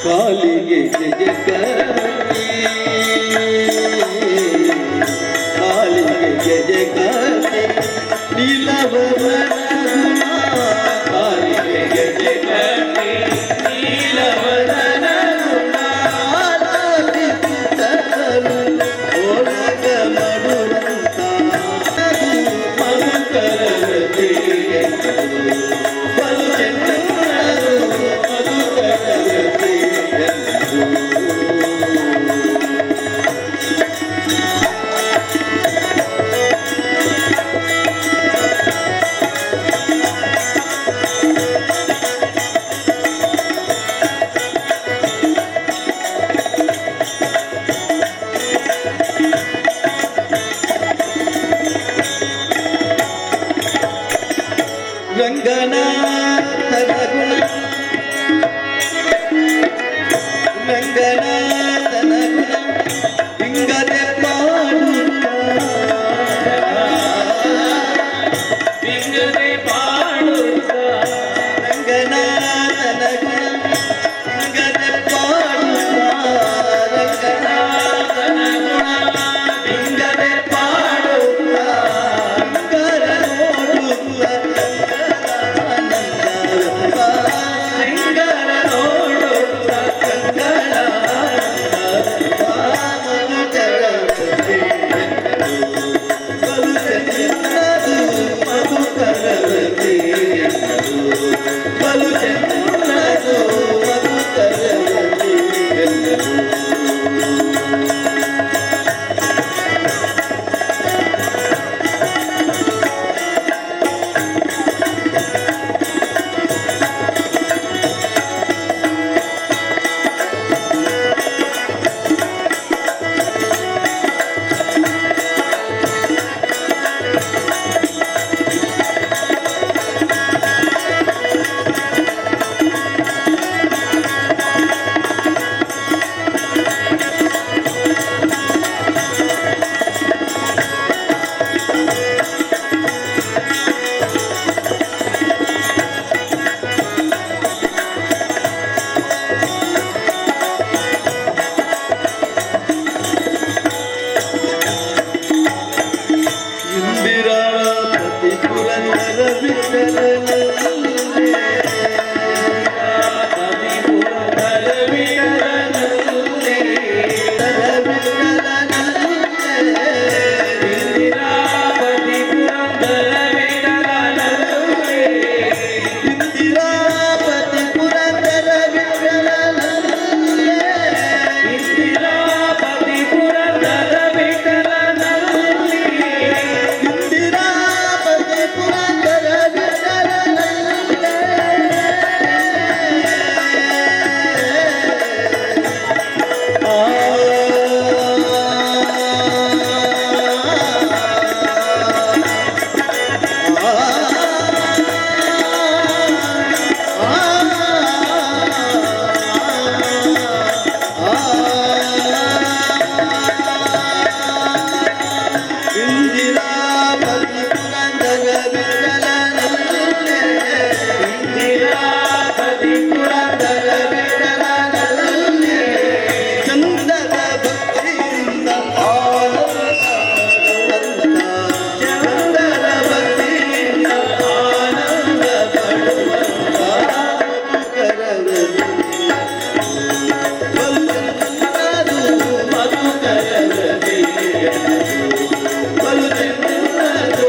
ಕಾಲಿಗೆ ಜಯಕಾರಿ ಕಾಲಿಗೆ ಜಯಕಾರಿ ನೀಲವರ್ಣ ಕಾಲಿಗೆ ಜಯಕಾರಿ ನೀಲವರ್ಣ ಒಳಗ ಮಡುವಂತ ಮಧುಕರದಿ ರಂಗನಾಥನ ಗುಣ ರಂಗನಾಥನ ಗುಣ ಹಿಂಗದೆ ಪಾಡುತ್ತ ಹಿಂಗದೆ ಪಾಡುತ್ತ ರಂಗನಾಥನ ಗುಣ ಹಿಂಗದೆ ಪಾಡುತ್ತ ರಂಗನಾಥನ ಗುಣ ಹಿಂಗದೆ ಪಾಡುತ್ತ ಹಿಂಗರ ನೋಡುತ್ತ ಇಂದಿರಾಪತಿ ಪುರಂದರ ವಿಠಲನಲ್ಲೇ ಇಂದಿರಾಪತಿ ಪುರಂದರ ವಿಠಲನಲ್ಲೇ ಚಂದದ ಭಕ್ತಿಯಿಂದ ಆನಂದ ಚಂದನ ಭಕ್ತಿಯಿಂದ ಆನಂದ ಪಡುವಂತ ಮಧುಕರ ಹೃದಯ ಬಲು ಚೆನ್ನದು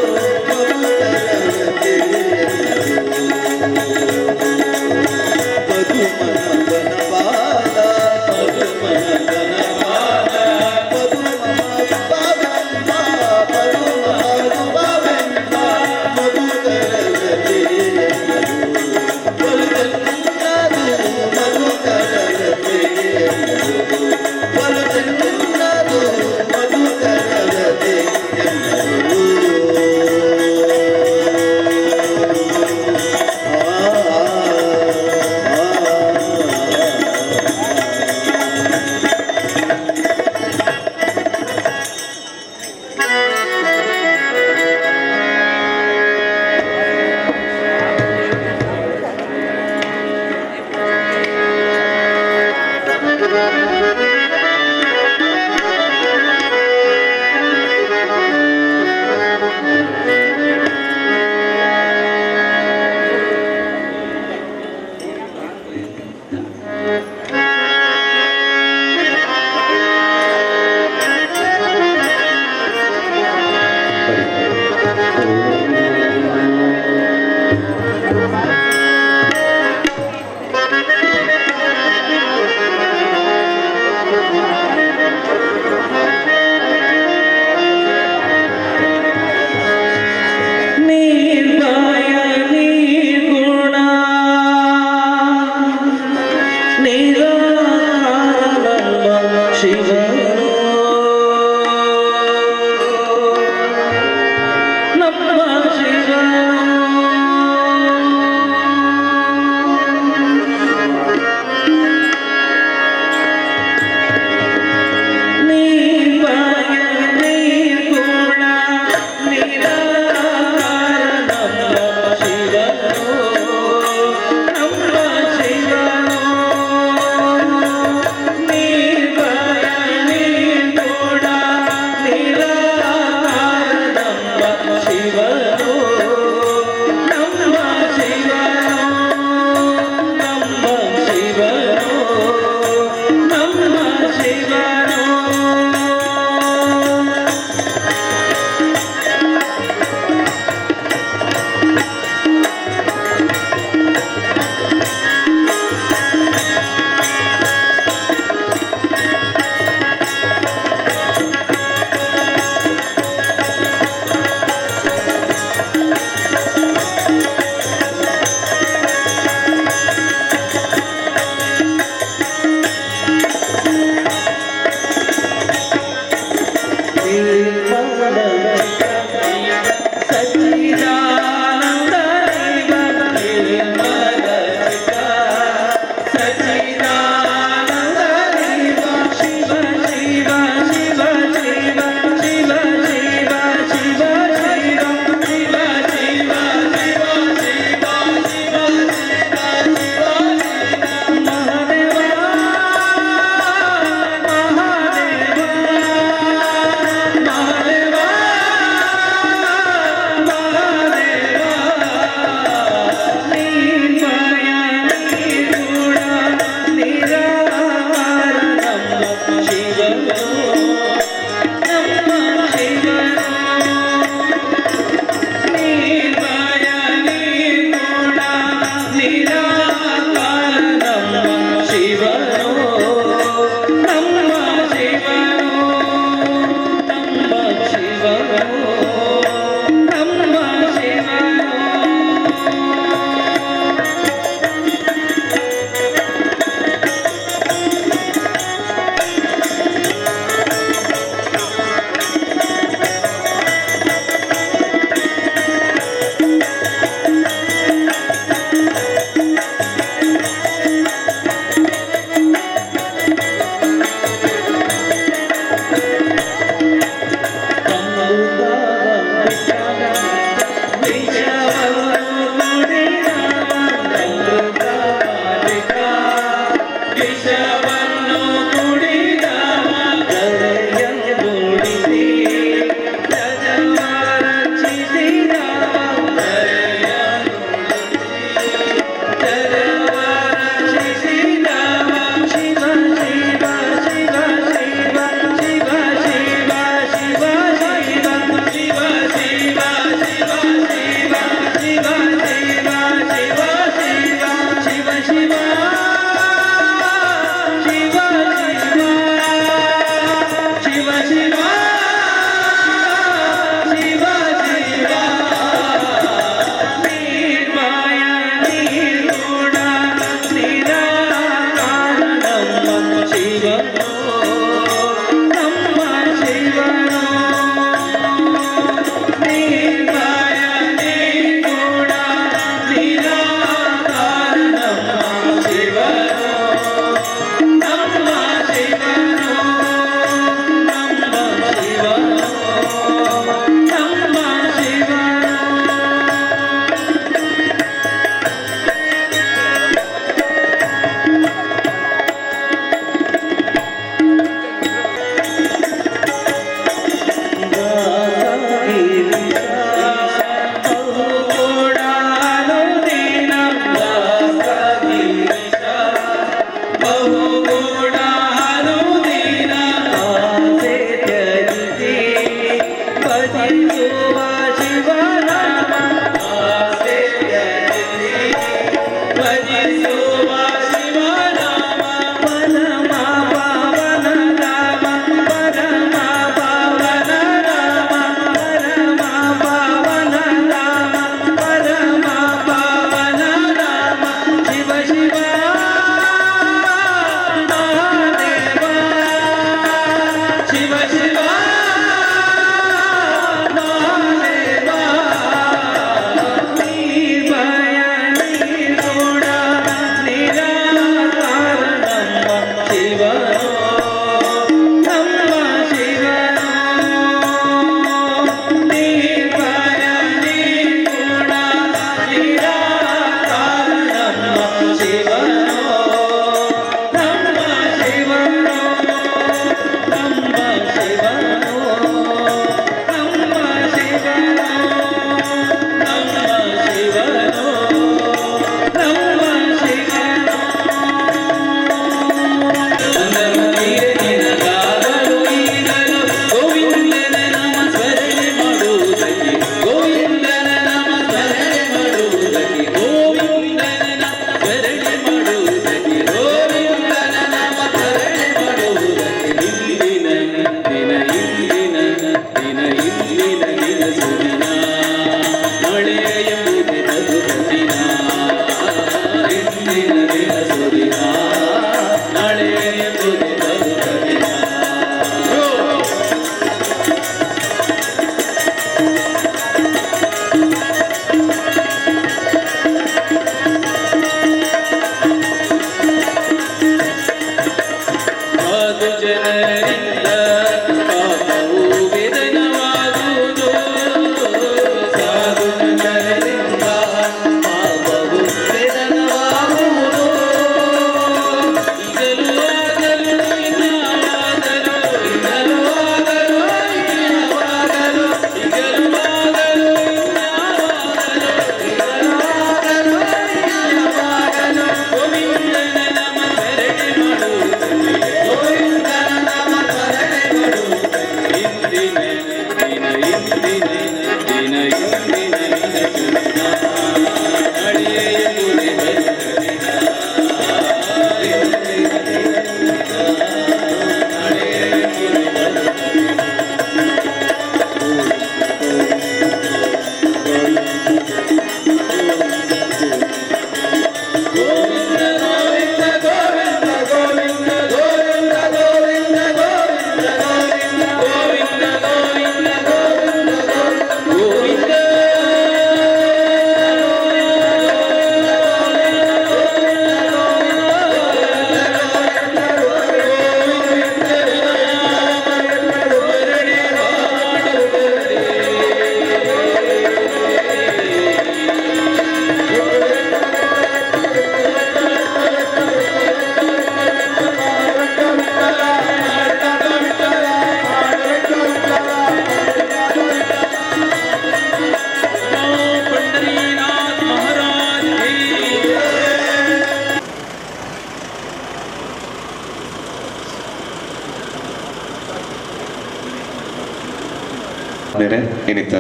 ಏನಿತ್ತ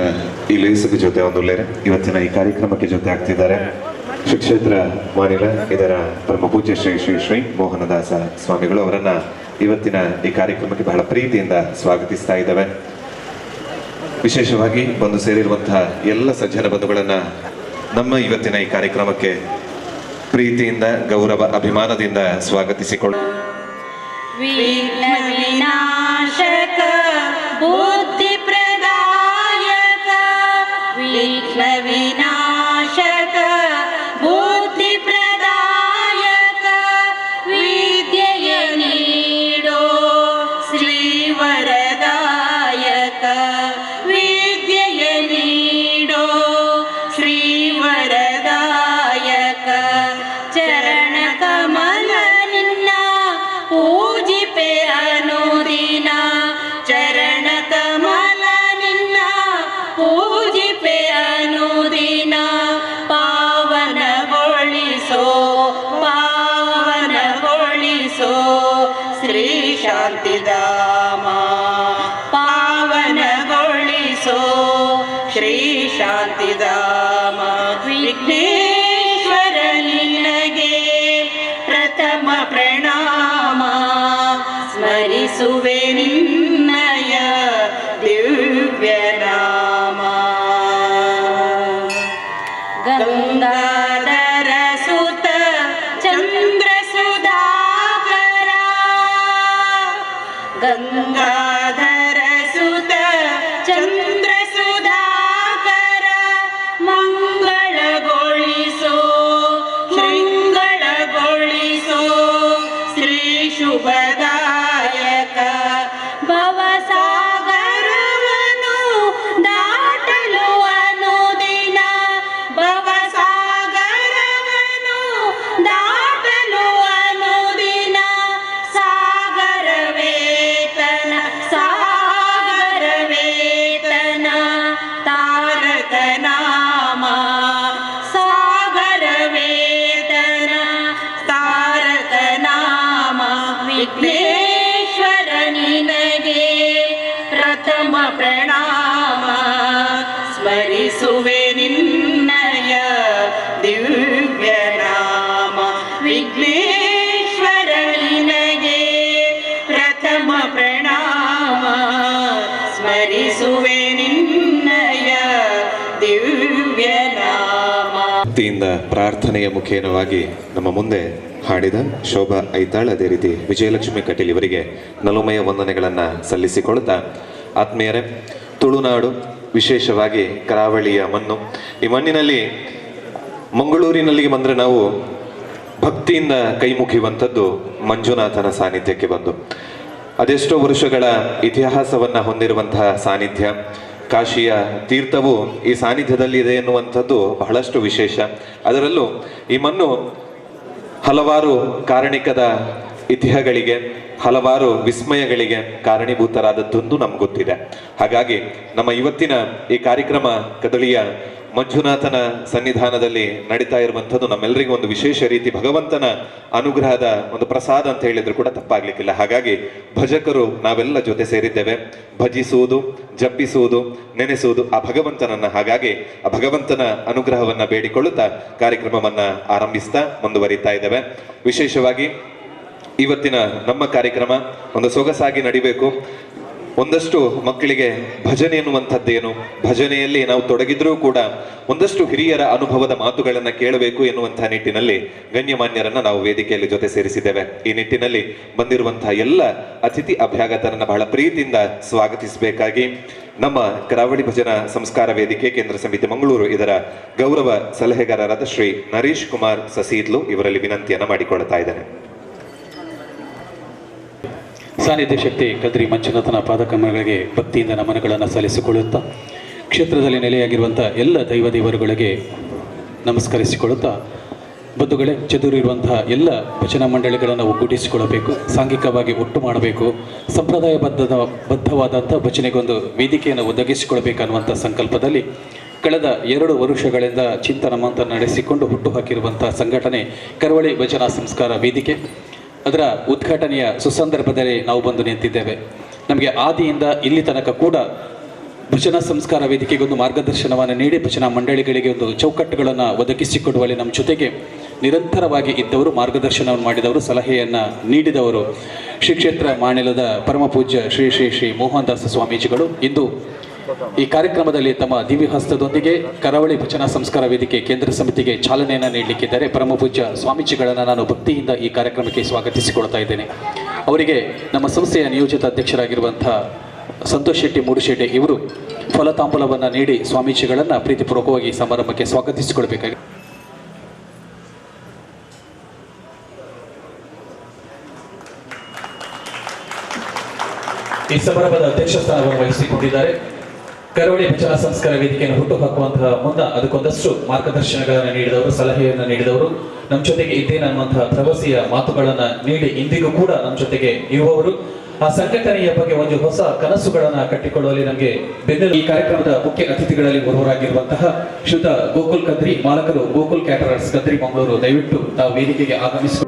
ಈ ಲೇಸದ ಜೊತೆ ಒಂದು ಲೇರೆ ಇವತ್ತಿನ ಈ ಕಾರ್ಯಕ್ರಮಕ್ಕೆ ಜೊತೆ ಆಗ್ತಿದ್ದಾರೆ ಶ್ರೀಕ್ಷೇತ್ರ ಮಾನಿಲ ಇದರ ಪರಮ ಪೂಜ್ಯ ಶ್ರೀ ಶ್ರೀ ಶ್ರೀ ಮೋಹನದಾಸ ಸ್ವಾಮಿಗಳು ಅವರನ್ನ ಇವತ್ತಿನ ಈ ಕಾರ್ಯಕ್ರಮಕ್ಕೆ ಬಹಳ ಪ್ರೀತಿಯಿಂದ ಸ್ವಾಗತಿಸ್ತಾ ಇದ್ದೇವೆ. ವಿಶೇಷವಾಗಿ ಬಂದು ಸೇರಿರುವಂತಹ ಎಲ್ಲ ಸಜ್ಜನ ಬಂಧುಗಳನ್ನ ನಮ್ಮ ಇವತ್ತಿನ ಈ ಕಾರ್ಯಕ್ರಮಕ್ಕೆ ಪ್ರೀತಿಯಿಂದ ಗೌರವ ಅಭಿಮಾನದಿಂದ ಸ್ವಾಗತಿಸಿಕೊಳ್ಳ ವಿಘ್ನ ವಿನಾಶಕ ಬುದ್ಧಿ ಪ್ರದಾಯಕ ವಿಘ್ನ ವಿನಾಶಕ ಬುದ್ಧಿ ಪ್ರದಾಯಕ ವಿದ್ಯೆಯ ನೀಡೋ ಶ್ರೀ ವರದಾಯಕ ವಿದ್ಯೆಯ ನೀಡೋ ಶ್ರೀ ವರದಾಯಕ ಚರಣ ಕಮಲ ನಿನ್ನ ಪೂಜಿಪೆ ಅನುದಿನ ಚರಣ ಕಮಲ ನಿನ್ನ ಪೂಜಿಪೆ ಅನುದಿನ ಪಾವನಗೊಳಿಸೋ ಪಾವನಗೊಳಿಸೋ ಶ್ರೀ ಶಾಂತಿಧಾಮ ಪಾವನಗೊಳಿಸೋ ಶ್ರೀ ಶಾಂತಿಧಾಮ ವಿಘ್ನೇಶ್ವರ ನಿನಗೆ ಪ್ರಥಮ ಪ್ರಣಾಮ ಸ್ಮರಿಸುವೆ ನಿನ್ನಯ ದಿವ್ಯ ನಾಮ ಗಂಗಾಧರ ಸುತ ಚಂದ್ರ ಸುಧಾಕರ ಗಂಗಾಧರ ಸುತ ಚಂದ್ರ ಸುಧಾಕರ ಮಂಗಳಗೊಳಿಸೋ ಶೃಂಗಳಗೊಳಿಸೋ ಶ್ರೀ ಶುಭದಾಯಕ ಭವಸಾಗರವನ್ನು ದಾಟಲು ಅನುದಿನ ಭವಸಾಗರವನ್ನು ದಾಟಲು ಅನುದಿನ ಸಾಗರ ವೇತನ ಸಾಗರ ವೇತನ ತಾರಕ ನಾಮ ಸಾಗರ ವೇತನ ತಾರಕ ನಾಮ ವಿಘ್ನೇಶ್ವರ ನಿನಗೆ ಪ್ರಥಮ ಪ್ರಣಾಮ ಸ್ಮರಿಸುವೆ ನಿನ್ನಯ ದಿವ್ಯ ನಾಮ ವಿಘ್ನೇಶ್ವರ ನಿನಗೆ ಪ್ರಥಮ ಪ್ರಣಾಮ ಸ್ಮರಿಸುವೆ ನಿನ್ನಯ ದಿವ್ಯ ನಾಮ. ಭಕ್ತಿಯಿಂದ ಪ್ರಾರ್ಥನೆಯ ಮುಖೇನವಾಗಿ ನಮ್ಮ ಮುಂದೆ ಹಾಡಿದ ಶೋಭಾ ಐತಾಳ್ ಅದೇ ರೀತಿ ವಿಜಯಲಕ್ಷ್ಮಿ ಕಟೀಲ್ ಇವರಿಗೆ ನಲುಮೆಯ ವಂದನೆಗಳನ್ನು ಸಲ್ಲಿಸಿಕೊಳ್ತಾ, ಆತ್ಮೀಯರೇ, ತುಳುನಾಡು ವಿಶೇಷವಾಗಿ ಕರಾವಳಿಯ ಮಣ್ಣು, ಈ ಮಣ್ಣಿನಲ್ಲಿ ಮಂಗಳೂರಿನಲ್ಲಿಗೆ ಬಂದರೆ ನಾವು ಭಕ್ತಿಯಿಂದ ಕೈ ಮುಗಿಯುವಂಥದ್ದು ಮಂಜುನಾಥನ ಸಾನ್ನಿಧ್ಯಕ್ಕೆ ಬಂದು. ಅದೆಷ್ಟೋ ವರ್ಷಗಳ ಇತಿಹಾಸವನ್ನು ಹೊಂದಿರುವಂತಹ ಸಾನ್ನಿಧ್ಯ, ಕಾಶಿಯ ತೀರ್ಥವು ಈ ಸಾನ್ನಿಧ್ಯದಲ್ಲಿ ಇದೆ ಎನ್ನುವಂಥದ್ದು ಬಹಳಷ್ಟು ವಿಶೇಷ. ಅದರಲ್ಲೂ ಈ ಮಣ್ಣು ಹಲವಾರು ಕಾರಣಿಕದ ಇತಿಹಾಸಗಳಿಗೆ, ಹಲವಾರು ವಿಸ್ಮಯಗಳಿಗೆ ಕಾರಣೀಭೂತರಾದದ್ದೊಂದು ನಮ್ಗೆ ಗೊತ್ತಿದೆ. ಹಾಗಾಗಿ ನಮ್ಮ ಇವತ್ತಿನ ಈ ಕಾರ್ಯಕ್ರಮ ಕದಳಿಯ ಮಂಜುನಾಥನ ಸನ್ನಿಧಾನದಲ್ಲಿ ನಡೀತಾ ಇರುವಂಥದ್ದು ನಮ್ಮೆಲ್ಲರಿಗೂ ಒಂದು ವಿಶೇಷ ರೀತಿ ಭಗವಂತನ ಅನುಗ್ರಹದ ಒಂದು ಪ್ರಸಾದ ಅಂತ ಹೇಳಿದ್ರು ಕೂಡ ತಪ್ಪಾಗ್ಲಿಕ್ಕಿಲ್ಲ. ಹಾಗಾಗಿ ಭಜಕರು ನಾವೆಲ್ಲ ಜೊತೆ ಸೇರಿದ್ದೇವೆ, ಭಜಿಸುವುದು, ಜಪಿಸುವುದು, ನೆನೆಸುವುದು ಆ ಭಗವಂತನನ್ನ. ಹಾಗಾಗಿ ಆ ಭಗವಂತನ ಅನುಗ್ರಹವನ್ನ ಬೇಡಿಕೊಳ್ಳುತ್ತಾ ಕಾರ್ಯಕ್ರಮವನ್ನ ಆರಂಭಿಸ್ತಾ ಮುಂದುವರಿತಾ ಇದ್ದೇವೆ. ವಿಶೇಷವಾಗಿ ಇವತ್ತಿನ ನಮ್ಮ ಕಾರ್ಯಕ್ರಮ ಒಂದು ಸೊಗಸಾಗಿ ನಡಿಬೇಕು. ಒಂದಷ್ಟು ಮಕ್ಕಳಿಗೆ ಭಜನೆ ಎನ್ನುವಂಥದ್ದೇನು, ಭಜನೆಯಲ್ಲಿ ನಾವು ತೊಡಗಿದ್ರೂ ಕೂಡ ಒಂದಷ್ಟು ಹಿರಿಯರ ಅನುಭವದ ಮಾತುಗಳನ್ನು ಕೇಳಬೇಕು ಎನ್ನುವಂತಹ ನಿಟ್ಟಿನಲ್ಲಿ ಗಣ್ಯಮಾನ್ಯರನ್ನ ನಾವು ವೇದಿಕೆಯಲ್ಲಿ ಜೊತೆ ಸೇರಿಸಿದ್ದೇವೆ. ಈ ನಿಟ್ಟಿನಲ್ಲಿ ಬಂದಿರುವಂತಹ ಎಲ್ಲ ಅತಿಥಿ ಅಭ್ಯಾಗತರನ್ನ ಬಹಳ ಪ್ರೀತಿಯಿಂದ ಸ್ವಾಗತಿಸಬೇಕಾಗಿ ನಮ್ಮ ಕರಾವಳಿ ಭಜನಾ ಸಂಸ್ಕಾರ ವೇದಿಕೆ ಕೇಂದ್ರ ಸಮಿತಿ ಮಂಗಳೂರು ಇದರ ಗೌರವ ಸಲಹೆಗಾರರಾದ ಶ್ರೀ ನರೀಶ್ ಕುಮಾರ್ ಸಸೀದ್ಲು ಇವರಲ್ಲಿ ವಿನಂತಿಯನ್ನು ಮಾಡಿಕೊಳ್ತಾ ಇದ್ದೇನೆ. ಸಾನ್ನಿಧ್ಯ ಶಕ್ತಿ ಕದ್ರಿ ಮಂಜುನಾಥನ ಪಾದಕಮಲಗಳಿಗೆ ಭಕ್ತಿಯಿಂದ ನಮನಗಳನ್ನು ಸಲ್ಲಿಸಿಕೊಳ್ಳುತ್ತಾ, ಕ್ಷೇತ್ರದಲ್ಲಿ ನೆಲೆಯಾಗಿರುವಂಥ ಎಲ್ಲ ದೈವದೇವರುಗಳಿಗೆ ನಮಸ್ಕರಿಸಿಕೊಳ್ಳುತ್ತಾ, ಬಂಧುಗಳೇ, ಚದುರಿರುವಂತಹ ಎಲ್ಲ ಭಜನಾ ಮಂಡಳಿಗಳನ್ನು ಒಗ್ಗೂಡಿಸಿಕೊಳ್ಳಬೇಕು, ಸಾಂಘಿಕವಾಗಿ ಒಟ್ಟು ಮಾಡಬೇಕು, ಸಂಪ್ರದಾಯಬದ್ಧವಾದಂಥ ಭಜನೆಗೊಂದು ವೇದಿಕೆಯನ್ನು ಒದಗಿಸಿಕೊಳ್ಬೇಕನ್ನುವಂಥ ಸಂಕಲ್ಪದಲ್ಲಿ ಕಳೆದ 2 ವರ್ಷಗಳಿಂದ ಚಿಂತನ ಮಂಥನ ನಡೆಸಿಕೊಂಡು ಹುಟ್ಟುಹಾಕಿರುವಂಥ ಸಂಘಟನೆ ಕರಾವಳಿ ಭಜನಾ ಸಂಸ್ಕಾರ ವೇದಿಕೆ. ಅದರ ಉದ್ಘಾಟನೆಯ ಸುಸಂದರ್ಭದಲ್ಲಿ ನಾವು ಬಂದು ನಿಂತಿದ್ದೇವೆ. ನಮಗೆ ಆದಿಯಿಂದ ಇಲ್ಲಿ ತನಕ ಕೂಡ ಭಜನಾ ಸಂಸ್ಕಾರ ವೇದಿಕೆಗೆ ಒಂದು ಮಾರ್ಗದರ್ಶನವನ್ನು ನೀಡಿ ಭಜನಾ ಮಂಡಳಿಗಳಿಗೆ ಒಂದು ಚೌಕಟ್ಟುಗಳನ್ನು ಒದಗಿಸಿಕೊಡುವಲ್ಲಿ ನಮ್ಮ ಜೊತೆಗೆ ನಿರಂತರವಾಗಿ ಇದ್ದವರು, ಮಾರ್ಗದರ್ಶನವನ್ನು ಮಾಡಿದವರು, ಸಲಹೆಯನ್ನು ನೀಡಿದವರು ಶ್ರೀ ಕ್ಷೇತ್ರ ಮಾಣಿಲದ ಪರಮ ಪೂಜ್ಯ ಶ್ರೀ ಶ್ರೀ ಶ್ರೀ ಮೋಹನ್ ದಾಸ ಸ್ವಾಮೀಜಿಗಳು ಇಂದು ಈ ಕಾರ್ಯಕ್ರಮದಲ್ಲಿ ತಮ್ಮ ದಿವ್ಯ ಹಸ್ತದೊಂದಿಗೆ ಕರಾವಳಿ ಭಜನಾ ಸಂಸ್ಕಾರ ವೇದಿಕೆ ಕೇಂದ್ರ ಸಮಿತಿಗೆ ಚಾಲನೆಯನ್ನು ನೀಡಲಿಕ್ಕಿದ್ದಾರೆ. ಪರಮ ಪೂಜ್ಯ ಸ್ವಾಮೀಜಿಗಳನ್ನು ನಾನು ಭಕ್ತಿಯಿಂದ ಈ ಕಾರ್ಯಕ್ರಮಕ್ಕೆ ಸ್ವಾಗತಿಸಿಕೊಳ್ತಾ ಇದ್ದೇನೆ. ಅವರಿಗೆ ನಮ್ಮ ಸಂಸ್ಥೆಯ ನಿಯೋಜಿತ ಅಧ್ಯಕ್ಷರಾಗಿರುವಂಥ ಸಂತೋಷ್ ಶೆಟ್ಟಿ ಮೂಡುಶೆಟ್ಟಿ ಇವರು ಫಲತಾಂಬೂಲವನ್ನು ನೀಡಿ ಸ್ವಾಮೀಜಿಗಳನ್ನು ಪ್ರೀತಿಪೂರ್ವಕವಾಗಿ ಈ ಸಮಾರಂಭಕ್ಕೆ ಸ್ವಾಗತಿಸಿಕೊಳ್ಬೇಕಾಗಿದೆ. ಈ ಸಮಾರಂಭದ ಅಧ್ಯಕ್ಷ ಸ್ಥಾನವನ್ನು ವಹಿಸಿಕೊಂಡಿದ್ದಾರೆ. ಕರಾವಳಿ ಭಜನಾ ಸಂಸ್ಕಾರ ವೇದಿಕೆಯನ್ನು ಹುಟ್ಟು ಹಾಕುವಂತಹ ಮುನ್ನ ಅದಕ್ಕೊಂದಷ್ಟು ಮಾರ್ಗದರ್ಶನಗಳನ್ನು ನೀಡಿದವರು, ಸಲಹೆಯನ್ನು ನೀಡಿದವರು, ನಮ್ಮ ಜೊತೆಗೆ ಇದ್ದೇನೆ ಅನ್ನುವಂತಹ ಭರವಸೆಯ ಮಾತುಗಳನ್ನು ನೀಡಿ ಇಂದಿಗೂ ಕೂಡ ನಮ್ಮ ಜೊತೆಗೆ ಇರುವವರು, ಆ ಸಂಘಟನೆಯ ಬಗ್ಗೆ ಒಂದು ಹೊಸ ಕನಸುಗಳನ್ನು ಕಟ್ಟಿಕೊಳ್ಳುವಲ್ಲಿ ನಮಗೆ ಬೆನ್ನೆಲು. ಈ ಕಾರ್ಯಕ್ರಮದ ಮುಖ್ಯ ಅತಿಥಿಗಳಲ್ಲಿ ಒರ್ವರಾಗಿರುವಂತಹ ಶ್ರೀಯುತ ಗೋಕುಲ್ ಕದ್ರಿ, ಮಾಲಕರು ಗೋಕುಲ್ ಕ್ಯಾಟರರ್ಸ್ ಕದ್ರಿ ಮಂಗಳೂರು, ದಯವಿಟ್ಟು ತಾವು ವೇದಿಕೆಗೆ ಆಗಮಿಸಿ.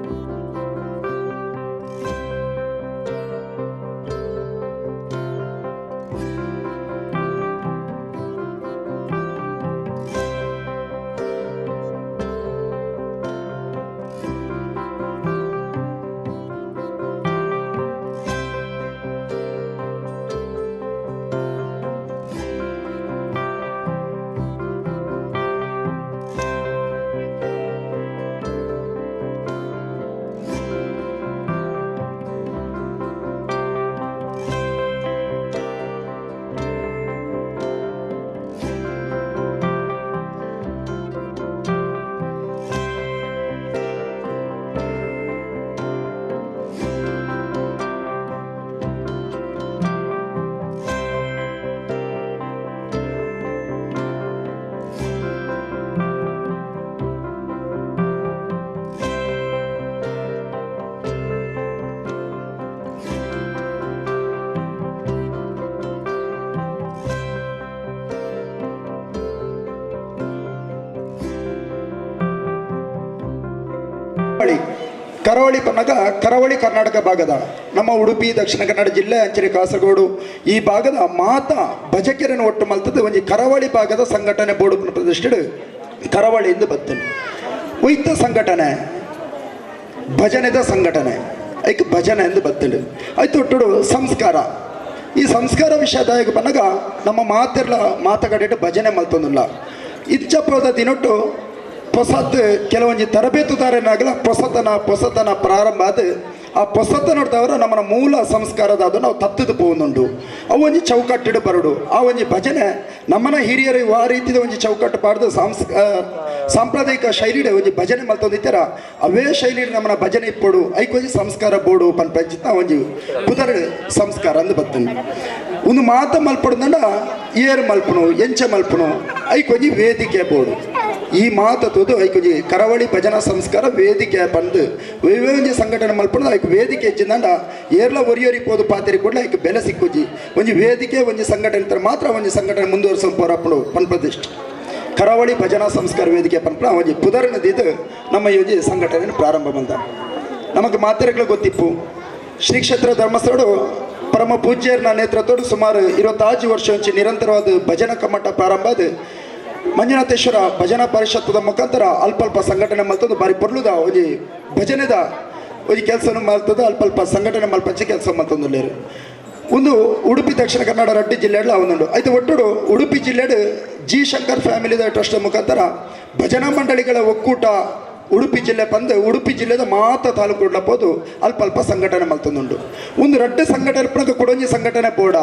ಕರಾವಳಿ ಪನ್ನಗ ಕರಾವಳಿ ಕರ್ನಾಟಕ ಭಾಗದ ನಮ್ಮ ಉಡುಪಿ, ದಕ್ಷಿಣ ಕನ್ನಡ ಜಿಲ್ಲೆ, ಅಂಚನೆ, ಕಾಸರಗೋಡು ಈ ಭಾಗದ ಮಾತ ಭಜಕೆರನ್ನು ಒಟ್ಟು ಮಲ್ತದ್ದು ಒಂಜಿ ಕರಾವಳಿ ಭಾಗದ ಸಂಘಟನೆ ಬೋರ್ಡು ಪ್ರತಿಷ್ಠಿಡು ಕರಾವಳಿಯಿಂದ ಬರ್ತದೆ. ಉಯ್ತ ಸಂಘಟನೆ ಭಜನೆದ ಸಂಘಟನೆ ಐಕ್ ಭಜನೆ ಎಂದು ಬರ್ತದೆ. ಆಯ್ತು ಒಟ್ಟು ಸಂಸ್ಕಾರ, ಈ ಸಂಸ್ಕಾರ ವಿಷಯದಾಯಕ ಪನ್ನಗ ನಮ್ಮ ಮಾತೆಲ್ಲ ಮಾತುಕಡೆ ಭಜನೆ ಮಲ್ತೊಂದಿಲ್ಲ. ಇಚ್ಚಪ್ಪದ ದಿನೊಟ್ಟು ಹೊಸತ್ ಕೆಲವೊಂದು ತರಬೇತುದಾರನಾಗಲ ಹೊಸತನ ಪ್ರಾರಂಭ ಆದ ಆ ಹೊಸತ ನೋಡ್ದವರು ನಮ್ಮ ಮೂಲ ಸಂಸ್ಕಾರದ ಅದು ನಾವು ತತ್ತದು പോകുന്നുಂಡು. ಅವು ಒಂಜಿ ಚೌಕಟ್ಟಿಡು ಬರಡು ಆ ಒಂಜಿ ಭಜನೆ ನಮ್ಮನ ಹಿರಿಯರು ಆ ರೀತಿಯ ಒಂಜಿ ಚೌಕಟ್ಟು ಪಾಡ್ದು ಸಾಂಪ್ರದಾಯಿಕ ಶೈಲಿಡೆ ಒಂಜಿ ಭಜನೆ ಮಲ್ತೊಂದಿತ್ತಾರ ಅವೇ ಶೈಲಿ ನಮ್ಮನ ಭಜನೆ ಇಪ್ಪಡು ಐಕೊಂಜಿ ಸಂಸ್ಕಾರ ಬೋಡು ಪಂಚಿತ್ತ ಒಂಜಿ ಪುದರ್ ಸಂಸ್ಕಾರ ಅಂದು ಬರ್ತದೆ. ಒಂದು ಮಾತು ಮಲ್ಪಡುದಂಡ ಏರು ಮಲ್ಪನು ಎಂಚ ಮಲ್ಪನು ಐಕೊಂಜಿ ವೇದಿಕೆ ಬೋಡು ಈ ಮಾತು ತೋದು ಐಕೊಂಜಿ ಕರಾವಳಿ ಭಜನಾ ಸಂಸ್ಕಾರ ವೇದಿಕೆ ಬಂದು ಒಂಜಿ ಸಂಘಟನೆ ಮಲ್ಪಡು ಐಕ್ ವೇದಿಕೆ ಹೆಚ್ಚಿಂದ ಏರ್ಲ ಒರಿಯೋರಿ ಪೋದು ಪಾತೆರಿ ಕೂಡ ಐಕ್ ಬೆಲೆ ಸಿಕ್ಕುಜಿ ಒಂಜಿ ವೇದಿಕೆ ಒಂಜಿ ಸಂಘಟನೆ ಮಾತ್ರ ಒಂಜಿ ಸಂಘಟನೆ ಮುಂದುವರಿಸೋ ಪೋರಪ್ಪಡು ಪನ್ಪ್ರತಿಷ್ಠೆ ಕರಾವಳಿ ಭಜನಾ ಸಂಸ್ಕಾರ ವೇದಿಕೆ ಪನ್ಪಡ ಒಂಜಿ ಪುದರ್ನದಿದ್ದು ನಮ್ಮ ಈ ಒಂಜಿ ಸಂಘಟನೆ ಪ್ರಾರಂಭ ಬಂದ. ನಮಗೆ ಮಾತೆರೆಗಳು ಗೊತ್ತಿಪ್ಪು ಶ್ರೀ ಕ್ಷೇತ್ರ ಧರ್ಮಸ್ಥಳಡು ಪರಮ ಪೂಜ್ಯರ ನೇತೃತ್ವಡು ಸುಮಾರು 25 ವರ್ಷ ಹಂಚಿ ನಿರಂತರವಾದ ಭಜನಾ ಕಮ್ಮಟ ಪ್ರಾರಂಭ ಆದ ಮಂಜುನಾಥೇಶ್ವರ ಭಜನಾ ಪರಿಷತ್ತದ ಮುಖಾಂತರ ಅಲ್ಪ ಸಂಘಟನೆ ಮಲ್ತದ್ದು ಬಾರಿ ಪೊರ್ಲುದ ಒಂಜಿ ಭಜನೆದ ಒಂಜಿ ಕೆಲಸ ಮಲ್ತದ ಅಲ್ಪ ಸಂಘಟನೆ ಮಲ್ಪಂಚಿ ಕೆಲಸ ಮಲ್ತೊಂದುಲ್ಲೇರು. ಒಂದು ಉಡುಪಿ ದಕ್ಷಿಣ ಕನ್ನಡ ರಡ್ಡಿ ಜಿಲ್ಲೆಡ್ಲ ಅವನುಂಡು ಐತೆ ಒಟ್ಟು ಉಡುಪಿ ಜಿಲ್ಲೆಡು ಜಿ ಶಂಕರ್ ಫ್ಯಾಮಿಲಿ ಟ್ರಸ್ಟ್ ಮುಖಾಂತರ ಭಜನಾ ಮಂಡಳಿಗಳ ಒಕ್ಕೂಟ ಉಡುಪಿ ಜಿಲ್ಲೆ ಬಂದು ಉಡುಪಿ ಜಿಲ್ಲೆದ ಮಾತ ತಾಲೂಕು ಪೋದು ಅಲ್ಪ ಸಂಘಟನೆ ಮಲ್ತೊಂದುಂಡು. ಒಂದು ರಡ್ಡು ಸಂಘಟನೆ ಪುನಃ ಕೊಡೊಂಜಿ ಸಂಘಟನೆ ಬೋಡ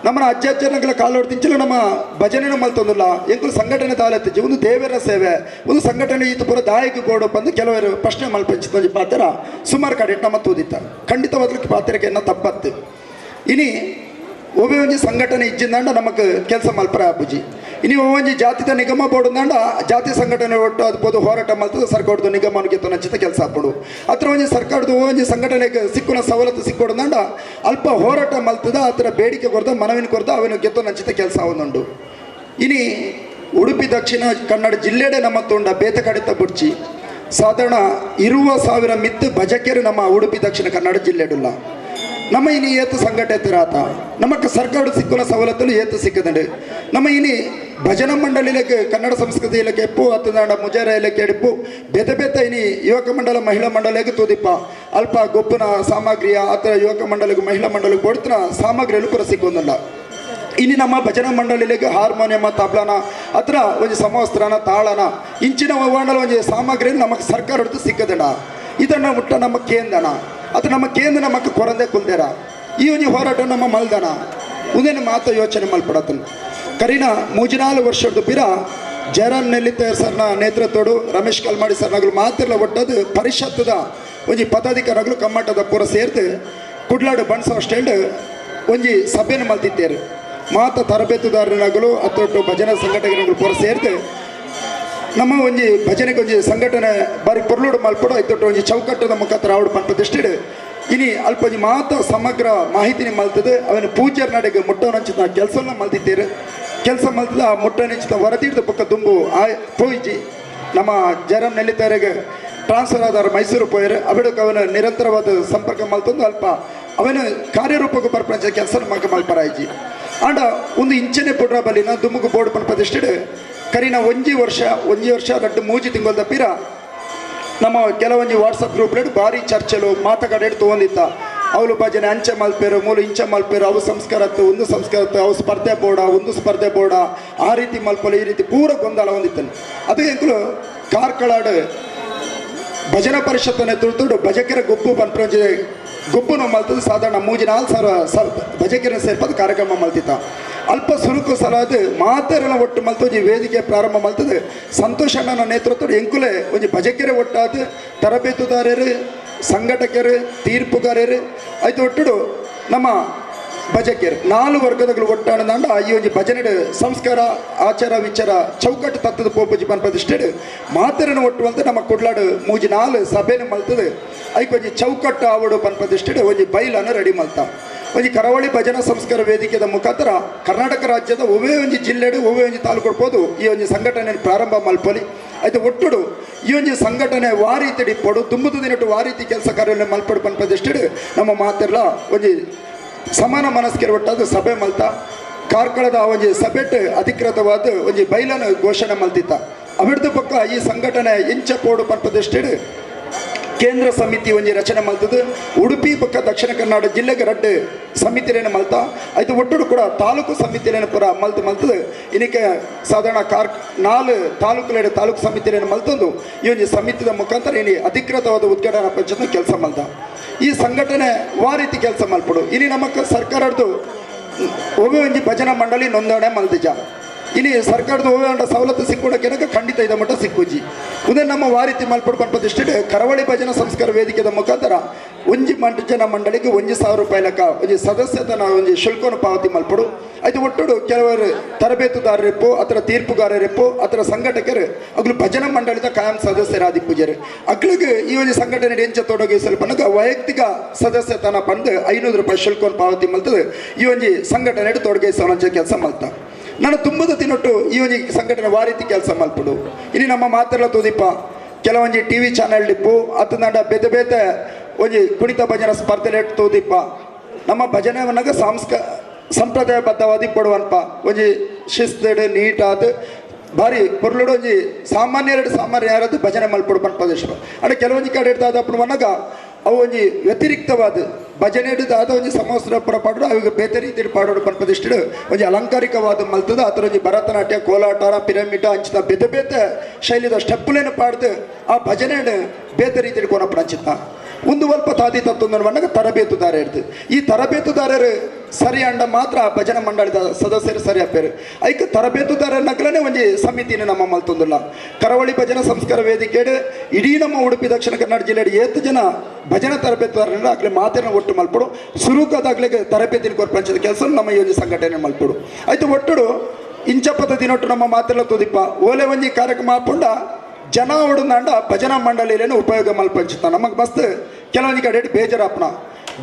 ನಮ್ಮನ ಅಜ್ಜನಗಳ ಕಾಲೋಡ್ತಿಂಚಲು ನಮ್ಮ ಭಜನೆ ಮಲ್ತೊಂದಿಲ್ಲ ಎಂಕುಲು ಸಂಘಟನೆ ತಾಲೆತ್ತಿಜ್ಜಿ ಒಂದು ದೇವರ ಸೇವೆ ಒಂದು ಸಂಘಟನೆ ಈತ ಪೂರ ದಾಯಕ ಬೋಡು ಬಂದು ಕೆಲವರು ಪ್ರಶ್ನೆ ಮಲ್ಪಂಚಿದ ಪಾತ್ರ ಸುಮಾರು ಕಡೆ ನಮ್ಮ ತೂದಿತ್ತ ಖಂಡಿತವಾದ್ಲಿಕ್ಕೆ ಪಾತ್ರಕ್ಕೆ ಎನ್ನ ತಪ್ಪತ್ತು. ಇನಿ ಒಬ್ಬ ಒಂಜಿ ಸಂಘಟನೆ ಇಜ್ಜಿಂದಾಂಡ ನಮಗೆ ಕೆಲಸ ಮಲ್ಪರ ಅಪ್ಪುಜಿ ಇನಿ ಒಂಜಿ ಜಾತಿದ ನಿಗಮ ಬೋಡುಂದಾಂಡ ಜಾತಿ ಸಂಘಟನೆ ಒಟ್ಟು ಅದು ಪೋದು ಹೋರಾಟ ಮಲ್ತದ ಸರ್ಕಾರದ ನಿಗಮನಿಗೆ ನಚ್ಚಿತ ಕೆಲಸ ಹಾಪಡು ಹತ್ರ ಒಂಜಿ ಸರ್ಕಾರದ ಒಂಜಿ ಸಂಘಟನೆಗೆ ಸಿಕ್ಕುನ ಸವಲತ್ತು ಸಿಕ್ಕೊಡುಂದಾಂಡ ಅಲ್ಪ ಹೋರಾಟ ಮಲ್ತದ ಹತ್ರ ಬೇಡಿಕೆ ಕೊಡ್ದ ಮನವಿನ ಕೊಡ್ದ ಅವನು ಗೆತ್ತು ನಚ್ಚಿತ ಕೆಲಸ ಅವನುಂಡು. ಇನಿ ಉಡುಪಿ ದಕ್ಷಿಣ ಕನ್ನಡ ಜಿಲ್ಲೆಡೆ ನಮ್ಮ ತೊಂಡ ಬೇತ ಕಡಿತ ಬುಡ್ಚಿ ಸಾಧಾರಣ 20,000 ಮಿತ್ತು ಭಜಕೇರು ನಮ್ಮ ಉಡುಪಿ ದಕ್ಷಿಣ ಕನ್ನಡ ಜಿಲ್ಲೆಡುಲ್ಲ. ನಮ್ಮ ಇನಿ ಏತು ಸಂಘಟೆತ್ತಿರಾತ ನಮಕ್ ಸರ್ಕಾರ ಸಿಕ್ಕುನ ಸವಲತ್ತುಲು ಏತು ಸಿಕ್ಕದಂಡು ನಮ್ಮ ಇನಿ ಭಜನಾ ಮಂಡಳಿലേക്ക് ಕನ್ನಡ ಸಂಸ್ಕೃತಿയിലേക്ക് ಎಪ್ಪು ಅತ್ತದಾಂಡ ಮುಜಾರയിലേക്ക് ಎಡಿಪ್ಪು ಬೆತ ಇನಿ ಯುವಕ ಮಂಡಲ ಮಹಿಳಾ ಮಂಡಳಿಗೆ ತೂದಿಪ್ಪ ಅಲ್ಪ ಗೊಬ್ಬನ ಸಾಮಗ್ರಿಯ ಅತ್ರ ಯುವಕ ಮಂಡಳಿಗೆ ಮಹಿಳಾ ಮಂಡಳಿಗೆ ಕೊಡ್ತಿನ ಸಾಮಗ್ರಿಯಲ್ಲೂ ಪುರ ಸಿಕ್ಕೊಂದಲ್ಲ ಇನ್ನು ನಮ್ಮ ಭಜನಾ ಮಂಡಳಿಗೆ ಹಾರ್ಮೋನಿಯಮ ತಬ್ಲಾನ ಅತ್ರ ಒಂದು ಸಮವಸ್ತ್ರನ ತಾಳನ ಇಂಚಿನ ಒವ್ವಾಂಡಲ ಒಂದು ಸಾಮಗ್ರಿ ನಮಗೆ ಸರ್ಕಾರ ಹೊಡೆದು ಸಿಕ್ಕದಣ ಇದನ್ನು ಮುಟ್ಟ ನಮ್ಮ ಕೇಂದ್ರನ ಅದು ನಮ್ಮ ಕೇಂದ್ರ ನಮಗೆ ಕೊರಂದೆ ಕುಲ್ದೇರ ಈ ಒಂದು ಹೋರಾಟ ನಮ್ಮ ಮಲ್ದನ ಉದೇನು ಮಾತು ಯೋಚನೆ ಮಲ್ಪಡತನು ಕರೀನ 3-4 ವರ್ಷದ ಬಿರ ಜಯರಾಮ್ ನೆಲ್ಲಿತ ಸರ್ನ ನೇತೃತ್ವಡು ರಮೇಶ್ ಕಲ್ಮಾಡಿ ಸರ್ನಾಗಲು ಮಾತಿರಲ ಒಟ್ಟದು ಪರಿಷತ್ತದ ಒಂದು ಪದಾಧಿಕಾರಿಗಳು ಕಮ್ಮಟದ ಪೂರ ಸೇರ್ತು ಕುಡ್ಲಾಡು ಬಣ್ಸೋ ಸ್ಟ್ಯಾಂಡ್ ಒಂದು ಸಭೆಯನ್ನು ಮಲ್ತಿದ್ದೇರು ಮಾತ ತರಬೇತುದಾರನಾಗಲು ಅತ್ತೊಟ್ಟು ಭಜನಾ ಸಂಘಟನೆಗಳು ಪೂರ ಸೇರ್ತು ನಮ್ಮ ಒಂಜಿ ಭಜನೆಗೆ ಒಂಜಿ ಸಂಘಟನೆ ಬಾರಿ ಪೊರ್ಲುಡು ಮಲ್ಪಡು ಐತೊಟ್ಟು ಒಂಜಿ ಚೌಕಟ್ಟದ ಮುಖಾಂತರ ಆವಡು ಪಂಪದಿಷ್ಟಿಡು ಇನಿ ಅಲ್ಪ ಒಂಜಿ ಮಾತ ಸಮಗ್ರ ಮಾಹಿತಿನಿ ಮಲ್ತದೆ ಅವನ ಪೂಜ್ಯರ ನಡೆಗೆ ಮುಟ್ಟವನಂಚಿನ ಕೆಲಸನ ಮಲ್ತಿದ್ದೇರು ಕೆಲಸ ಮಲ್ತದ ಆ ಮುಟ್ಟನಿಂಚಿನ ವರದಿಡ್ದ ಪಕ್ಕ ದುಂಬು ಪೋಯಿಜಿ ನಮ್ಮ ಜಯರಾಮ್ ನೆಲ್ಲಿತಾರಿಗೆ ಟ್ರಾನ್ಸ್ಫರ್ ಆದವರು ಮೈಸೂರು ಪೋಯರು ಅವಿಡಕ್ಕೆ ಅವನ ನಿರಂತರವಾದ ಸಂಪರ್ಕ ಮಲ್ತೊಂದು ಅಲ್ಪ ಅವನ ಕಾರ್ಯರೂಪಕ್ಕೆ ಬರ್ಪಂಚ ಕೆಲಸ ಮಗ ಮಲ್ಪರಾಯ್ಜಿ ಆಂಡ ಒಂದು ಇಂಚನೆ ಪುಡ್ರ ಬಲಿನ ದುಮ್ಮುಗು ಬೋರ್ಡ್ ಪಂಪದಿಷ್ಟಿಡು ಕರೀನ ಒಂಜಿ ವರ್ಷ 2 ಮೂಜಿ ತಿಂಗಳ ದಪ್ಪಿರ ನಮ್ಮ ಕೆಲವೊಂದು ವಾಟ್ಸಪ್ ಗ್ರೂಪ್ಗಳು ಭಾರಿ ಚರ್ಚೆಲು ಮಾತುಕಡೆ ತೊಗೊಂಡಿತ್ತ ಅವಳು ಭಜನೆ ಅಂಚೆ ಮಲ್ಪೇರು ಮೂಲ ಇಂಚೆ ಮಲ್ಪೇರು ಅವು ಸಂಸ್ಕಾರತ್ತು ಒಂದು ಸಂಸ್ಕಾರತ್ತು ಅವು ಸ್ಪರ್ಧೆ ಬೋಡ ಆ ರೀತಿ ಮಲ್ಪಲು ಈ ರೀತಿ ಪೂರ ಗೊಂದಲ ಹೊಂದಿತ್ತನು ಅದು ಎಂಕಲು ಕಾರ್ಕಳಾಡು ಭಜನಾ ಪರಿಷತ್ತನ್ನು ತುಳ್ತುಡು ಭಜಕರ ಗುಂಪು ಪಂಪ್ರಂಜೆ ಗುಂಪುನು ಮಲ್ತದ್ದು ಸಾಧಾರಣ 3-4 ಭಜಕರ ಸೇರ್ಪದ ಕಾರ್ಯಕ್ರಮ ಮಲ್ತಿತ್ತ ಅಲ್ಪ ಸುರುಕು ಸಲಾದ ಮಾತೆರನ ಒಟ್ಟು ಮಲ್ತೋಜಿ ವೇದಿಕೆ ಪ್ರಾರಂಭ ಮಲ್ತದೆ ಸಂತೋಷ್ ಅಣ್ಣನ ನೇತೃತ್ವದ ಎಂಕುಲೆ ಒಂದು ಭಜಕೆರೆ ಒಟ್ಟಾದ ತರಬೇತುದಾರರು ಸಂಘಟಕರು ತೀರ್ಪುಗಾರರು ಆಯ್ತು ಒಟ್ಟುಡು ನಮ್ಮ ಭಜಕೆರು 4 ವರ್ಗದಗಳು ಒಟ್ಟಾಣದಂಡ ಈ ಒಂದು ಭಜನೆ ಸಂಸ್ಕಾರ ಆಚಾರ ವಿಚಾರ ಚೌಕಟ್ಟು ತತ್ತದ ಪೋಪಜಿ ಪನ್ಪದಿಷ್ಟೆಡು ಮಾತೆರನ ಒಟ್ಟು ಅಂತ ನಮ್ಮ ಕೊಡ್ಲಾಡು 3-4 ಸಭೆನ ಮಲ್ತದೆ ಐಕ್ ಒಂಜಿ ಚೌಕಟ್ಟು ಆವಡು ಪನ್ಪದಿಷ್ಟೆಡು ಒಂದು ಬೈಲನ್ನು ರೆಡಿ ಮಲ್ತ ಒಂದು ಕರಾವಳಿ ಭಜನಾ ಸಂಸ್ಕಾರ ವೇದಿಕೆದ ಮುಖಾಂತರ ಕರ್ನಾಟಕ ರಾಜ್ಯದ ಒವೇ ಒಂದು ಜಿಲ್ಲೆಡು ಒವೇ ಒಂದು ತಾಲೂಕು ಕೊಡ್ಬೋದು ಈ ಒಂದು ಸಂಘಟನೆ ಪ್ರಾರಂಭ ಮಲ್ಪಲಿ ಆಯ್ತು ಒಟ್ಟುಡು ಈ ಒಂದು ಸಂಘಟನೆ ವಾರೀತಿ ಡಿಪ್ಪೋಡು ತುಂಬುದು ದಿನಟ್ಟು ವಾರೀತಿ ಕೆಲಸ ಕಾರ್ಯ ಮಲ್ಪಡು ಪನ್ಪದಿಷ್ಟೆಡು ನಮ್ಮ ಮಾತೆಲ್ಲ ಒಂದು ಸಮಾನ ಮನಸ್ಕರು ಒಟ್ಟಾದ ಸಭೆ ಮಲ್ತ ಕಾರ್ಕಳದ ಒಂದು ಸಭೆಟ್ ಅಧಿಕೃತವಾದ ಒಂದು ಬೈಲನ್ನು ಘೋಷಣೆ ಮಲ್ತಿತ್ತ ಅವಿಡ್ದ ಪಕ್ಕ ಈ ಸಂಘಟನೆ ಇಂಚ ಪೋಡು ಪನ್ಪದಿಷ್ಟೆಡು ಕೇಂದ್ರ ಸಮಿತಿ ಒಂದು ರಚನೆ ಮಲ್ತದ್ದು ಉಡುಪಿ ಪಕ್ಕ ದಕ್ಷಿಣ ಕನ್ನಡ ಜಿಲ್ಲೆಗೆ 2 ಸಮಿತಿರೇನು ಮಲ್ತ ಆಯ್ತು ಒಟ್ಟುಡು ಕೂಡ ತಾಲೂಕು ಸಮಿತಿರೇನು ಪುರ ಮಲ್ತದೆ ಇನ್ನಕ್ಕೆ ಸಾಧಾರಣ 4 ತಾಲೂಕು ಸಮಿತಿರೇನು ಮಲ್ತಂದು ಈ ಒಂದು ಸಮಿತಿಯ ಮುಖಾಂತರ ಇನಿ ಅಧಿಕೃತವಾದ ಉದ್ಘಾಟನಾ ಪಂಚಾಯತ್ ಕೆಲಸ ಮಲ್ತ ಈ ಸಂಘಟನೆ ವಾರೀತಿ ಕೆಲಸ ಮಲ್ಪಡು ಇಲ್ಲಿ ನಮಕ್ಕೆ ಸರ್ಕಾರದ್ದು ಒಬ್ಬ ಒಂದು ಭಜನಾ ಮಂಡಳಿ ನೋಂದಣಿ ಮಲ್ತಿಜ ಇನಿ ಸರ್ಕಾರದ ಹೋಗಂಡ ಸವಲತ್ತು ಸಿಕ್ಕೋಡಕ್ಕೆ ಖಂಡಿತ ಇದ ಮಟ್ಟ ಸಿಕ್ಕುಜಿ ಉದೇ ನಮ್ಮ ವಾರೀತಿ ಮಲ್ಪಡು ಪಂಪದಿಷ್ಟು ಕರಾವಳಿ ಭಜನಾ ಸಂಸ್ಕಾರ ವೇದಿಕೆದ ಮುಖಾಂತರ ಒಂಜಿ ಭಜನಾ ಮಂಡಳಿಗೆ 1,000 ರೂಪಾಯಿ ಲೆಕ್ಕ ಒಂದು ಸದಸ್ಯತನ ಒಂದು ಶುಲ್ಕವನ್ನು ಪಾವತಿ ಮಲ್ಪಡು ಆಯ್ತು ಒಟ್ಟುಡು ಕೆಲವರು ತರಬೇತುದಾರರಿಪ್ಪು ಅತರ ತೀರ್ಪುಗಾರರಿಪ್ಪು ಅತರ ಸಂಘಟಕರು ಅಗ್ಲು ಭಜನಾ ಮಂಡಳಿದ ಕಾಯಂ ಸದಸ್ಯರಾದಿ ಪೂಜಾರಿ ಅಗ್ಲಿಗೆ ಈ ಒಂದು ಸಂಘಟನೆ ಎಂಚ ತೊಡಗಿಸಲ್ಪನಾಗ ವೈಯಕ್ತಿಕ ಸದಸ್ಯತನ ಬಂದು 500 ರೂಪಾಯಿ ಶುಲ್ಕವನ್ನು ಪಾವತಿ ಮಲ್ತದೆ ಈ ಒಂದು ಸಂಘಟನೆ ತೊಡಗಿಸೋಣ ಕೆಲಸ ಮಲ್ತ ನಾನು ತುಂಬದ ತಿನ್ನೊಟ್ಟು ಈ ಒಂದು ಸಂಘಟನೆ ವಾರೀತಿ ಕೆಲಸ ಮಲ್ಪಡು ಇನ್ನು ನಮ್ಮ ಮಾತೆಲ್ಲ ತೋದಿಪ್ಪ ಕೆಲವೊಂದು TV ಚಾನೆಲ್ ಡಿಪ್ಪು ಅತ್ತಂದ ಬೇತೆ ಒಂದು ಕುಣಿತ ಭಜನಾ ಸ್ಪರ್ಧೆ ತೋದಿಪ್ಪ ನಮ್ಮ ಭಜನೆವನ್ನಾಗ ಸಂಪ್ರದಾಯಬದ್ಧವಾದಿ ಪಡುವನ್ಪ ಒಂದು ಶಿಸ್ತು ನೀಟಾದ ಭಾರಿ ಪೊರ್ಲುಡು ಒಂಜಿ ಸಾಮಾನ್ಯ ಯಾರದ್ದು ಭಜನೆ ಮಲ್ಪಡು ಪಂಪದೇಶ ಅಂದ್ರೆ ಕೆಲವೊಂದು ಕಡೆ ಇಡ್ತಾದ ಅಪ್ಪನವನ್ನಾಗ ಅವು ಒಂದು ವ್ಯತಿರಿಕ್ತವಾದ ಭಜನೆ ಹಿಡಿದಾದ ಒಂದು ಸಮವಸ್ತ್ರ ಪುರ ಪಾಡೋಡು ಅವಾಗ ಬೇತೆ ರೀತಿ ಪಾಡೋಡು ಪನ್ಪದಿಷ್ಟು ಒಂದು ಅಲಂಕಾರಿಕವಾದ ಮಲ್ತದ ಆ ಥರ ಒಂದು ಭರತನಾಟ್ಯ ಕೋಲಾಟ ಪಿರಮಿಡ್ ಅಂಚಿನ ಬೇತೆ ಶೈಲಿದ ಸ್ಟೆಪ್ಪುಲೇನು ಪಾಡ್ದು ಆ ಭಜನೆ ಬೇತೆ ರೀತಿ ಕೊನಪ್ಪು ಅಂಚಿತ್ತ ಒಂದು ಸ್ವಲ್ಪ ತಾದಿ ತತ್ತೊಂದನ್ನು ತರಬೇತುದಾರ ಇರ್ದು ಈ ತರಬೇತುದಾರರು ಸರಿ ಅಂಡ ಮಾತ್ರ ಭಜನಾ ಮಂಡಳಿದ ಸದಸ್ಯರು ಸರಿ ಅಪ್ಪೇರು ಐಕ ತರಬೇತುದಾರ ನಗಲನೇ ಒಂದು ಸಮಿತಿನ ನಮ್ಮ ಮಲ್ತೊಂದಿಲ್ಲ ಕರಾವಳಿ ಭಜನಾ ಸಂಸ್ಕಾರ ವೇದಿಕೆ ಇಡೀ ನಮ್ಮ ಉಡುಪಿ ದಕ್ಷಿಣ ಕನ್ನಡ ಜಿಲ್ಲೆ 8 ಜನ ಭಜನಾ ತರಬೇತುದಾರರಿಂದ ಆಗ್ಲೇ ಮಾತಿನ ಒಟ್ಟು ಮಲ್ಪಡು ಸುರುಕಾದಾಗ್ಲಿಗೆ ತರಬೇತಿನ ಕೊರ್ಪಂಚದ ಕೆಲಸ ನಮ್ಮ ಈ ಒಂದು ಸಂಘಟನೆ ಮಲ್ಪಡು ಆಯ್ತು ಒಟ್ಟುಡು ಇಂಚಪ್ಪದ ದಿನೊಟ್ಟು ನಮ್ಮ ಮಾತೆಲ್ಲ ತೋದಿಪ್ಪ ಓಲೆ ಒಂಜಿ ಕಾರ್ಯಕ್ರಮ ಹಾಕೊಂಡ ಜನ ಹೊಡೆದಾಂಡ ಭಜನಾ ಮಂಡಳಿಲೇನು ಉಪಯೋಗ ಮಲ್ಪಂಚುತ್ತ ನಮಗೆ ಮಸ್ತ್ ಕೆಲವೊಂದು ಕಡೆ ಬೇಜಾರಪ್ಪನ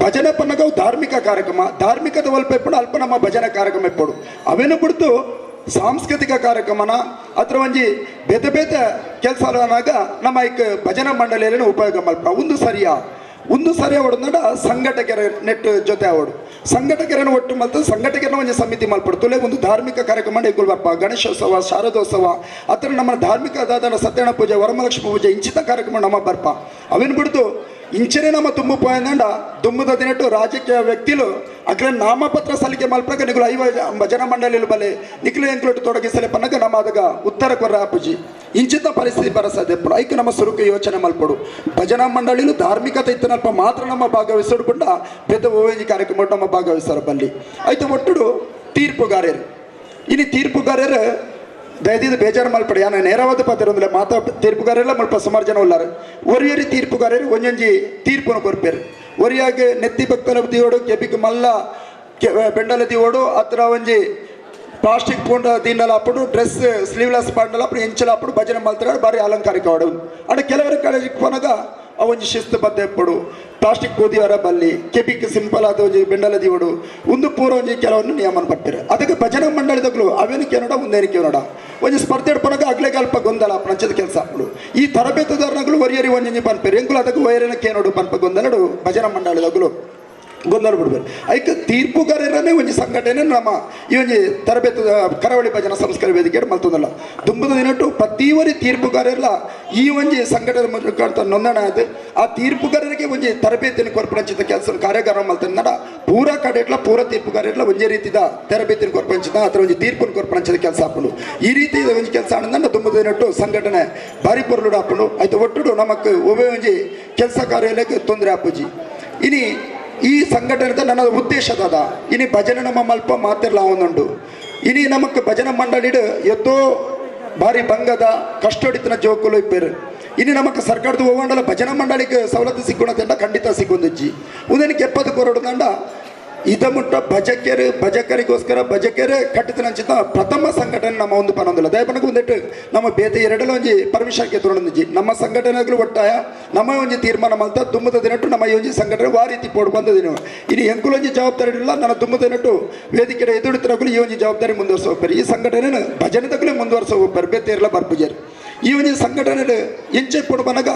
ಭಜನೆ ಪನ್ನಗ ಧಾರ್ಮಿಕ ಕಾರ್ಯಕ್ರಮ ಧಾರ್ಮಿಕದ ಒಲ್ಪ ಇಪ್ಪಡು ಅಲ್ಪ ನಮ್ಮ ಭಜನೆ ಕಾರ್ಯಕ್ರಮ ಇಪ್ಪಡು ಅವೇನು ಬಿಡ್ತು ಸಾಂಸ್ಕೃತಿಕ ಕಾರ್ಯಕ್ರಮನ ಅದ್ರ ಒಂಜಿ ಬೇತೆ ಕೆಲಸ ನಮ್ಮ ಐಕ್ ಭಜನಾ ಮಂಡಳಿಯಲ್ಲೇನು ಉಪಯೋಗ ಮಲ್ಪ ಒಂದು ಸರಿಯಾ ಒಂದು ಸಾರಿ ಅವಡಂದ ಸಂಘಟಕರ ನೆಟ್ ಜೊತೆ ಅವಡು ಸಂಘಟಕರನ್ನು ಒಟ್ಟು ಮಲ್ತು ಸಂಘಟಕರನ್ನ ಒಂದು ಸಮಿತಿ ಮಲ್ಪಡ್ತಲೆ ಒಂದು ಧಾರ್ಮಿಕ ಕಾರ್ಯಕ್ರಮ ಎಗ್ಗುಲ್ ಬರ್ಪ ಗಣೇಶೋತ್ಸವ ಶಾರದೋತ್ಸವ ಆ ಥರ ನಮ್ಮ ಧಾರ್ಮಿಕ ಅದಾದ ಸತ್ಯನಾರಾಯಣ ಪೂಜೆ ವರಮಲಕ್ಷ್ಮಿ ಪೂಜೆ ಇಂಚಿತ ಕಾರ್ಯಕ್ರಮ ನಮ್ಮ ಬರ್ಪ ಅವೇನು ಬಿಡ್ತು ಇಂಚನೆ ನಮ್ಮ ತುಂಬ పోయిందండ దుమ్ముద తినట్టు రాజకీయ వ్యక్తులు అక్కడ నామపత్ర సలిಕೆ మల్పక నికులు 5 భజన మండలిలు బలే నికులు ఎంకులు ತೊಡಗಿಸಲೆ ಪನ್ನಗ ನಮ್ಮ ಅದಗ ಉತ್ತರ ಕೊರ್ರಾಪುಜಿ ಇಂಚಿತ ಪರಿಸ್ಥಿತಿ ಬರಸದೆ ಐಕ ನಮ್ಮ ಸುರುಕು ಯೋಚನೆ ಮಲ್ಪಡು ಭಜನಾ ಮಂಡಳಿಲು ಧಾರ್ಮಿಕತೆ ಇತ್ತನಲ್ಪ ಮಾತ್ರ ನಮ್ಮ ಭಾಗವಹಿಸೋಡ್ಕೊಂಡ ಪೆದ್ದ ಓವೇಜಿ ಕಾರ್ಯಕ್ರಮ ನಮ್ಮ ಭಾಗವಹಿಸ್ತಾರ ಬಲ್ಲಿ ಐತೆ ಒಟ್ಟುಡು ತೀರ್ಪುಗಾರರು ಇನ್ನು ತೀರ್ಪುಗಾರರು ದಯದಿಂದ ಬೇಜಾರು ಮಲ್ಪಡಿ ನಾನು ನೇರವಾದ ಪತ್ತಿರೊಂದಿಲ್ಲ ಮಾತಾ ತೀರ್ಪುಗಾರೆಲ್ಲ ಮಲ್ಪ ಸುಮಾರು ಜನ ಉಳ್ಳಾರು ಒರಿಯರಿ ತೀರ್ಪುಗಾರರು ಒಂಜೊಂಜಿ ತೀರ್ಪನ್ನು ಕೊರ್ಪೇರು ಒರಿಯಾಗೆ ನೆತ್ತಿ ಭಕ್ತಲ ದಿಯೋಡು ಕೆಬಿಕ್ ಮಲ್ಲ ಬೆಂಡಲ ದಿಯೋಡು ಹತ್ರ ಒಂಜಿ ಪ್ಲಾಸ್ಟಿಕ್ ಪೂಂಡ దీనిలో అప్పుడు డ్రెస్ స్లీవ్లెస్ పండల అప్పుడు ఎంచల అప్పుడు భజన మల్తాడు భారీ అలంకారిక వాడు అంటే ಕೆಲವರ ಕಾಲೇಜಿಗೆ పోనగా ಅವೊಂಜಿ ಶಿಸ್ತು ಬದ್ಧ ಎಪ್ಪಡು ಪ್ಲಾಸ್ಟಿಕ್ ಕೂದಿವರ ಬಲ್ಲಿ ಕೆಬಿಕ್ ಸಿಂಪಲ್ ಆದ ಒಂಜಿ ಬೆಂಡಲ ದಿವಡು ಒಂದು ಪೂರ ಒಂಜಿ ಕೆಲವನ್ನು ನಿಯಮನ ಪಟ್ಟಿರು ಅದಕ್ಕೆ ಭಜನಾ ಮಂಡಳಿದಗಳು ಅವೇನಕ್ಕೆ ನೋಡ ಮುಂದೇನಕ್ಕೆ ನೋಡ ಒಂಜಿ ಸ್ಪರ್ಧೆ ಪನಗ ಅಗ್ಲೆ ಅಲ್ಪ ಗೊಂದಲ ಪಂಚದ ಕೆಲಸ ಅಪ್ಪಡು ಈ ತರಬೇತುದಾರಗಳು ಒರಿಯರಿ ಒಂಜಿ ಪನ್ಪೇರು ಎಂಕುಲು ಅದಕ್ಕೆ ವೈರನಕ್ಕೆ ನೋಡು ಪನ್ಪ ಗೊಂದಲಡು ಭಜನಾ ಮಂಡಳಿದಗಳು ಗೊಂದಲ ಬಿಡ್ಬೇಕು ಐಕೆ ತೀರ್ಪುಗಾರರನ್ನೇ ಒಂಜಿ ಸಂಘಟನೆ ನಮ್ಮ ಈ ಒಂಜಿ ತರಬೇತು ಕರಾವಳಿ ಭಜನಾ ಸಂಸ್ಕಾರ ವೇದಿಕೆ ಮಲ್ತೊಂದಲ್ಲ ದುಂಬದ ದಿನಟ್ಟು ಪ್ರತಿವರಿ ತೀರ್ಪುಗಾರರೆಲ್ಲ ಈ ಒಂಜಿ ಸಂಘಟನೆ ಮುಖಾಂತರ ನೋಂದಣಿ ಆಯ್ತು ಆ ತೀರ್ಪುಗಾರರಿಗೆ ಒಂಜಿ ತರಬೇತಿನ ಕೊರ್ಪಂಚಿತ ಕೆಲಸ ಕಾರ್ಯಕ್ರಮ ಮಲ್ತಂದ ಪೂರ ಕಡೆಟ್ಲ ಪೂರ ತೀರ್ಪುಗಾರರೆಲ್ಲ ಒಂಜಿ ರೀತಿದ ತರಬೇತಿನ ಕೊರ್ಪಂಚಿತ ಅಥವಾ ಒಂಜಿ ತೀರ್ಪನ್ನು ಕೊರ್ಪಂಚಿತ ಕೆಲಸ ಹಾಕೊಂಡು ಈ ರೀತಿ ಒಂಜಿ ಕೆಲಸ ಆನಂದ ದುಂಬದ ದಿನಟ್ಟು ಸಂಘಟನೆ ಭಾರಿ ಪೊರ್ಲುಡು ಹಾಕೊಂಡು ಆಯ್ತು ಒಟ್ಟುಡು ನಮಕ್ ಒಬ್ಬ ಒಂಜಿ ಕೆಲಸ ಕಾರ್ಯಾಲಯಕ್ಕೆ ತೊಂದರೆ ಹಾಪುಜಿ ಇನಿ ಈ ಸಂಘಟನೆ ನನ್ನ ಉದ್ದೇಶದ ಇನಿ ಭಜನೆ ನಮ್ಮ ಮಲ್ಪ ಮಾತಿರ್ಲ ಅವನುಂಡು ಇನಿ ನಮಕ್ ಭಜನಾ ಮಂಡಳಿಡು ಎತ್ತೋ ಭಾರಿ ಭಂಗದ ಕಷ್ಟೊಡಿತನ ಜೋಕುಲು ಇಪ್ಪೇರು ಇನ್ನು ನಮಕ್ ಸರ್ಕಾರದ ಹೋಗಂಡಲ್ಲ ಭಜನಾ ಮಂಡಳಿಗೆ ಸವಲತ್ತು ಸಿಕ್ಕೋಣದಂಡ ಖಂಡಿತ ಸಿಕ್ಕೊಂದಿಜ್ಜಿ ಉದನಿಗೆ 70 ಕೋಟಿ ದಂಡ ಇದ ಮುಟ್ಟ ಭಜಕರಿಗೋಸ್ಕರ ಭಜಕರೇ ಕಟ್ಟಿತನಂಚಿತ ಪ್ರಥಮ ಸಂಘಟನೆ ನಮ್ಮ ಒಂದು ಪನೊಂದಿಲ್ಲ ದಯಪನಕ್ಕೆ ಒಂದಿಟ್ಟು ನಮ್ಮ ಬೇತೆ ಎರಡಲ್ಲ ಒಂಜಿ ಪರ್ಮಿಷನ್ಗೆ ತೊಗೊಂಡಿಜ್ಜಿ ನಮ್ಮ ಸಂಘಟನೆಗಳು ಒಟ್ಟಾಯ ನಮ್ಮ ಒಂಜಿ ತೀರ್ಮಾನ ಮಲ್ತ ತುಂಬದ ದಿನಟ್ಟು ನಮ್ಮ ಈ ಒಂಜಿ ಸಂಘಟನೆ ವಾ ರೀತಿ ಪೋಡು ಬಂದದಿನ ಇನ್ನು ಎಂಕುಲೊಂಜಿ ಜವಾಬ್ದಾರಿ ಇಲ್ಲ ನನ್ನ ತುಂಬದ ದಿನಟ್ಟು ವೇದಿಕೆ ಎದುರುತ್ತರಗಳು ಈ ಒಂಜಿ ಜವಾಬ್ದಾರಿ ಮುಂದುವರ್ಸ ಹೋಗ್ತಾರೆ ಈ ಸಂಘಟನೆ ಭಜನೆದಗಳೇ ಮುಂದುವರ್ಸ ಹೋಗ್ತಾರೆ ಬೇತೆ ಇರಲ್ಲ ಬರ್ಪುಜಾರು ಈ ಒಂದು ಸಂಘಟನೆ ಎಂಚೆ ಪೋಡು ಬನಗ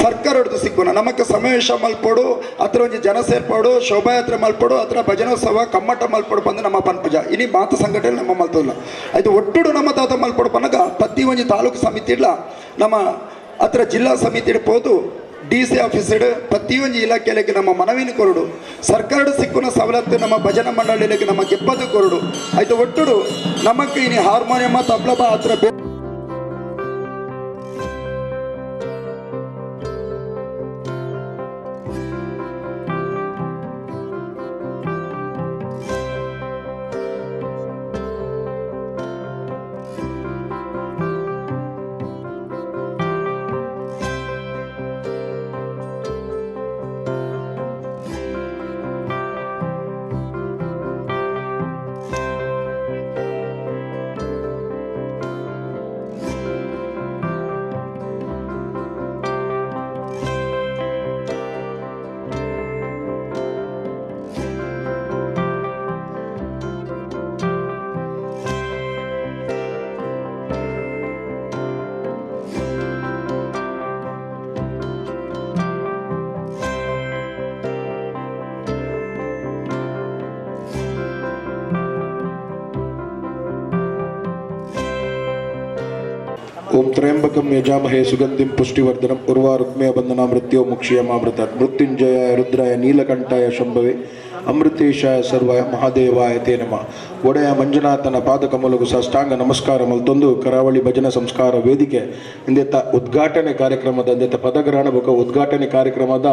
ಸರ್ಕಾರ ಹೊಡೆದು ಸಿಕ್ಕೋಣ ನಮಕ್ಕೆ ಸಮಾವೇಶ ಮಲ್ಪೋಡು ಹತ್ರ ಒಂದು ಜನ ಸೇರ್ಪೋಡು ಶೋಭಾಯಾತ್ರೆ ಮಲ್ಪೋಡು ಹತ್ರ ಭಜನೋತ್ಸವ ಕಮ್ಮಟ ಮಲ್ಪೋಡು ಬಂದು ನಮ್ಮ ಪನ್ಪೂಜ ಇನಿ ಮಾತು ಸಂಘಟನೆ ನಮ್ಮ ಮಲ್ತಲ್ಲ ಆಯ್ತು ಒಟ್ಟುಡು ನಮ್ಮ ತಾತ ಮಲ್ಪೋಡು ಬನಗ ಪ್ರತಿ ಒಂದು ತಾಲೂಕು ಸಮಿತಿ ಇಲ್ಲ ನಮ್ಮ ಹತ್ರ ಜಿಲ್ಲಾ ಸಮಿತಿ ಇಡ್ಬೋದು DC ಆಫೀಸ್ ಇಡು ಪ್ರತಿಯೊಂದು ಇಲಾಖೆಗೆ ನಮ್ಮ ಮನವಿನ ಕೊರಡು ಸರ್ಕಾರ ಸಿಕ್ಕುನ ಸವಲತ್ತು ನಮ್ಮ ಭಜನಾ ಮಂಡಳಿಗೆ ನಮಗೆ 70 ಕೊರಡು ಆಯ್ತು ಒಟ್ಟುಡು ನಮಕ್ಕೆ ಇನಿ ಹಾರ್ಮೋನಿಯಂ ತಬ್ಲಬ ಹತ್ರ ओम त्र्यंबकम यजामहे सुगंधिम पुष्टिवर्धनम उर्वारुक्मे बंधना मृत्यो मुक्षीयमामृत मृत्युंजयाय रुद्राय नीलकंठाय शंभवे ಅಮೃತೇಶಾಯ ಸರ್ವಾಯ ಮಹಾದೇವಾಯ ತೇ ನಮಃ. ಒಡೆಯ ಮಂಜುನಾಥನ ಪಾದಕಮಲಗೂ ಸಾಷ್ಟಾಂಗ ನಮಸ್ಕಾರ ಮಲ್ತೊಂದು ಕರಾವಳಿ ಭಜನಾ ಸಂಸ್ಕಾರ ವೇದಿಕೆ ಇಂದೆತ್ತ ಉದ್ಘಾಟನೆ ಕಾರ್ಯಕ್ರಮದ ಇಂದೆತ್ತ ಪದಗ್ರಹಣ ಬೊಕ ಉದ್ಘಾಟನೆ ಕಾರ್ಯಕ್ರಮದ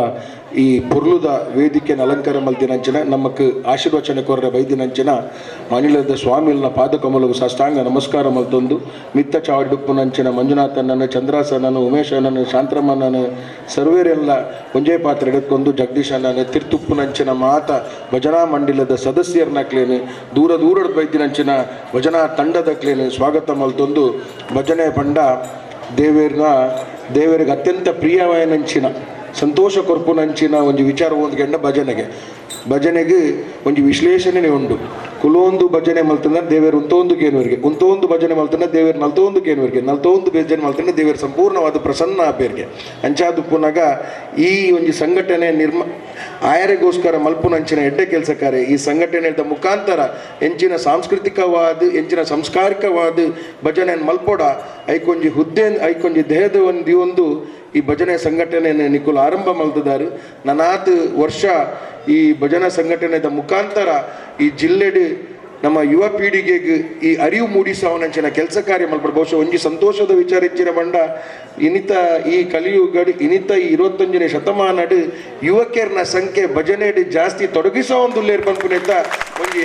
ಈ ಪುರ್ಲುದ ವೇದಿಕೆನ ಅಲಂಕಾರ ಮಲ್ತಿನಂಚಿನ ನಮಕ್ ಆಶೀರ್ವಚನೆ ಕೊರ್ರೆ ಬೈದಿನಂಚಿನ ಮನಿಲದ ಸ್ವಾಮಿಲ್ನ ಪಾದಕಮಲಗೂ ಸಾಷ್ಟಾಂಗ ನಮಸ್ಕಾರ ಮಲ್ತೊಂದು ಮಿತ್ತ ಚಾವಡ್ಡುಪ್ಪುನಂಚಿನ ಮಂಜುನಾಥನನ್ನು ಚಂದ್ರಾಸನನ್ನು ಉಮೇಶನನ್ನು ಶಾಂತರಮ್ಮನನ್ನು ಸರ್ವೇರೆಲ್ಲ ಒಂಜೇ ಪಾತ್ರ ಹಿಡಿದುಕೊಂಡು ಜಗದೀಶನನ್ನು ತಿರ್ತುಪ್ಪುನಂಚಿನ ಮಾತ ಭಜನಾ ಮಂಡಲದ ಸದಸ್ಯರನ್ನಕ್ಲೇನು ದೂರ ದೂರದ ಬೈದಿನಂಚಿನ ಭಜನಾ ತಂಡದಕ್ಲೇನು ಸ್ವಾಗತ ಮಲ್ತೊಂದು ಭಜನೆ ಪಂಡ ದೇವರಿಗೆ ಅತ್ಯಂತ ಪ್ರಿಯವಾಯನಂಚಿನ ಸಂತೋಷ ಕೊರ್ಪುನಂಚಿನ ಒಂದು ವಿಚಾರ ಓದ್ಕೊಂಡ ಭಜನೆಗೆ ಒಂದು ವಿಶ್ಲೇಷಣೆ ಉಂಟು. ಕುಲೋಂದು ಭಜನೆ ಮಲ್ತನ ದೇವರು ಉಂತೊಂದು ಕೇನುವರಿಗೆ ಉಂತೊಂದು ಭಜನೆ ಮಲ್ತನ ದೇವರು ನಲ್ತೊಂದು ಕೇನುವರಿಗೆ ನಲ್ತೊಂದು ಭಜನೆ ಮಲ್ತನ ದೇವರು ಸಂಪೂರ್ಣವಾದ ಪ್ರಸನ್ನ ಆಪೇರಿಗೆ ಅಂಚಾದು ಪುನಗ ಈ ಒಂದು ಸಂಘಟನೆ ಆಯರೆಗೋಸ್ಕರ ಮಲ್ಪುನಂಚಿನ ಎಡ್ಡೆ ಕೆಲಸ ಕಾರ್ಯ ಈ ಸಂಘಟನೆದ ಮುಖಾಂತರ ಎಂಚಿನ ಸಾಂಸ್ಕೃತಿಕವಾದ ಎಂಚಿನ ಸಂಸ್ಕಾರಿಕವಾದ ಭಜನೆ ಮಲ್ಪೋಡ ಐಕೊಂಜಿ ಹುದ್ದೆ ಐಕೊಂಜಿ ದೇಹದ ಒಂದು ಈ ಭಜನೆ ಸಂಘಟನೆ ನಿಕುಲು ಆರಂಭ ಮಲ್ತಿದ್ದಾರೆ ನನಾತ್ ವರ್ಷ ಈ ಭಜನಾ ಸಂಘಟನೆದ ಮುಖಾಂತರ ಈ ಜಿಲ್ಲೆಡ್ ನಮ್ಮ ಯುವ ಪೀಳಿಗೆಗೆ ಈ ಅರಿವು ಮೂಡಿಸವನಂಚಿನ ಕೆಲಸ ಕಾರ್ಯ ಮಲ್ಪಡ ಬಹುಶಃ ಒಂಜಿ ಸಂತೋಷದ ವಿಚಾರ ಇಚ್ಚಿನ ಬಂಡ ಇನಿತ ಈ ಕಲಿಯುಗಡ್ ಇನಿತ ಈ 21ನೇ ಶತಮಾನಡ್ ಯುವಕರ್ನ ಸಂಖ್ಯೆ ಭಜನೆಡ್ ಜಾಸ್ತಿ ತೊಡಗಿಸೋಂದುಲ್ಲೇರ್ ಪನ್ಪುನೆತ್ತ ಒಂಜಿ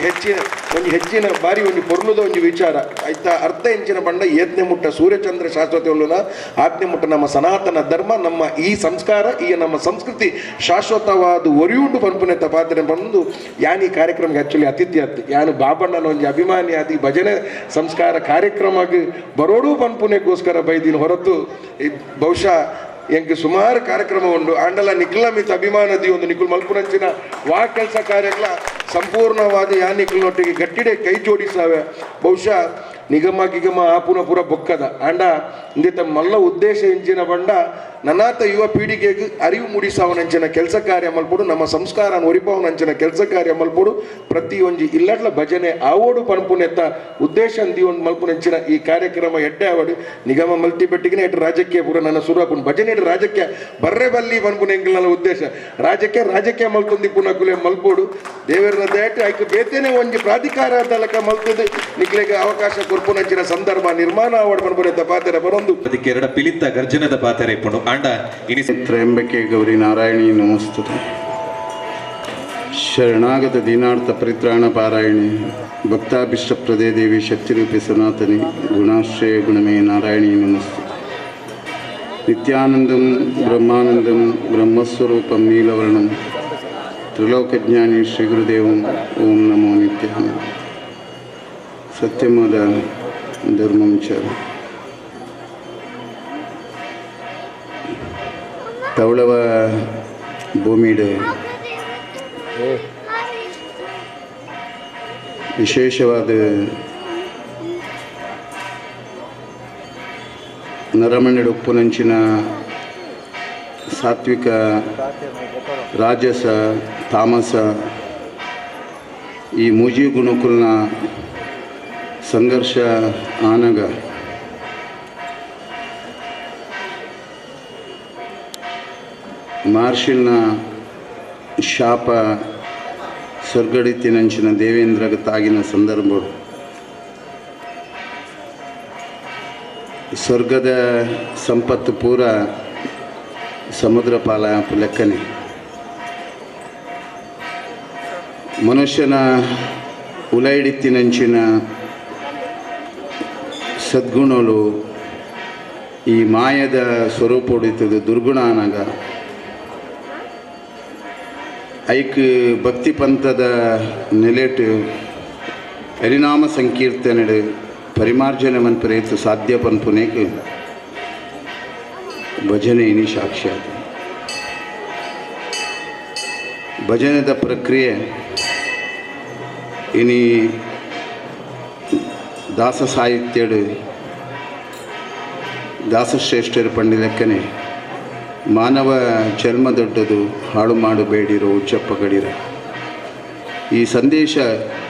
ಹೆಚ್ಚಿನ ಬಾರಿ ಒಂದು ಪೊರ್ಲುದ ಒಂದು ವಿಚಾರ ಆಯ್ತಾ ಅರ್ಥ ಎಂಚಿನ ಬಂಡ ಏತ್ನೆ ಮುಟ್ಟ ಸೂರ್ಯಚಂದ್ರ ಶಾಶ್ವತ ಉಳ್ಳುನ ಆತ್ನೆ ಮುಟ್ಟ ನಮ್ಮ ಸನಾತನ ಧರ್ಮ ನಮ್ಮ ಈ ಸಂಸ್ಕಾರ ಈ ನಮ್ಮ ಸಂಸ್ಕೃತಿ ಶಾಶ್ವತವಾದ ಒರಿಯುಂಡು ಪನ್ಪುನೆತ್ತ ಪಾತ್ರೆ ಬಂದು ಯಾನ್ ಈ ಕಾರ್ಯಕ್ರಮಕ್ಕೆ ಆಕ್ಚುಲಿ ಅತಿಥಿ ಆಯ್ತು ಯಾನು ಬಾಬಣ್ಣನ ಒಂದು ಅಭಿಮಾನಿ ಆದಿ ಭಜನೆ ಸಂಸ್ಕಾರ ಕಾರ್ಯಕ್ರಮಕ್ಕೆ ಬರೋಡು ಪನ್ಪುನೆಗೋಸ್ಕರ ಬೈದಿನ ಹೊರತು ಬಹುಶಃ ಎಂಕ್ ಸುಮಾರು ಕಾರ್ಯಕ್ರಮ ಉಂಡು ಆಂಡಲ ನಿಖಿಲ ಮಿತ್ ಅಭಿಮಾನದಿ ಒಂದು ನಿಖುಲ್ ಮಲ್ಪುನಂಚಿನ ವಾ ಕೆಲಸ ಕಾರ್ಯಕ್ರಮ ಸಂಪೂರ್ಣವಾದ ಯಾ ನಿಖಿಲ್ನೊಟ್ಟಿಗೆ ಗಟ್ಟಿಡೆ ಕೈ ಜೋಡಿಸಾವೆ ಬಹುಶಃ ನಿಗಮ ಗಿಗಮ ಆಪುನ ಪೂರ ಬೊಕ್ಕದ ಆಂಡ ಇಂದಿತ ಮಲ್ಲ ಉದ್ದೇಶ ಎಂಚಿನ ಬಂಡ ನನಾತ ಯುವ ಪೀಳಿಗೆಗೆ ಅರಿವು ಮೂಡಿಸವನಂಚಿನ ಕೆಲಸ ಕಾರ್ಯ ಮಲ್ಪಡು ನಮ್ಮ ಸಂಸ್ಕಾರ ಒರಿಪವನಂಚಿನ ಕೆಲಸ ಕಾರ್ಯ ಮಲ್ಪಡು ಪ್ರತಿ ಒಂಜಿ ಇಲ್ಲಡ್ಲ ಭಜನೆ ಆವೋಡು ಪನ್ಪುನೆತ್ತ ಉದ್ದೇಶ ಅಂದಿ ಒಂದು ಮಲ್ಪುನಂಚಿನ ಈ ಕಾರ್ಯಕ್ರಮ ಎಡ್ಡೆ ಆವಡು ನಿಗಮ ಮಲ್ತಿ ಬೆಟ್ಟಿಗೆ ಎಟ್ಟು ರಾಜಕೀಯ ಪೂರ ನನ್ನ ಸುರಾಪುನ್ ಭಜನೆ ರಾಜಕೀಯ ಬರ್ರೆ ಬಲ್ಲಿ ಪನ್ಪುನ ಎಂಗಿಲ್ ನನ್ನ ಉದ್ದೇಶ ರಾಜಕೀಯ ಮಲ್ತೊಂದಿ ಪುನಃ ಕುಲೆ ಮಲ್ಪೋಡು ದೇವರನ್ನ ದೇಟ ಐಕ ಬೇತೇನೆ ಒಂಜಿ ಪ್ರಾಧಿಕಾರ ತಲಕ ಮಲ್ತದೆ ನಿಕ್ಲೆಗೆ ಅವಕಾಶ ಕೊರ್ಪುನಂಚಿನ ಸಂದರ್ಭ ನಿರ್ಮಾಣ ಆವಡ್ ಪನ್ಪುನೆತ್ತ ಪಾತೆರ ಬರೊಂದು ಅದಕ್ಕೆ ಎರಡ ಪಿಲಿತ್ತ ಗರ್ಜನದ ಪಾತೆರ ಇಪ್ಪುಂಡು ಆಂಡ ಇನಿಸಿ ತ್ರಯಂಬಕೆ ಗೌರಿ ನಾರಾಯಣಿ ನಮಸ್ತುತೆ ಶರಣಾಗತ ದೀನಾರ್ಥ ಪರಿತ್ರಾಣ ಪಾರಾಯಣಿ ಭಕ್ತಾಭಿಷ್ಟಪ್ರದೇ ದೇವಿ ಶಕ್ತಿರೂಪಿ ಸನಾತನಿ ಗುಣಾಶ್ರಯ ಗುಣಮೇ ನಾರಾಯಣಿ ನಮಸ್ತುತೆ ನಿತ್ಯಾನಂದಂ ಬ್ರಹ್ಮಾನಂದಂ ಬ್ರಹ್ಮಸ್ವರೂಪಂ ನೀಲವರ್ಣಂ ತ್ರಿಲೋಕಜ್ಞಾನಿ ಶ್ರೀ ಗುರುದೇವಂ ಓಂ ನಮೋ ನಿತ್ಯಾನಂದ ಸತ್ಯಮದ ಧರ್ಮಂ ಚ ತವಳವ ಭೂಮಿಡೆ ವಿಶೇಷವಾದ ನರಮಣ್ಣೆಡು ಉಪ್ಪುನಂಚಿನ ಸಾತ್ವಿಕ ರಾಜಸ ತಾಮಸ ಈ ಮೂಜಿ ಗುಣಕುಲ್ನ ಸಂಘರ್ಷ ಆನಗ ಮಹರ್ಷಿನ ಶಾಪ ಸ್ವರ್ಗಡಿತಿನಂಚಿನ ದೇವೇಂದ್ರಗ ತಾಗಿನ ಸಂದರ್ಭ ಸ್ವರ್ಗದ ಸಂಪತ್ತು ಪೂರ ಸಮುದ್ರ ಪಾಲ ಲೆಕ್ಕನೆ ಮನುಷ್ಯನ ಉಲೈಡಿತ್ತಿನಂಚಿನ ಸದ್ಗುಣಗಳು ಈ ಮಾಯದ ಸ್ವರೂಪ ಹೊಡಿತದೆ ದುರ್ಗುಣ ಅನಾಗ ಐಕ್ ಭಕ್ತಿ ಪಂಥದ ನೆಲೆಟ್ ಪರಿಣಾಮ ಸಂಕೀರ್ತನೆಡು ಪರಿಮಾರ್ಜನೆ ಮನ್ಪರೇತು ಸಾಧ್ಯ ಪನ್ಪುನೇಕ್ ಭಜನೆ ಇನಿ ಸಾಕ್ಷಾತ್ ಭಜನೆದ ಪ್ರಕ್ರಿಯೆ ಇನಿ ದಾಸ ಸಾಹಿತ್ಯಡು ದಾಸಶ್ರೇಷ್ಠರು ಪಂಡಿ ಲೆಕ್ಕನೆ ಮಾನವ ಜನ್ಮ ದೊಡ್ಡದು ಹಾಳು ಮಾಡಬೇಡಿರೋ ಉಚ್ಚಪ್ಪಗಡಿರ ಈ ಸಂದೇಶ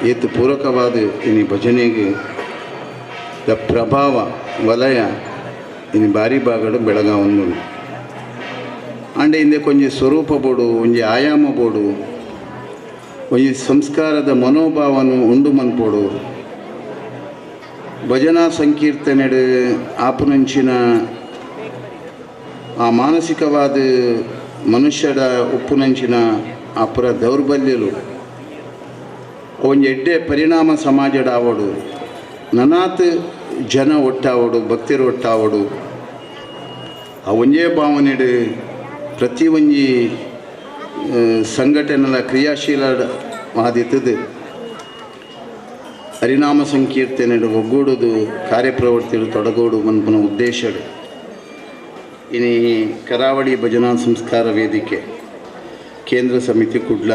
ಏತು ಪೂರಕವಾದ ಇನಿ ಭಜನೆಗೆ ದ ಪ್ರಭಾವ ವಲಯ ಇನಿ ಬಾರಿ ಬಾಗಡು ಬೆಳಗಾವನ್ನು ಅಂಡೆ ಹಿಂದೆ ಕೊಂಚ ಸ್ವರೂಪ ಬೋಡು ಒಂಜಿ ಆಯಾಮ ಬೋಡು ಒಂಜಿ ಸಂಸ್ಕಾರದ ಮನೋಭಾವನು ಉಂಡು ಮನ್ಪೋಡು ಭಜನಾ ಸಂಕೀರ್ತನೆಡು ಆಪುನಂಚಿನ ಆ ಮಾನಸಿಕವಾದ ಮನುಷ್ಯರ ಉಪ್ಪುನಂಚಿನ ಅಪುರ ದೌರ್ಬಲ್ಯಲು ಒಂಜಿ ಎಡ್ಡೆ ಪರಿಣಾಮ ಸಮಾಜದ ಆವಡು ನನಾತ್ ಜನ ಒಟ್ಟಾವಡು ಭಕ್ತರು ಒಟ್ಟಾವಡು ಆ ಒಂಜೇ ಭಾವನೆಡು ಪ್ರತಿ ಒಂಜಿ ಸಂಘಟನೆಲ ಕ್ರಿಯಾಶೀಲ ಆದಿತ್ತದು ಹರಿನಾಮ ಸಂಕೀರ್ತನೆಡು ಒಗ್ಗೂಡುದು ಕಾರ್ಯಪ್ರವೃತ್ತಿಗಳು ತೊಡಗೋಡು ಮನ್ಪುನ ಉದ್ದೇಶಡು ಇನಿ ಕರಾವಳಿ ಭಜನಾ ಸಂಸ್ಕಾರ ವೇದಿಕೆ ಕೇಂದ್ರ ಸಮಿತಿ ಕುಡ್ಲ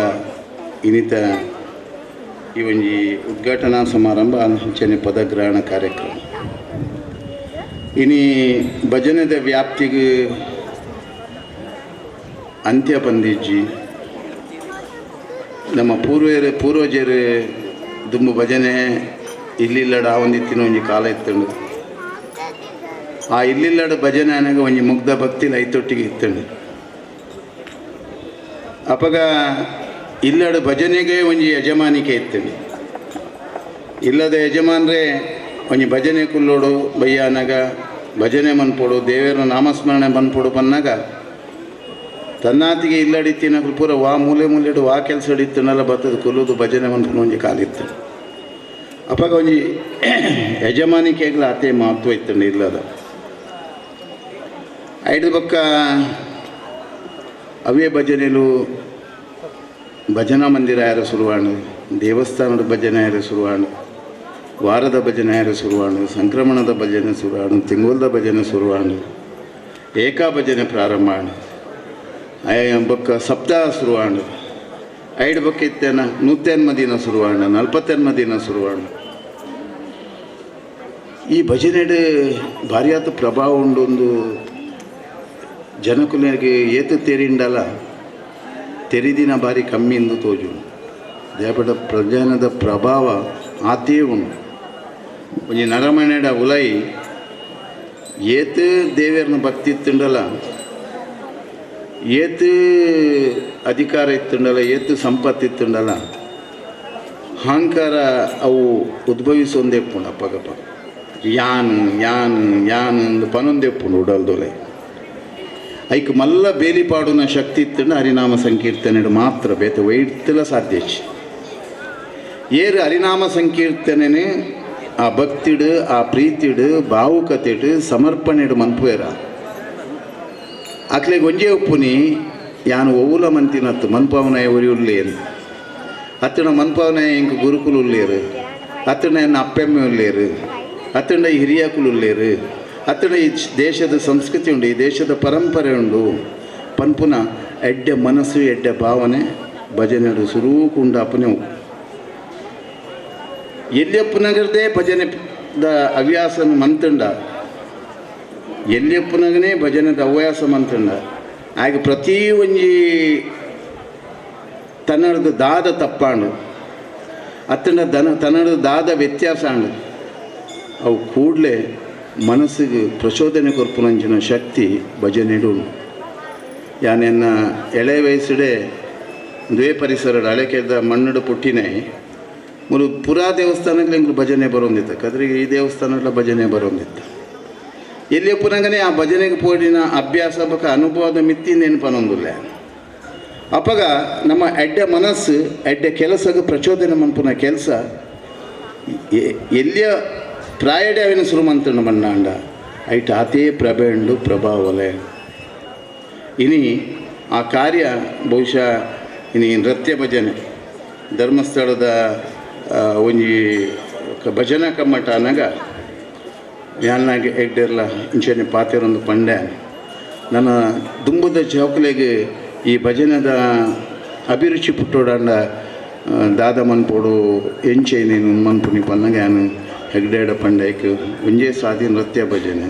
ಇನಿತ ಈ ಒಂಜಿ ಉದ್ಘಾಟನಾ ಸಮಾರಂಭ ಅಂಚನೆ ಪದಗ್ರಹಣ ಕಾರ್ಯಕ್ರಮ ಇನಿ ಭಜನೆದ ವ್ಯಾಪ್ತಿಗೆ ಅಂತ್ಯ ಬಂದಿಜ್ಜಿ ನಮ್ಮ ಪೂರ್ವಜರು ದುಂಬು ಭಜನೆ ಇಲ್ಲಿಲ್ಲಡ ಒಂದಿತ್ತಿನ ಒಂಜಿ ಕಾಲ ಇತ್ತಂಡು ಆ ಇಲ್ಲಿಲ್ಲಡ ಭಜನೆ ಅನಾಗ ಒಂಜಿ ಮುಗ್ಧ ಭಕ್ತಿಲಿ ಐತೊಟ್ಟಿಗೆ ಇತ್ತಂಡು ಅಪಗ ಇಲ್ಲಡ ಭಜನೆಗೆ ಒಂಜಿ ಯಜಮಾನಿಕೆ ಇತ್ತಂಡು ಇಲ್ಲದ ಯಜಮಾನ್ರೆ ಒಂಜಿ ಭಜನೆ ಕುಲ್ಲೋಡು ಬಯ್ಯ ಅನಾಗ ಭಜನೆ ಮನ್ಪೋಡು ದೇವರ ನಾಮಸ್ಮರಣೆ ಮನ್ಪೋಡು ಬನ್ನಾಗ ತನ್ನಾತಿಗೆ ಇಲ್ಲಡಿತ್ತಿನ ಪೂರ ವಾ ಮೂಲೆ ಮೂಲೆಡು ವಾ ಕೆಲಸ ಹಿಡಿತನಲ್ಲ ಬರ್ತದೆ ಕೊಲ್ಲೋದು ಭಜನೆ ಮನ್ಪುನ ಒಂಜಿ ಕಾಲಿತ್ತು ಅಪ್ಪಾಗ ಒಂಜಿ ಯಜಮಾನಿಕೆಗ್ಲ ಅದೇ ಮಹತ್ವ ಇತ್ತಂಡು ಇಲ್ಲದ ಐದು ಪಕ್ಕ ಅವೇ ಭಜನೆಲು ಭಜನಾ ಮಂದಿರ ಯಾರು ಶುರುವಾಣು ದೇವಸ್ಥಾನದ ಭಜನೆ ಯಾರು ಶುರುವಾಣು ವಾರದ ಭಜನೆ ಯಾರು ಶುರುವಾಣು ಸಂಕ್ರಮಣದ ಭಜನೆ ಶುರುವಾಣು ತಿಂಗೋಲ್ದ ಭಜನೆ ಶುರುವಾಣು ಏಕಾ ಭಜನೆ ಪ್ರಾರಂಭ ಆಣು ಬೊಕ್ಕ ಸಪ್ತಾಹ ಶುರುವಾಂಡು ಐದು ಬೊಕ್ಕ ಇತ್ತೇನ 100 ದಿನ ಶುರುವಾಂಡು 40 ದಿನ ಶುರುವಾಂಡು ಈ ಭಜನೆಡ್ ಭಾರಿಯಾತ ಪ್ರಭಾವ ಉಂಡು ಒಂದು ಜನಕುಲಿಗೆ ಏತು ತೆರಿಂಡಲ್ಲ ತೆರಿದಿನ ಬಾರಿ ಕಮ್ಮಿ ಎಂದು ತೋಜು ದೇಪಡ ಪ್ರಜನದ ಪ್ರಭಾವ ಆತೇ ಉಂಡು ಒಂಜಿ ನರಮನೆಡ ಉಲೈ ಏತು ದೇವರನ್ನ ಭಕ್ತಿ ಇತ್ತುಂಡಲ್ಲ ಏತು ಅಧಿಕಾರ ಇತ್ತುಂಡಲ್ಲ ಏತು ಸಂಪತ್ತು ಇತ್ತುಂಡಲ್ಲ ಅಹಂಕಾರ ಅವು ಉದ್ಭವಿಸೊಂದೆಪ್ಪುಂಡು ಅಪ್ಪಗಪ್ಪ ಯಾನು ಯಾನು ಯಾನು ಅಂದು ಪನೊಂದೆಪ್ಪುಂಡು ಉಡಲ್ದೊಲೆ ಐಕ್ ಮಲ್ಲ ಬೇಲಿಪಾಡುನ ಶಕ್ತಿ ಇತ್ತಂಡು ಹರಿನಾಮ ಸಂಕೀರ್ತನೆಡು ಮಾತ್ರ ಬೇತ ವೈಡ್ತಿಲ ಸಾಧ್ಯ ಏರು ಹರಿನಾಮ ಸಂಕೀರ್ತನೆ ಆ ಭಕ್ತಿಡು ಆ ಪ್ರೀತಿಡು ಭಾವುಕತೆಡು ಸಮರ್ಪಣೆಡು ಮನ್ಪುವೇರ ಅಕ್ಲೆಗೆ ಒಂಜೆ ಒಪ್ಪುನಿ ಯಾನು ಒವುಲ ಮಂತಿನತ್ತು ಮನ್ಪವನಾಯ ಒರಿ ಉಳ್ಳೇರು ಅತ್ತನ ಮನ್ಪವನಾಯ ಇಂಕ ಗುರುಕುಲು ಉಳ್ಳೇರು ಅತ್ತನ ಎನ್ನ ಅಪ್ಪೆಮ್ಮೆ ಉಳ್ಳೇರು ಅತ್ತಂಡ ಈ ಹಿರಿಯಕುಲು ಉಳ್ಳೇರು ಅತ್ತನ ಈ ದೇಶದ ಸಂಸ್ಕೃತಿ ಉಂಡು ಈ ದೇಶದ ಪರಂಪರೆ ಉಂಡು ಪನ್ಪುನ ಎಡ್ಡೆ ಮನಸ್ಸು ಎಡ್ಡೆ ಭಾವನೆ ಭಜನೆಡು ಸುರೂಕುಂಡ ಅಪ್ಪನೆ ಎಲ್ಲಿಯಪ್ಪನಗರದೇ ಭಜನೆದ ಹವ್ಯಾಸ ಮಂತಂಡ ಎಲ್ಲಿಯಪ್ಪನಾಗನೇ ಭಜನೆದ ಹವ್ಯಾಸ ಮಂತಂಡ ಆಗ ಪ್ರತಿ ಒಂಜಿ ತನ್ನಡದ ದಾದ ತಪ್ಪಾಂಡು ಅತ್ತಂಡ ತನ್ನಡದ ದಾದ ವ್ಯತ್ಯಾಸ ಆಂಡು ಅವು ಕೂಡಲೇ ಮನಸ್ಸಿಗೆ ಪ್ರಚೋದನೆ ಕೊರ್ಪುನಂಚಿನ ಶಕ್ತಿ ಭಜನೆಡು ಯಾನೆನ್ನ ಎಳೆ ವಯಸ್ಸಡೆ ದ್ವೇ ಪರಿಸರ ಅಳೆಕೆದ ಮಣ್ಣಡು ಪುಟ್ಟಿನೇ ಮುರು ಪುರಾ ದೇವಸ್ಥಾನಕ್ಕೆ ಎಂಗ್ಲು ಭಜನೆ ಬರೋಂದಿತ್ತು ಕದ್ರಿಗೆ ಈ ದೇವಸ್ಥಾನಗಳ ಭಜನೆ ಬರೋಂದಿತ್ತು ಎಲ್ಲಿ ಪುನಗನೆ ಆ ಭಜನೆಗೆ ಪೋಡಿನ ಅಭ್ಯಾಸ ಬಕ ಅನುಭವದ ಮಿತ್ತಿ ನೆನಪನೊಂದಿಲ್ಲ ಅಪ್ಪಗ ನಮ್ಮ ಎಡ್ಡೆ ಮನಸ್ಸು ಎಡ್ಡೆ ಕೆಲಸಕ್ಕೆ ಪ್ರಚೋದನೆ ಮನ್ಪುನ ಕೆಲಸ ಎಲ್ಲಿಯ ಪ್ರಾಯಡೆ ಅವಿನ ಸುರುಮಂತಣ್ಣ ಮಣ್ಣಾಂಡ ಐಟ್ ಆತೇ ಪ್ರಭೆ ಉಂಡು ಪ್ರಭಾವಲೆ ಇನಿ ಆ ಕಾರ್ಯ ಬಹುಶಃ ಇನಿ ನೃತ್ಯ ಭಜನೆ ಧರ್ಮಸ್ಥಳದ ಒಂಜಿ ಭಜನಾ ಕಮ್ಮಟ ಅನ್ನಾಗ ಯಾನ್ನಾಗೆ ಎಡ್ಡೆರ್ಲ ಇಂಚನೆ ಪಾತೆರೊಂದು ಪಂಡೆ ನನ್ನ ದುಂಬುದ ಚೌಕಲೆಗೆ ಈ ಭಜನದ ಅಭಿರುಚಿ ಪುಟ್ಟೋಡಾಂಡ ದಾದ ಮನ್ಪೋಡು ಎಂಚೆ ನೀನು ಮನ್ಪುನಿ ಪನ್ನಗ ಯಾನು ಹೆಗ್ಡೇಡ ಪಂಡೈಕ್ ಒಂಜೇ ಸಾಧಿ ನೃತ್ಯ ಭಜನೆ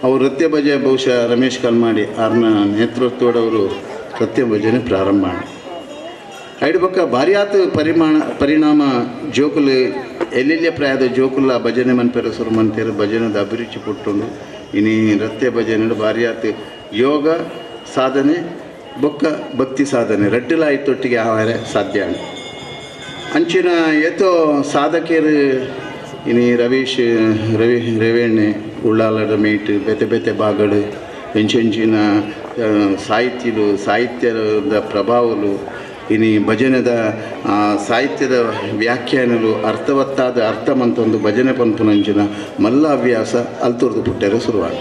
ಅವು ನೃತ್ಯ ಭಜನೆ ಬಹುಶಃ ರಮೇಶ್ ಕಲ್ಮಾಡಿ ಅವ್ರನ್ನ ನೇತೃತ್ವದವರು ನೃತ್ಯ ಭಜನೆ ಪ್ರಾರಂಭ ಮಾಡಿ ಐದು ಪಕ್ಕ ಭಾರಿಯಾತ ಪರಿಣಾಮ ಜೋಕುಲು ಎಲ್ಲೆಲ್ಲೇ ಪ್ರಾಯದ ಜೋಕುಲ್ಲ ಭಜನೆ ಮನ್ಪೇರ ಸುರು ಮನ್ಪೇರ ಭಜನದ ಅಭಿರುಚಿ ಪುಟ್ಟುಂಡು ಇನಿ ನೃತ್ಯ ಭಜನೆ ಭಾರಿಯಾತ ಯೋಗ ಸಾಧನೆ ಬೊಕ್ಕ ಭಕ್ತಿ ಸಾಧನೆ ರಡ್ಡಿಲ ಐತೊಟ್ಟಿಗೆ ಆವಾರೆ ಸಾಧ್ಯ ಅಂಚಿನ ಏತೋ ಸಾಧಕರು ಇನಿ ರವೇಣ್ಣೆ ಉಳ್ಳಾಲದ ಮೀಟ್ ಬೆತೆ ಬೆತೆ ಬಾಗಡು ಹೆಂಚಿನ ಸಾಹಿತ್ಯದ ಪ್ರಭಾವಲು ಇನಿ ಭಜನೆದ ಸಾಹಿತ್ಯದ ವ್ಯಾಖ್ಯಾನಲು ಅರ್ಥವತ್ತಾದ ಅರ್ಥಮಂತೊಂದು ಭಜನೆ ಪನ್ಪುನಂಚಿನ ಮಲ್ಲ ಹವ್ಯಾಸ ಅಲ್ತುರ್ದು ಪುಟ್ಟರೆ ಶುರುವಾದ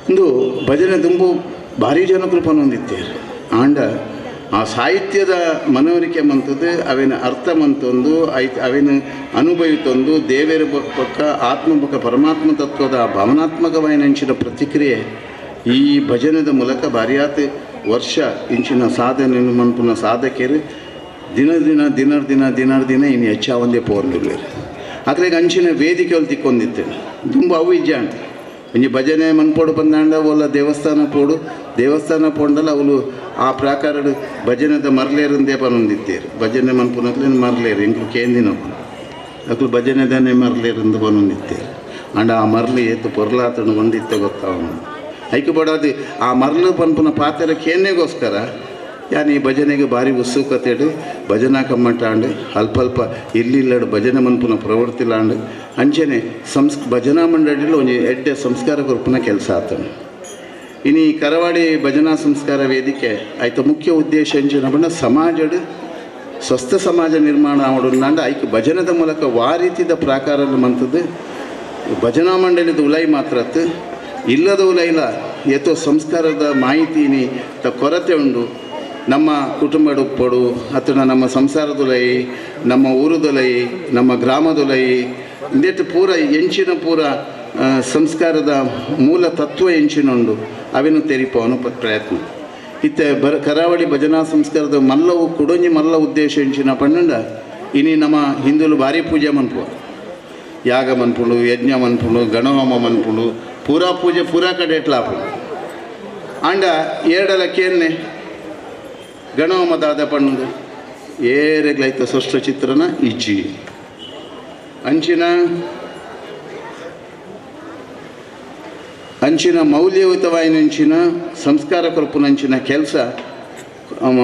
ಇಂದು ಭಜನೆ ತುಂಬು ಭಾರಿ ಜನಕರು ಪನ್ನೊಂದಿತ್ತೇರು ಆಂಡ ಆ ಸಾಹಿತ್ಯದ ಮನವರಿಕೆ ಮಂತದ್ದು ಅವಿನ ಅರ್ಥ ಮಂತೊಂದು ಅವಿನ ಅನುಭವಿತೊಂದು ದೇವರ ಪಕ್ಕ ಆತ್ಮ ಪಕ್ಕ ಪರಮಾತ್ಮ ತತ್ವದ ಭಾವನಾತ್ಮಕವಾದ ಇಂಚಿನ ಪ್ರತಿಕ್ರಿಯೆ ಈ ಭಜನೆದ ಮೂಲಕ ಭಾರಿಯಾತ ವರ್ಷ ಇಂಚಿನ ಸಾಧನೆ ಮನ್ಪುನ ಸಾಧಕರು ದಿನ ಇನ್ನು ಹೆಚ್ಚಾವಂದೇ ಪೋರ್ನಿರ್ಲೇರು ಅಕ್ಲೆಗೆ ಅಂಚಿನ ವೇದಿಕೆಯಲ್ಲಿ ತಿಕ್ಕೊಂದಿತ್ತೆ ತುಂಬ ಅವು ಇಜ್ಜಾಂಡ ಒಂಜಿ ಭಜನೆ ಮನ್ಪೋಡು ಬಂದಾಂಡ ಒಲ್ಲ ದೇವಸ್ಥಾನ ಪೋಂಡಲ್ಲ ಅವಳು ಆ ಪ್ರಾಕಾರಡು ಭಜನೆದ ಮರ್ಲೇರಂದೇ ಪನೊಂದಿತ್ತೇರು ಭಜನೆ ಮನ್ಪುನಕ್ಲೆ ಮರ್ಲೇರು ಇಂಕ್ಲು ಕೇಂದಿನ ಅಕ್ಲು ಭಜನೆದನೇ ಮರ್ಲೇರಿಂದ ಪನೊಂದಿತ್ತೇರು ಅಂಡ ಆ ಮರ್ಲಿ ಎತ್ತು ಪೊರ್ಲಾತನು ಒಂದಿತ್ತೆ ಗೊತ್ತಾವನು ಐಕೆ ಬಡೋದು ಆ ಮರ್ಲು ಪನ್ಪುನ ಪಾತ್ರ ಕೇನ್ನೆಗೋಸ್ಕರ ಯಾನು ಈ ಭಜನೆಗೆ ಭಾರಿ ಉತ್ಸುಕತೆಡು ಭಜನಾ ಕಮ್ಮಟ್ಟಾಂಡು ಅಲ್ಪ ಇಲ್ಲಿಲ್ಲಡು ಭಜನೆ ಮನ್ಪುನ ಪ್ರವೃತ್ತಿಲಾಂಡು ಅಂಚನೆ ಭಜನಾ ಮಂಡಳಿలో ಒಂದು ಎಡ್ಡೆ ಸಂಸ್ಕಾರ ಕೊರ್ಪುನ ಕೆಲಸ ಆತನು ಇನ್ನು ಈ ಕರಾವಳಿ ಭಜನಾ ಸಂಸ್ಕಾರ ವೇದಿಕೆ ಆಯ್ತು ಮುಖ್ಯ ಉದ್ದೇಶ ಎಂಚಿನ ಬಣ್ಣ ಸಮಾಜಡು ಸ್ವಸ್ಥ ಸಮಾಜ ನಿರ್ಮಾಣ ಮಾಡೋಣ ಐಕೆ ಭಜನದ ಮೂಲಕ ವಾ ರೀತಿದ ಪ್ರಾಕಾರದ ಮಂತದ್ದು ಭಜನಾ ಮಂಡಳಿದ ಉಲೈ ಮಾತ್ರತ್ತು ಇಲ್ಲದ ಉಲೈಲ ಎತ್ತೋ ಸಂಸ್ಕಾರದ ಮಾಹಿತಿನಿ ತ ಕೊರತೆ ಉಂಡು ನಮ್ಮ ಕುಟುಂಬದ ಉಪ್ಪಡು ಅಥವಾ ನಮ್ಮ ಸಂಸಾರದೊಲೈ ನಮ್ಮ ಊರುದೊಲೈ ನಮ್ಮ ಗ್ರಾಮದೊಲೈ ಇಂದೆಟ್ಟು ಪೂರ ಎಂಚಿನ ಪೂರ ಸಂಸ್ಕಾರದ ಮೂಲ ತತ್ವ ಎಂಚಿನುಂಡು ಅವೇನು ತೆರಿಪವನು ಪ್ರಯತ್ನ ಇತ್ತೆ ಕರಾವಳಿ ಭಜನಾ ಸಂಸ್ಕಾರದ ಮಲ್ಲವು ಕುಡೊಂಜಿ ಮಲ್ಲ ಉದ್ದೇಶ ಎಂಚಿನ ಪಣ್ಣಂಡ ಇನಿ ನಮ್ಮ ಹಿಂದುಲು ಭಾರಿ ಪೂಜೆ ಮನ್ಪು ಯಾಗ ಮನ್ಪುಂಡು ಯಜ್ಞ ಮನ್ಪುಂಡು ಗಣಹೋಮ ಮನ್ಪುಂಡು ಪೂರಾ ಪೂಜೆ ಪೂರಾ ಕಡೆ ಎಟ್ಲಾಪು ಆಂಡ ಏಡಲಕ್ಕೇನೆ ಗಣಹೋಮದಾದ ಪಣ್ಣು ಏರೆಗ್ಲೈತ ಸೃಷ್ಟ ಚಿತ್ರನ ಇಜ್ಜಿ ಅಂಚಿನ ಮೌಲ್ಯಯುತವಾಯಿನಂಚಿನ ಸಂಸ್ಕಾರ ಕೊರ್ಪುನಂಚಿನ ಕೆಲಸ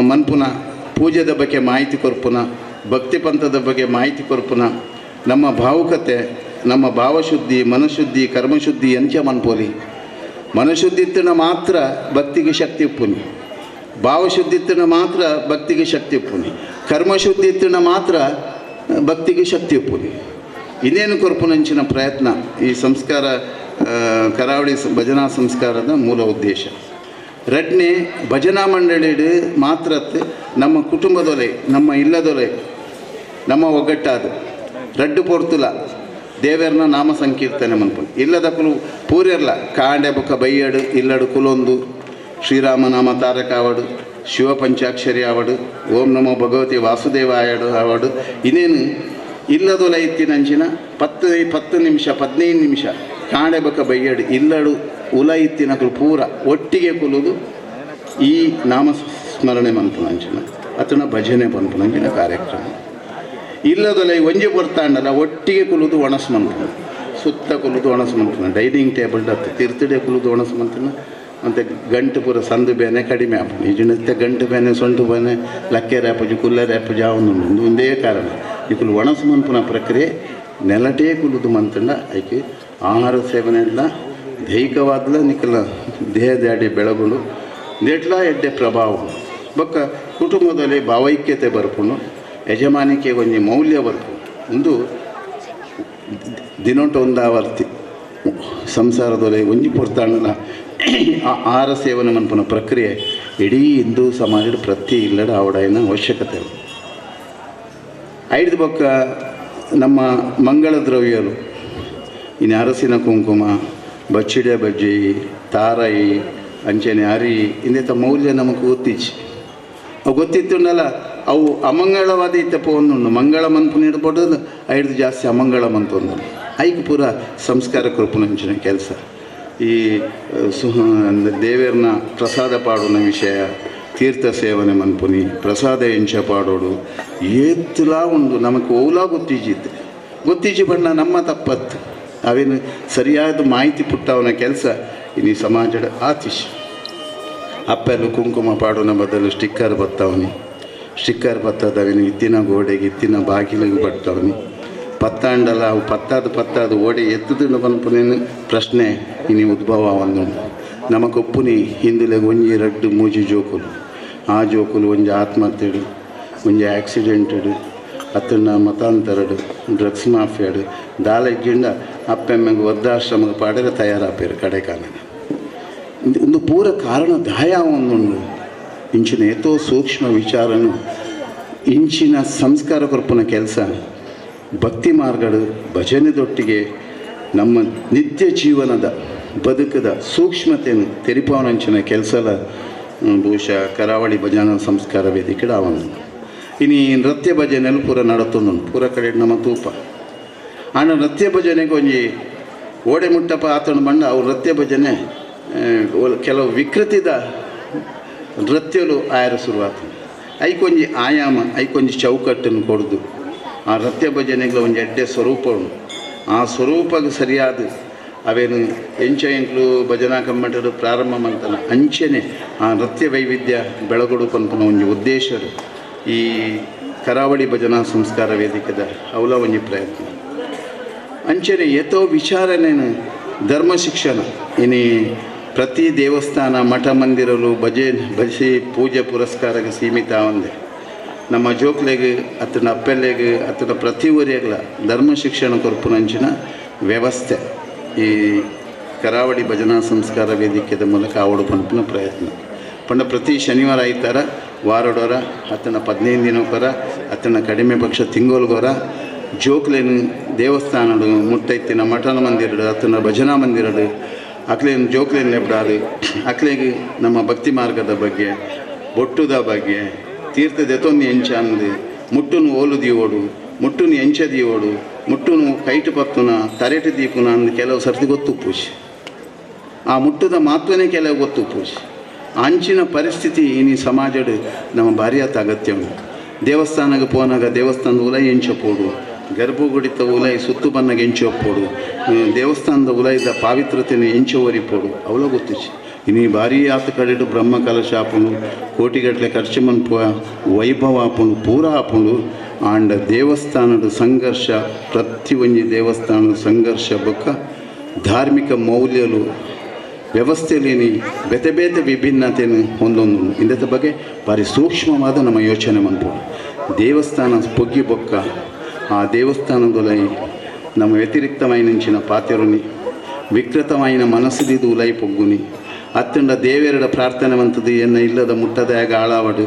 ಮನ್ಪುನ ಪೂಜೆದ ಬಗ್ಗೆ ಮಾಹಿತಿ ಕೊರ್ಪುನ ಭಕ್ತಿ ಪಂಥದ ಬಗ್ಗೆ ಮಾಹಿತಿ ಕೊರ್ಪುನ ನಮ್ಮ ಭಾವುಕತೆ ನಮ್ಮ ಭಾವಶುದ್ಧಿ ಮನಶುದ್ಧಿ ಕರ್ಮಶುದ್ಧಿ ಎಂಚ ಮನ್ಪೋಲಿ ಮನಶುದ್ಧಿತ್ತನ ಮಾತ್ರ ಭಕ್ತಿಗೆ ಶಕ್ತಿ ಉಪ್ಪುನಿ ಭಾವಶುದ್ಧಿತ್ತನ ಮಾತ್ರ ಭಕ್ತಿಗೆ ಶಕ್ತಿ ಉಪ್ಪುನಿ ಕರ್ಮಶುದ್ಧಿತ್ತನ ಮಾತ್ರ ಭಕ್ತಿಗೆ ಶಕ್ತಿ ಉಪ್ಪುನಿ ಇನ್ನೇನು ಕೊರ್ಪುನಂಚಿನ ಪ್ರಯತ್ನ ಈ ಸಂಸ್ಕಾರ ಕರಾವಳಿ ಭಜನಾ ಸಂಸ್ಕಾರದ ಮೂಲ ಉದ್ದೇಶ ರಡ್ನೆ ಭಜನಾ ಮಂಡಳಿಡು ಮಾತ್ರ ನಮ್ಮ ಕುಟುಂಬದೊಲೆ ನಮ್ಮ ಇಲ್ಲದೊಲೆ ನಮ್ಮ ಒಗ್ಗಟ್ಟಾದ ರಡ್ಡು ಪೊರ್ತುಲ ದೇವರನ ನಾಮ ಸಂಕೀರ್ತನೆ ಮನ್ಪುಂಡು ಇಲ್ಲದ ಕುಲು ಪೂರ್ಯರ್ಲ ಕಾಂಡೆ ಬೊಕ್ಕ ಬೈಯಡು ಇಲ್ಲಡು ಕುಲೊಂದು ಶ್ರೀರಾಮನಾಮ ತಾರಕ ಆವಡು ಶಿವ ಪಂಚಾಕ್ಷರಿ ಆವಡು ಓಂ ನಮೋ ಭಗವತಿ ವಾಸುದೇವಾಯಡು ಆವಡು ಇನ್ನೇನು ಇಲ್ಲದೊಲ ಇತ್ತಿನಂಚಿನ 10 ನಿಮಿಷ 15 ನಿಮಿಷ ಕಾಂಡೆ ಬೊಕ್ಕ ಬೈಯಡು ಇಲ್ಲಡು ಉಲ ಇತ್ತಿನ ಕುಲು ಪೂರ ಒಟ್ಟಿಗೆ ಕುಲುದು ಈ ನಾಮ ಸ್ಮರಣೆ ಮನ್ಪುನಂಚಿನ ಅತನ ಭಜನೆ ಪನ್ಪುನಂಚಿನ ಕಾರ್ಯಕ್ರಮ ಇಲ್ಲದೊಲ ಒಂಜಿ ಬರ್ತಾಂಡಲ್ಲ ಒಟ್ಟಿಗೆ ಕುಲುದು ಒಣಸು ಮನ್ಪುನ ಸುತ್ತ ಕುಲುದು ಒಣಸು ಮನ್ಪುನ ಡೈನಿಂಗ್ ಟೇಬಲ್ ಹತ್ತು ತಿರ್ತಿಡೆ ಕುಲುದು ಒಣಸು ಮನ್ಪುನ ಮತ್ತು ಗಂಟು ಪೂರ ಸಂದು ಬೇನೆ ಕಡಿಮೆ ಆಪುಂಡು ಈಜಿನತ್ತೆ ಗಂಟು ಬೇನೆ ಸೊಂಟು ಬೇನೆ ಲಕ್ಕೆ ರ್ಯಾಪುಜಿ ಕುಲ್ಲ ರ್ಯಾಪುಜಿ ಅವನು ಒಂದೇ ಕಾರಣ ಈ ಕುಲು ಒಣಸು ಮನ್ಪುನ ಪ್ರಕ್ರಿಯೆ ನೆಲಟೇ ಕುಲುದು ಮಂತಂಡ ಐಕೆ ಆಹಾರ ಸೇವನೆಲ್ಲ ದೈಹಿಕವಾದಲ ನಿಕ್ಕಲ ದೇಹದಾಡಿ ಬೆಳಗುಳು ನೆಟ್ಲ ಎಡ್ಡೆ ಪ್ರಭಾವ ಬೊಕ್ಕ ಕುಟುಂಬದಲ್ಲಿ ಭಾವೈಕ್ಯತೆ ಬರ್ಪುಂಡು ಯಜಮಾನಿಕೆ ಒಂಜಿ ಮೌಲ್ಯ ಬರ್ಪು ಒಂದು ದಿನೊಂಟ ಒಂದಾವರ್ತಿ ಸಂಸಾರದೊಲೆ ಒಂಜಿ ಪೊರ್ತಾಂಡಲ ಆಹಾರ ಸೇವನೆ ಮನ್ಪುನ ಪ್ರಕ್ರಿಯೆ ಇಡೀ ಹಿಂದೂ ಸಮಾಜದ ಪ್ರತಿ ಇಲ್ಲದ ಆವಡಾಯಿನ ಅವಶ್ಯಕತೆ ಐದು ಬೊಕ್ಕ ನಮ್ಮ ಮಂಗಳ ದ್ರವ್ಯರು ಇನ್ನು ಅರಸಿನ ಕುಂಕುಮ ಬಚ್ಚಿಡೆ ಬಜ್ಜಿ ತಾರಾಯಿ ಅಂಚನೆ ಅರಿ ಇಂದೆತ್ತ ಮೌಲ್ಯ ನಮಗೆ ಗೊತ್ತಿಚ್ಚಿ ಅವು ಗೊತ್ತಿತ್ತುಂಡಲ್ಲ ಅವು ಅಮಂಗಳವಾದ ಇತ್ತಪ್ಪ ಒಂದುಂಡು ಮಂಗಳ ಮನ್ಪು ನೀಡ್ಬೋದು ಐದು ಜಾಸ್ತಿ ಅಮಂಗಳ ಮಂತು ಒಂದು ಐದು ಪೂರ ಸಂಸ್ಕಾರ ಕೃಪುನಂಚಿನ ಕೆಲಸ ಈ ದೇವರನ್ನ ಪ್ರಸಾದ ಪಾಡುನ ವಿಷಯ ತೀರ್ಥ ಸೇವನೆ ಮನ್ಪುನಿ ಪ್ರಸಾದ ಎಂಚ ಪಾಡೋಡು ಏತ್ತುಲಾ ಉಂಡು ನಮಗೆ ಓಲಾ ಗೊತ್ತಿಜ್ಜಿ ಬಣ್ಣ ನಮ್ಮ ತಪ್ಪತ್ತು ಅವೇನು ಸರಿಯಾದ ಮಾಹಿತಿ ಪುಟ್ಟವನ ಕೆಲಸ ಇನ್ನು ಸಮಾಜದ ಆತಿಶ್ ಅಪ್ಪೆಲ್ಲ ಕುಂಕುಮ ಪಾಡೋನ ಬದಲು ಸ್ಟಿಕ್ಕರ್ ಸ್ಟಿಕ್ಕರ್ ಬತ್ತದವನು ಇತ್ತಿನ ಗೋಡೆಗೆ ಇತ್ತಿನ ಬಾಗಿಲಿಗೆ ಬರ್ತವನಿ ಪತ್ತಾಂಡಲ್ಲ ಅವು ಪತ್ತಾದ ಓಡೆ ಎತ್ತುದು ಬಂಪನೇನು ಪ್ರಶ್ನೆ ಇನಿ ಉದ್ಭವ ಒಂದು ನಮಗೊಪ್ಪುನಿ ಹಿಂದುಲೆಗೆ ಒಂಜಿ ರಡ್ಡು ಮೂಜಿ ಜೋಕುಲು ಆ ಜೋಕುಲು ಒಂಜಿ ಆತ್ಮಹತ್ಯೆಡು ಒಂಜಿ ಆಕ್ಸಿಡೆಂಟಡು ಅತ್ತನ್ನ ಮತಾಂತರಡು ಡ್ರಗ್ಸ್ ಮಾಫಿಯಾಡು ದಾಲೆಜ್ಜಿಂಡ ಅಪ್ಪೆಮ್ಮೆಗೆ ವೃದ್ಧಾಶ್ರಮಕ್ಕೆ ಪಾಡರೆ ತಯಾರಾಪೇರು ಕಡೆ ಕಾಲನೆ ಒಂದು ಪೂರ ಕಾರಣ ದಾಯ ಒಂದುಂಡು ಇಂಚಿನ ಎತ್ತೋ ಸೂಕ್ಷ್ಮ ವಿಚಾರನು ಇಂಚಿನ ಸಂಸ್ಕಾರ ಕೊರ್ಪುನ ಕೆಲಸ ಭಕ್ತಿ ಮಾರ್ಗಗಳು ಭಜನೆದೊಟ್ಟಿಗೆ ನಮ್ಮ ನಿತ್ಯ ಜೀವನದ ಬದುಕದ ಸೂಕ್ಷ್ಮತೆಯನ್ನು ತೆರಿಪವನಂಚಿನ ಕೆಲಸದ ಬಹುಶಃ ಕರಾವಳಿ ಭಜನಾ ಸಂಸ್ಕಾರ ವೇದಿಕೆ ಅವನು ಇನ್ನು ನೃತ್ಯ ಭಜನೆಯಲ್ಲಿ ಪೂರ ನಡತೊಂದು ಪೂರ ಕಡೆ ನಮ್ಮ ತೂಪ ಆಂಡ ನೃತ್ಯ ಭಜನೆಗೆ ಒಂಜಿ ಓಡೆ ಮುಟ್ಟಪ್ಪ ಆತನ ಬಂಡ ಅವ್ರು ನೃತ್ಯ ಭಜನೆ ಕೆಲವು ವಿಕೃತಿದ ನೃತ್ಯಲು ಆಯರ ಶುರುವಾತ ಐಕೊಂಜಿ ಆಯಾಮ ಐಕೊಂಜಿ ಚೌಕಟ್ಟನ್ನು ಕೊಡ್ದು ಆ ನೃತ್ಯ ಭಜನೆಗಳ ಒಂದು ಎಡ್ಡೆ ಸ್ವರೂಪ ಉಂಟು ಆ ಸ್ವರೂಪಕ್ಕೆ ಸರಿಯಾದ ಅವೇನು ಎಂಚೆಂಕ್ಲು ಭಜನಾ ಕಮ್ಮಟರು ಪ್ರಾರಂಭ ಮಾಡ್ತಾನೆ ಅಂಚೆನೆ ಆ ನೃತ್ಯ ವೈವಿಧ್ಯ ಬೆಳಗೊಡು ಪಂಪನ ಒಂದು ಉದ್ದೇಶರು ಈ ಕರಾವಳಿ ಭಜನಾ ಸಂಸ್ಕಾರ ವೇದಿಕೆದ ಅವಲ ಒಂಜಿ ಪ್ರಯತ್ನ ಅಂಚೆನೆ ಏತೋ ವಿಚಾರನೇನು ಧರ್ಮ ಶಿಕ್ಷಣ ಇನಿ ಪ್ರತಿ ದೇವಸ್ಥಾನ ಮಠ ಮಂದಿರಲು ಭಜಿ ಪೂಜೆ ಪುರಸ್ಕಾರಕ್ಕೆ ಸೀಮಿತ ಒಂದೇ ನಮ್ಮ ಜೋಕ್ಲೆಗೆ ಅತನ ಅಪ್ಪೆಲೆಗೆ ಅತನ ಪ್ರತಿ ಊರಿಯಾಗಲ ಧರ್ಮ ಶಿಕ್ಷಣ ಕೊರ್ಪುನಂಚಿನ ವ್ಯವಸ್ಥೆ ಈ ಕರಾವಳಿ ಭಜನಾ ಸಂಸ್ಕಾರ ವೇದಿಕೆದ ಮೂಲಕ ಆವಡು ಪಂಪಿನ ಪ್ರಯತ್ನ ಪಂಡ ಪ್ರತಿ ಶನಿವಾರ ಐತಾರ ವಾರಡೋರ ಅತನ 15 ದಿನಕ್ಕೊರ ಅತನ ಕಡಿಮೆ ಪಕ್ಷ ತಿಂಗೋಲ್ಗೊರ ಜೋಕ್ಲೇನು ದೇವಸ್ಥಾನಡು ಮುಟ್ಟೈತಿನ ಮಠನ ಮಂದಿರಡು ಅತನ ಭಜನಾ ಮಂದಿರಡು ಅಕ್ಲೇನು ಜೋಕ್ಲೇನು ಲೆಬ್ಡಾರು ಅಕ್ಲೇಗೆ ನಮ್ಮ ಭಕ್ತಿ ಮಾರ್ಗದ ಬಗ್ಗೆ ಬೊಟ್ಟುದ ಬಗ್ಗೆ ತೀರ್ಥ ದೆತೊಂದು ಎಂಚ ಅಂದು ಮುಟ್ಟುನು ಓಲುದಿ ಓಡು ಮುಟ್ಟುನು ಎಂಚದಿ ಓಡು ಮುಟ್ಟುನು ಕೈಟು ಪತ್ತುನ ತರೆಟು ದೀಪುನ ಅಂದು ಕೆಲವು ಸರ್ತಿ ಗೊತ್ತು ಪೂಜೆ ಆ ಮುಟ್ಟುದ ಮಾತ್ವನೇ ಕೆಲವು ಗೊತ್ತು ಪೂಜೆ ಅಂಚಿನ ಪರಿಸ್ಥಿತಿ ಇನಿ ಸಮಾಜಡು ನಮ್ಮ ಭಾರಿಯಾತ ಅಗತ್ಯ ಉಂಟು ದೇವಸ್ಥಾನಕ್ಕೆ ಪೋನಾಗ ದೇವಸ್ಥಾನದ ಉಲೈ ಎಂಚಪ್ಪೋಡು ಗರ್ಭಗುಡಿತ ಉಲೈ ಸುತ್ತು ಬನ್ನಗೆ ಎಂಚಪ್ಪೋಡು ದೇವಸ್ಥಾನದ ಉಲೈದ ಪಾವಿತ್ರತೆಯನ್ನು ಎಂಚೋವರಿಪೋಡು ಅವಳ ಗೊತ್ತಿಚ್ಚಿ ಇನ್ನು ಭಾರಿ ಆತ ಕಡೆಡು ಬ್ರಹ್ಮ ಕಲಶ ಹಾಪುಂಡು ಕೋಟಿಗಟ್ಟಲೆ ಖರ್ಚು ಮನ್ಪುವ ವೈಭವ ಹಾಪುಂಡು ಪೂರ ಹಾಪುಂಡು ಆಂಡ ದೇವಸ್ಥಾನದ ಸಂಘರ್ಷ ಪ್ರತಿ ಒಂಜಿ ದೇವಸ್ಥಾನದ ಸಂಘರ್ಷ ಬೊಕ್ಕ ಧಾರ್ಮಿಕ ಮೌಲ್ಯಲು ವ್ಯವಸ್ಥೆಯಲ್ಲಿ ಬೇತೆ ಬೇತೆ ವಿಭಿನ್ನತೆಯನ್ನು ಹೊಂದೊಂದು ಇಂದದ ಬಗ್ಗೆ ಭಾರಿ ಸೂಕ್ಷ್ಮವಾದ ನಮ್ಮ ಯೋಚನೆ ಮನ್ಪೋಡು ದೇವಸ್ಥಾನ ಪೊಗ್ಗಿ ಬೊಕ್ಕ ಆ ದೇವಸ್ಥಾನದೊಲೈ ನಮ್ಮ ವ್ಯತಿರಿಕ್ತವಾಯಿನಂಚಿನ ಪಾತೆರುನಿ ವಿಕೃತವಾಯಿನ ಮನಸ್ಸುದಿದು ಉಲೈ ಪೊಗ್ಗುನಿ ಅತ್ತಂಡ ದೇವೇರಡ ಪ್ರಾರ್ಥನೆ ಮಂತದ್ದು ಎನ್ನ ಇಲ್ಲದ ಮುಟ್ಟದಾಗ ಆಳಾವಡು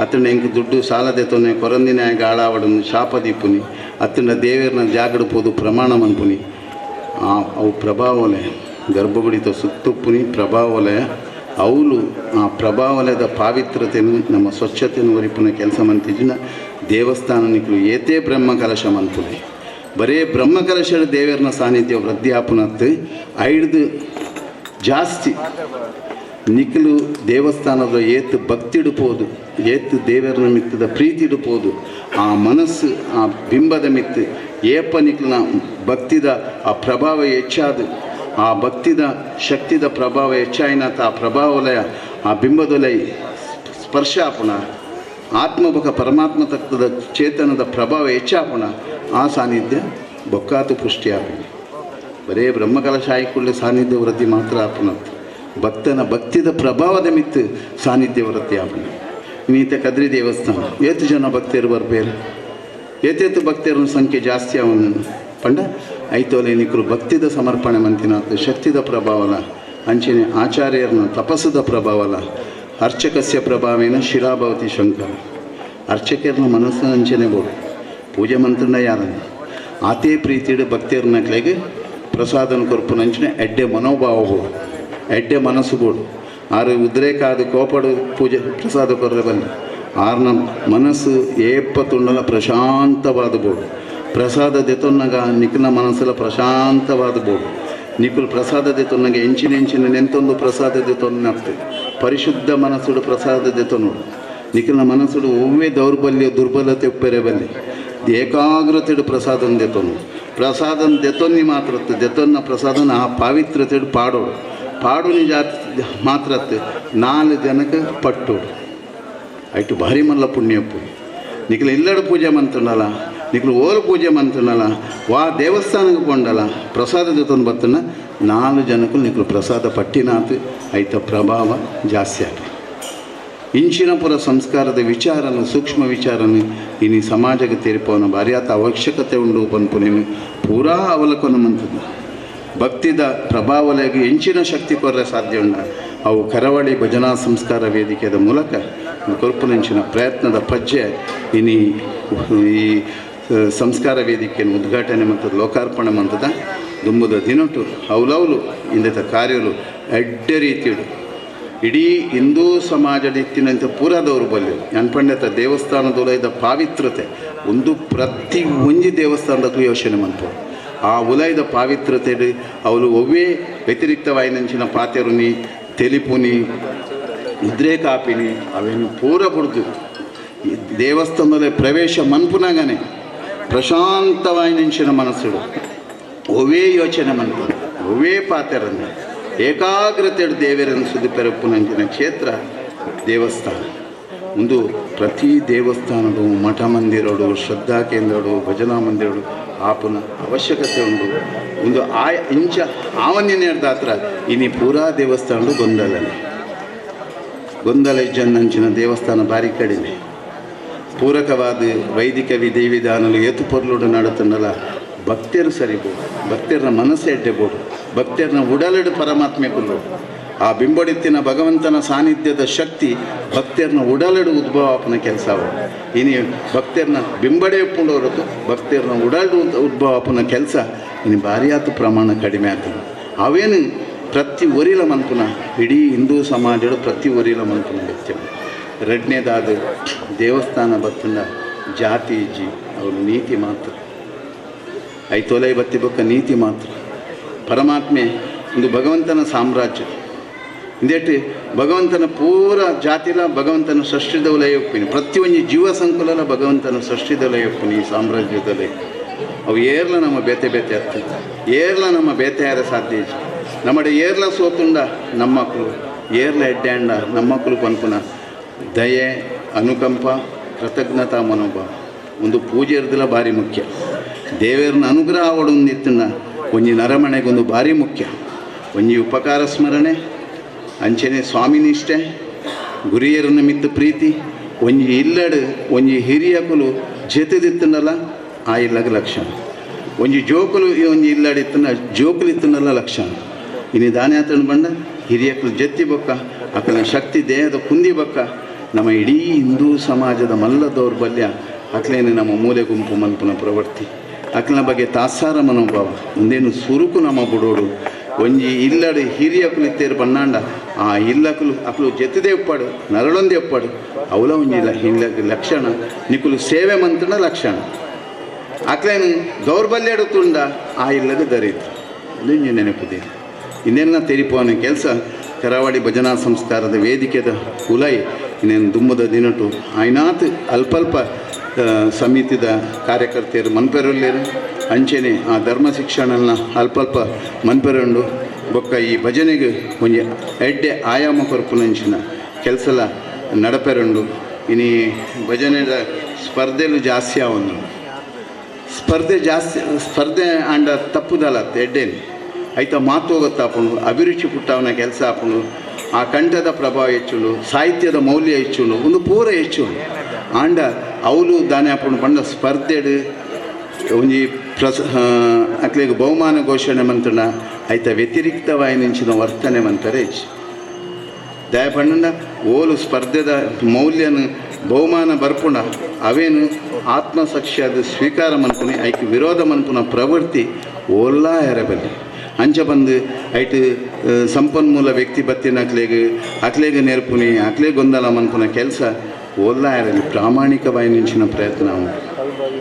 ಅತ್ತಂಡ ಎಂಕ್ ದುಡ್ಡು ಸಾಲದೆ ತೊನೆ ಕೊರಂದಿನಾಗ ಆಳಾವಡು ಶಾಪದೀಪುನಿ ಅತ್ತಂಡ ದೇವೇರನ ಜಾಗಡು ಪೋದು ಪ್ರಮಾಣ ಮನ್ಪುನಿ ಅವು ಪ್ರಭಾವಲೆ ಗರ್ಭಗುಡಿತ ಸುತ್ತುಪ್ಪುನಿ ಪ್ರಭಾವಲೆ ಅವಳು ಆ ಪ್ರಭಾವಲದ ಪಾವಿತ್ರತೆಯನ್ನು ನಮ್ಮ ಸ್ವಚ್ಛತೆಯನ್ನು ಒರಿಪುನ ಕೆಲಸ ಮಂತಿಜಿನ ದೇವಸ್ಥಾನ ನಿಕ್ಲು ಏತೇ ಬ್ರಹ್ಮ ಕಲಶ ಮನ್ಪುನಿ ಬರೇ ಬ್ರಹ್ಮ ಕಲಶದ ದೇವೇರನ ಸಾನ್ನಿಧ್ಯ ವೃದ್ಧಿ ಆಪುನತ್ತು ಐಡ್ದು ಜಾಸ್ತಿ ನಿಖಲು ದೇವಸ್ಥಾನದ ಏತ್ ಭಕ್ತಿ ಇಡ್ಬೋದು ಏತ್ ದೇವರನ ಮಿತ್ತದ ಪ್ರೀತಿ ಇಡ್ಬೋದು ಆ ಮನಸ್ಸು ಆ ಬಿಂಬದ ಮಿತ್ತು ಏಪ ನಿಖಲನ ಭಕ್ತಿದ ಆ ಪ್ರಭಾವ ಹೆಚ್ಚಾದು ಆ ಭಕ್ತಿದ ಶಕ್ತಿದ ಪ್ರಭಾವ ಹೆಚ್ಚಾಯಿನಾತ ಆ ಪ್ರಭಾವಲಯ ಆ ಬಿಂಬದೊಲೈ ಸ್ಪರ್ಶ ಆಪುಣ ಆತ್ಮಭಕ ಪರಮಾತ್ಮ ತತ್ವದ ಚೇತನದ ಪ್ರಭಾವ ಹೆಚ್ಚಾಪುಣ ಆ ಸಾನ್ನಿಧ್ಯ ಬೊಕ್ಕಾತು ಪುಷ್ಟಿ ಆಪುಣ ಬರೇ ಬ್ರಹ್ಮಕಲಶ ಆಯ್ಕೊಳ್ಳೆ ಸಾನ್ನಿಧ್ಯ ವೃದ್ಧಿ ಮಾತ್ರ ಆಪುನತ್ತು ಭಕ್ತನ ಭಕ್ತಿದ ಪ್ರಭಾವದ ಮಿತ್ತು ಸಾನ್ನಿಧ್ಯ ವೃದ್ಧಿ ಆಪುಣ ಇನ್ನೀತ ಕದ್ರಿ ದೇವಸ್ಥಾನ ಏತು ಜನ ಭಕ್ತರು ಬರ್ಬೇರು ಏತೇತು ಭಕ್ತರ ಸಂಖ್ಯೆ ಜಾಸ್ತಿ ಅವನು ಪಂಡ ಐತೋಲೆ ನಿಕ್ಕರು ಭಕ್ತಿದ ಸಮರ್ಪಣೆ ಮಂತಿನಾಥ ಶಕ್ತಿದ ಪ್ರಭಾವಲ ಅಂಚನೆ ಆಚಾರ್ಯರನ್ನ ತಪಸ್ಸದ ಪ್ರಭಾವಲ ಅರ್ಚಕಸ್ಯ ಪ್ರಭಾವೇನ ಶಿಲಾಭವತಿ ಶಂಕರ ಅರ್ಚಕರನ್ನ ಮನಸ್ಸು ಅಂಚನೆ ಬೋಡು ಪೂಜೆ ಮಂತ್ರನ ಯಾರನ್ನ ಆತೇ ಪ್ರೀತಿಡು ಭಕ್ತಿಯರ್ನ ಕ್ಲೆಗೆ ಪ್ರಸಾದನ ಕೊರ್ಪುನಂಚನೆ ಎಡ್ಡೆ ಮನೋಭಾವ ಬೋಡು ಎಡ್ಡೆ ಮನಸ್ಸು ಬೋಡು ಆರು ಉದ್ರೇಕಾದ ಕೋಪಡು ಪೂಜೆ ಪ್ರಸಾದ ಕೊರ್ರೆ ಬಲ್ಲಿ ಆರ್ನ ಮನಸ್ಸು ಏಪತ್ತುಂಡಲ ಪ್ರಶಾಂತವಾದ ಬೋಡು ಪ್ರಸಾದ ದೆತೊನ್ನಗ ನಿಖಿಲ ಮನಸ್ಸಲ ಪ್ರಶಾಂತವಾದ ಬೋಡು ನಿಖುಲ್ ಪ್ರಸಾದ ದೆತೊನ್ನಗ ಎಂಚಿನ ನೆಂತೊಂದು ಪ್ರಸಾದ ದೆತೊನ್ನತ್ತೆ ಪರಿಶುದ್ಧ ಮನಸ್ಸುಡು ಪ್ರಸಾದ ದೆತೊನ್ನೋಡು ನಿಖಿಲ ಮನಸ್ಸುಡು ಒವ್ವೇ ದೌರ್ಬಲ್ಯ ದುರ್ಬಲತೆ ಉಪ್ಪೆರೆ ಬಲ್ಲಿ ಏಕಾಗ್ರತೆಡು ಪ್ರಸಾದನ ದೆತೊನ್ನು ಪ್ರಸಾದನ ದೆತೊನ್ನಿ ಮಾತ್ರತ್ತೆ ದೆತೊನ್ನ ಪ್ರಸಾದನ ಆ ಪಾವಿತ್ರತೆಡು ಪಾಡೋಡು ಪಾಡುನಿ ಜಾತಿ ಮಾತ್ರತ್ತೆ 4 ಜನಕ್ಕೆ ಪಟ್ಟೋಡು ಐಟು ಭಾರಿ ಮಲ್ಲ ಪುಣ್ಯಪ್ಪು ನಿಖಿಲ ಇಲ್ಲಡ ಪೂಜೆ ಮಂತನಲ್ಲ ನಿಖಲು ಓಲು ಪೂಜೆ ಮಂತನಲ್ಲ ವಾ ದೇವಸ್ಥಾನಕ್ಕೆ ಕೊಂಡಲ್ಲ ಪ್ರಸಾದ ಜೊತೆ ಬರ್ತನ 4 ಜನಕ್ಕೂ ನಿಖಲು ಪ್ರಸಾದ ಪಟ್ಟಿನಾತು ಐತ ಪ್ರಭಾವ ಜಾಸ್ತಿ ಆಗಿ ಇಂಚಿನ ಪುರ ಸಂಸ್ಕಾರದ ವಿಚಾರನ ಸೂಕ್ಷ್ಮ ವಿಚಾರನ ಇನ್ನು ಸಮಾಜಕ್ಕೆ ತೆರಿಪವನ ಭಾರಿಯಾತ ಅವಶ್ಯಕತೆ ಉಂಡು ಪನ್ಪು ನೀನು ಪೂರಾ ಅವಲೋಕನ ಮಂತದ್ದು ಭಕ್ತಿದ ಪ್ರಭಾವಲೆಗೆ ಹೆಂಚಿನ ಶಕ್ತಿ ಕೊರ್ರೆ ಸಾಧ್ಯ ಉಂಡ ಅವು ಕರಾವಳಿ ಭಜನಾ ಸಂಸ್ಕಾರ ವೇದಿಕೆಯ ಮೂಲಕ ಕೊರ್ಪುನಂಚಿನ ಪ್ರಯತ್ನದ ಪಜ್ಜೆ ಇನ್ನು ಈ ಸಂಸ್ಕಾರ ವೇದಿಕೆಯನ್ನು ಉದ್ಘಾಟನೆ ಮತ್ತು ಲೋಕಾರ್ಪಣೆ ಮಂತದ ದುಂಬುದ ದಿನಟು ಅವಲವಲು ಇಂದತ ಕಾರ್ಯಲು ಎಡ್ಡೆ ರೀತಿಯಡು ಇಡೀ ಹಿಂದೂ ಸಮಾಜದ ಇತ್ತಿನಂತೆ ಪೂರ ದೌರ್ಬಲ್ಯ ಅನ್ಪಂಡತ ದೇವಸ್ಥಾನದ ಪಾವಿತ್ರತೆ ಒಂದು ಪ್ರತಿ ಒಂಜಿ ದೇವಸ್ಥಾನದಕ್ಕೂ ಯೋಚನೆ ಮಾಡ್ತಾರೆ. ಆ ಉಲಯದ ಪಾವಿತ್ರತೆ ಅವಳು ಒವ್ವೇ ವ್ಯತಿರಿಕ್ತವಾಯಿನಂಚಿನ ಪಾತೆರುನಿ ತೆಲಿಪುನಿ ಮುದ್ರೆ ಕಾಪಿನಿ ಅವೇನು ಪೂರ ಬಿಡ್ದು ದೇವಸ್ಥಾನದಲ್ಲಿ ಪ್ರವೇಶ ಮನ್ಪುನಾಗನೆ ಪ್ರಶಾಂತವಾಯಿನಂಚಿನ ಮನಸ್ಸುಡು ಒವೇ ಯೋಚನೆ ಮನ್ಪು ಒವೇ ಪಾತೆರನ್ನು ಏಕಾಗ್ರತೆ ದೇವರನ್ನು ಸುದಿಪೆರಪ್ಪುನಂಚಿನ ಕ್ಷೇತ್ರ ದೇವಸ್ಥಾನ. ಒಂದು ಪ್ರತಿ ದೇವಸ್ಥಾನಡು ಮಠ ಮಂದಿರಡು ಶ್ರದ್ಧಾ ಕೇಂದ್ರಡು ಭಜನಾ ಮಂದಿರಡು ಆಪುನ ಅವಶ್ಯಕತೆ ಉಂಟು. ಒಂದು ಇಂಚ ಆವನ್ಯನೇರ್ದಾತ್ರ ಇನಿ ಪೂರಾ ದೇವಸ್ಥಾನಡು ಗೊಂದಲ ಇಜ್ಜನ್ನಂಚಿನ ದೇವಸ್ಥಾನ ಭಾರಿ ಕಡಿಮೆ. ಪೂರಕವಾದ ವೈದಿಕ ವಿಧಿವಿಧಾನಗಳು ಏತು ಪೊರ್ಲುಡು ನಡುತ್ತಂಡಲ್ಲ ಭಕ್ತರು ಸರಿಬೋದು, ಭಕ್ತರನ್ನ ಮನಸ್ಸು ಎಡ್ಡೆಬೋದು, ಭಕ್ತರನ್ನ ಉಡಲಡು ಪರಮಾತ್ಮೆ ಕೊಲ್ಲು. ಆ ಬಿಂಬಡಿತ್ತಿನ ಭಗವಂತನ ಸಾನ್ನಿಧ್ಯದ ಶಕ್ತಿ ಭಕ್ತರನ್ನ ಉಡಲಡು ಉದ್ಭವಾಪನ ಕೆಲಸ. ಇನಿ ಭಕ್ತರನ್ನ ಬಿಂಬಡೆ ಒಪ್ಪುಂಡು ಹೊರತು ಭಕ್ತರನ್ನ ಉಡಲಡು ಉದ್ಭವಾಪನ ಕೆಲಸ ಇನ್ನು ಭಾರಿ ಆತು ಪ್ರಮಾಣ ಕಡಿಮೆ ಆಗ್ತದೆ. ಅವೇನು ಪ್ರತಿ ಒರಿಲ ಮನ್ಪುನ ಇಡೀ ಹಿಂದೂ ಸಮಾಜದ ಪ್ರತಿ ಒರಿಲ ಮನ್ಪುನ ವ್ಯಕ್ತಿ. ಎರಡನೇದಾದ ದೇವಸ್ಥಾನ ಬತ್ತಂಡ ಜಾತಿ ಇಜ್ಜಿ ಅವರು ನೀತಿ ಮಾತ್ರ ಐತೊಲೈ ಬತ್ತಿ ಬೊಕ್ಕ ನೀತಿ ಮಾತ್ರ. ಪರಮಾತ್ಮೆ ಒಂದು ಭಗವಂತನ ಸಾಮ್ರಾಜ್ಯ ಇಂದೇಟು ಭಗವಂತನ ಪೂರ ಜಾತಿಲ ಭಗವಂತನ ಸೃಷ್ಟಿದವಲೇ ಒಪ್ಪಿನಿ. ಪ್ರತಿಯೊಂದು ಜೀವ ಸಂಕುಲನ ಭಗವಂತನ ಸೃಷ್ಟಿದವಲೇ ಒಪ್ಪಿನಿ ಈ ಸಾಮ್ರಾಜ್ಯದಲ್ಲಿ. ಅವು ಏರ್ಲ ನಮ್ಮ ಬೇತೆ ಬೇತೆ ಆಗ್ತದೆ, ಏರ್ಲ ನಮ್ಮ ಬೇತೆ ಯಾರ ಸಾಧ್ಯ ಇಜ್ಜಿ ನಮ್ಮಡೆ ಏರ್ಲ ಸೋತುಂಡ ನಮ್ಮ ಮಕ್ಕಳು ಏರ್ಲ ಎಡ್ಡ್ಯಾಂಡ ನಮ್ಮ ಮಕ್ಕಳು ಪನ್ಪುನ ದಯೆ ಅನುಕಂಪ ಕೃತಜ್ಞತಾ ಮನೋಭಾವ ಒಂದು ಪೂಜೆ ಇರ್ದಿಲ್ಲ ಭಾರಿ ಮುಖ್ಯ. ದೇವರನ್ನ ಅನುಗ್ರಹ ಒಡೊಂದಿತ್ತನ್ನ ಒಂಜಿ ನರಮಣೆಗೊಂದು ಭಾರಿ ಮುಖ್ಯ. ಒಂಜಿ ಉಪಕಾರ ಸ್ಮರಣೆ ಅಂಚನೆ ಸ್ವಾಮಿ ನಿಷ್ಠೆ ಗುರಿಯರನ್ನ ಮಿತ್ತು ಪ್ರೀತಿ ಒಂಜಿ ಇಲ್ಲಡು ಒಂಜಿ ಹಿರಿಯಕುಲು ಜೊತೆದಿತ್ತನಲ್ಲ ಆ ಇಲ್ಲಗ ಲಕ್ಷಣ. ಒಂಜಿ ಜೋಕುಲು ಒಂಜಿ ಇಲ್ಲಡಿತ್ತನ ಜೋಕುಲು ಇತ್ತನಲ್ಲ ಲಕ್ಷಣ. ಇನ್ನು ದಾನ್ಯಾತನ ಬಂಡ ಹಿರಿಯಕುಲು ಜತ್ತಿ ಬೊಕ್ಕ ಅಕಲ ಶಕ್ತಿ ದೇಹದ ಕುಂದಿ ಬೊಕ್ಕ ನಮ್ಮ ಇಡೀ ಹಿಂದೂ ಸಮಾಜದ ಮಲ್ಲ ದೌರ್ಬಲ್ಯ ಅಕ್ಲೇನು ನಮ್ಮ ಮೂಲೆ ಗುಂಪು ಮನ್ಪುನ ಪ್ರವೃತ್ತಿ ಅಕ್ಲನ ಬಗ್ಗೆ ತಾತ್ಸಾರ ಮನೋಭಾವ ಒಂದೇನು ಸುರುಕು ನಮ್ಮ ಬುಡೋಡು ಒಂಜಿ ಇಲ್ಲಡು ಹಿರಿಯಕುಲು ಇತ್ತೇರು ಬಣ್ಣಾಂಡ ಆ ಇಲ್ಲಕುಲು ಅಕಲು ಜೆತ್ತದೇ ಒಪ್ಪಾಡು ನರಳೊಂದೇ ಒಪ್ಪಾಡು ಅವಲ ಒಂಜಿಲ್ಲ ಇಲ್ಲಕ್ಕೆ ಲಕ್ಷಣ ನಿಕುಲು ಸೇವೆ ಮಂತನ ಲಕ್ಷಣ. ಅಕ್ಲೇನು ದೌರ್ಬಲ್ಯ ತುಳ್ಳ ಆ ಇಲ್ಲದ ದರಿದ್ರ ಒಂದೊಂಜಿ ನೆನಪುದೇ ಇನ್ನೇನ ತೆರಿಪುವನ ಕೆಲಸ ಕರಾವಳಿ ಭಜನಾ ಸಂಸ್ಕಾರದ ವೇದಿಕೆದ ಉಲೈ ಇನ್ನೇನು ದುಮ್ಮದ ದಿನಟು ಆಯ್ನಾತ್ ಅಲ್ಪಲ್ಪ ಸಮಿತಿದ ಕಾರ್ಯಕರ್ತೆಯರು ಮನ್ಪೆರಲ್ಲೇರು ಅಂಚೆನೆ ಆ ಧರ್ಮ ಶಿಕ್ಷಣನ ಅಲ್ಪಲ್ಪ ಮನ್ಪೆರಂಡು ಬೊಕ್ಕ ಈ ಭಜನೆಗೆ ಒಂಜಿ ಎಡ್ಡೆ ಆಯಾಮ ಕೊರ್ಪುನಂಚಿನ ಕೆಲಸಲ ನಡಪೆರಂಡು. ಇನಿ ಭಜನೆದ ಸ್ಪರ್ಧೆಲು ಜಾಸ್ತಿ ಅವನು ಸ್ಪರ್ಧೆ ಆಂಡ ತಪ್ಪುದಲ್ಲ ಎಡ್ಡೇನು ಐತ ಮಾತು ಹೋಗುತ್ತಾಪುಂಡು ಅಭಿರುಚಿ ಪುಟ್ಟವನ ಕೆಲಸ ಆಪುಂಡು ಆ ಕಂಠದ ಪ್ರಭಾವ ಹೆಚ್ಚುಂಡು ಸಾಹಿತ್ಯದ ಮೌಲ್ಯ ಹೆಚ್ಚುಂಡು ಒಂದು ಪೂರ ಹೆಚ್ಚುಂಡು ಆಂಡ ಅವಳು ದಾನೆ ಆಪುಂಡು ಪಂಡ ಸ್ಪರ್ಧೆಡು ಒಂಜಿ ಅಕ್ಲಿಗೆ ಬಹುಮಾನ ಘೋಷಣೆ ಮಂತುಂಡ ಐತ ವ್ಯತಿರಿಕ್ತವಾಗಿ ನಿಂಚಿನ ವರ್ತನೆ ಮಂತಾರೆ ಹೆಚ್ಚು ದಯ ಪಂಡ ಓಲು ಸ್ಪರ್ಧೆದ ಮೌಲ್ಯನ ಬಹುಮಾನ ಬರ್ಪುಂಡ ಅವೇನು ಆತ್ಮಸಾಕ್ಷಿಯಾದ ಸ್ವೀಕಾರ ಮನ್ಪುನಿ ಐಕೆ ವಿರೋಧ ಮನ್ಪುನ ಪ್ರವೃತ್ತಿ ಓಲ್ಲಾ ಎರಬಲ್ಲಿ ಅಂಚ ಬಂದು ಐಟು ಸಂಪನ್ಮೂಲ ವ್ಯಕ್ತಿ ಬತ್ತಿನ ಅಕ್ಲೇಗೆ ನೆರಪುನಿ ಅಕ್ಲೇ ಗೊಂದಲ ಮನ್ಪುನ ಕೆಲಸ ಓಲ್ಲಾ ಇರಲಿ ಪ್ರಾಮಾಣಿಕವಾಗಿ ನಿಂಚಿನ ಪ್ರಯತ್ನ ಉಂಟು.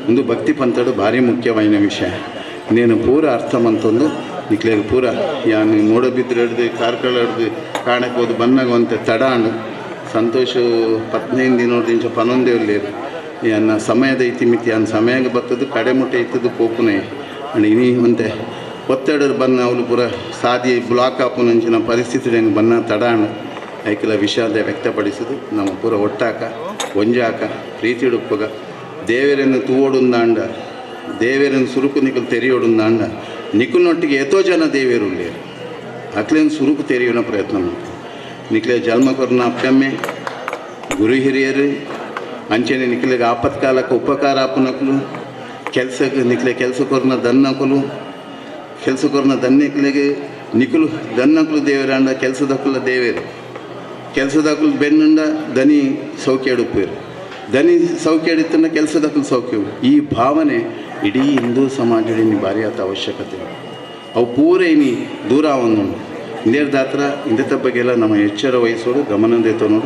ಒಂದು ಭಕ್ತಿ ಪಂಥಡು ಭಾರಿ ಮುಖ್ಯವಾದ ವಿಷಯ. ಇನ್ನೇನು ಪೂರ ಅರ್ಥ ಮಂತಂದು ನಿಕ್ಲೇಗೆ ಪೂರ ಯಾನು ನೋಡಬಿದ್ರೆ ಹಿಡ್ದು ಕಾರ್ಕಳ ಹಿಡ್ದು ಕಾಣಕ್ಕೆ ಹೋದು ಬಂದಾಗ ಅಂತ ತಡಾಂಡು ಸಂತೋಷ 15 ದಿನದಿಂದ 11 ಅನ್ನ ಸಮಯದ ಇತಿಮಿತಿ ಅನ್ನ ಸಮಯಕ್ಕೆ ಬರ್ತದ್ದು ಕಡೆ ಮುಟ್ಟೆ ಇತ್ತದ್ದು ಪೋಪುನೆ ಅಂಡ್ ಇನಿ ಒಂತೆ ಒತ್ತಡ ಬನ್ನ ಅವಳು ಪೂರ ಸಾದಿ ಬ್ಲಾಕ್ ಆಪುನಂಚಿನ ಪರಿಸ್ಥಿತಿ ಹೆಂಗೆ ಬನ್ನ ತಡಾಂಡು ಐಕೆಲ್ಲ ವಿಷಾದ ವ್ಯಕ್ತಪಡಿಸೋದು ನಮ್ಮ ಪೂರ ಒಟ್ಟಾಕ ಒಂಜಾಕ ಪ್ರೀತಿ ಹುಡುಕುವಾಗ ದೇವರನ್ನು ತೂವೊಡುಂದಾಂಡ ದೇವರನ್ನು ಸುರುಕು ನಿಕಲು ತೆರೆಯೋಡುಂದಾಂಡ ನಿಕುನೊಟ್ಟಿಗೆ ಎತೋ ಜನ ದೇವರು ಅಕ್ಲೇನು ಸುರುಕು ತೆರೆಯೋಣ ಪ್ರಯತ್ನ ಮಾಡ್ತಾರೆ. ನಿಕ್ಲೆ ಜನ್ಮ ಕೊರ್ನ ಅಪ್ಪಮ್ಮೆ ಗುರು ಹಿರಿಯರು ಅಂಚೆನೆ ನಿಕ್ಲೆಗೆ ಆಪತ್ಕಾಲಕ್ಕೆ ಉಪಕಾರ ಆಪುನಕಲು ಕೆಲಸಕ್ಕೆ ನಿಕ್ಲೆ ಕೆಲಸ ಕೊರ್ನ ದನ್ನಕಲು ಕೆಲಸ ಕೊರ್ನ ದನ್ನಿಕ್ಲೆಗೆ ನಿಕುಲು ದನ್ನಕಲು ದೇವರಾಂಡ ಕೆಲಸದಕ್ಕಲ್ಲ ದೇವೇರು ಕೆಲಸದಕ್ಕಲು ಬೆನ್ನುಂಡ ದನಿ ಸೌಖ್ಯ ಎಡುಪೇರು ದನಿ ಸೌಖ್ಯ ಎಡಿತಂಡ ಕೆಲಸದಕ್ಕಲು ಸೌಖ್ಯ. ಈ ಭಾವನೆ ಇಡೀ ಹಿಂದೂ ಸಮಾಜದಲ್ಲಿ ಭಾರಿ ಆತ ಅವಶ್ಯಕತೆ. ಅವು ಪೂರ ಇನಿ ದೂರ ಒಂದು ಇಂದೇರ್ ದಾತ್ರ ಇಂದೆತ್ತ ಬಗ್ಗೆಲ್ಲ ನಮ್ಮ ಎಚ್ಚರ ವಹಿಸೋಡು ಗಮನದ ಎತ್ತೋಡು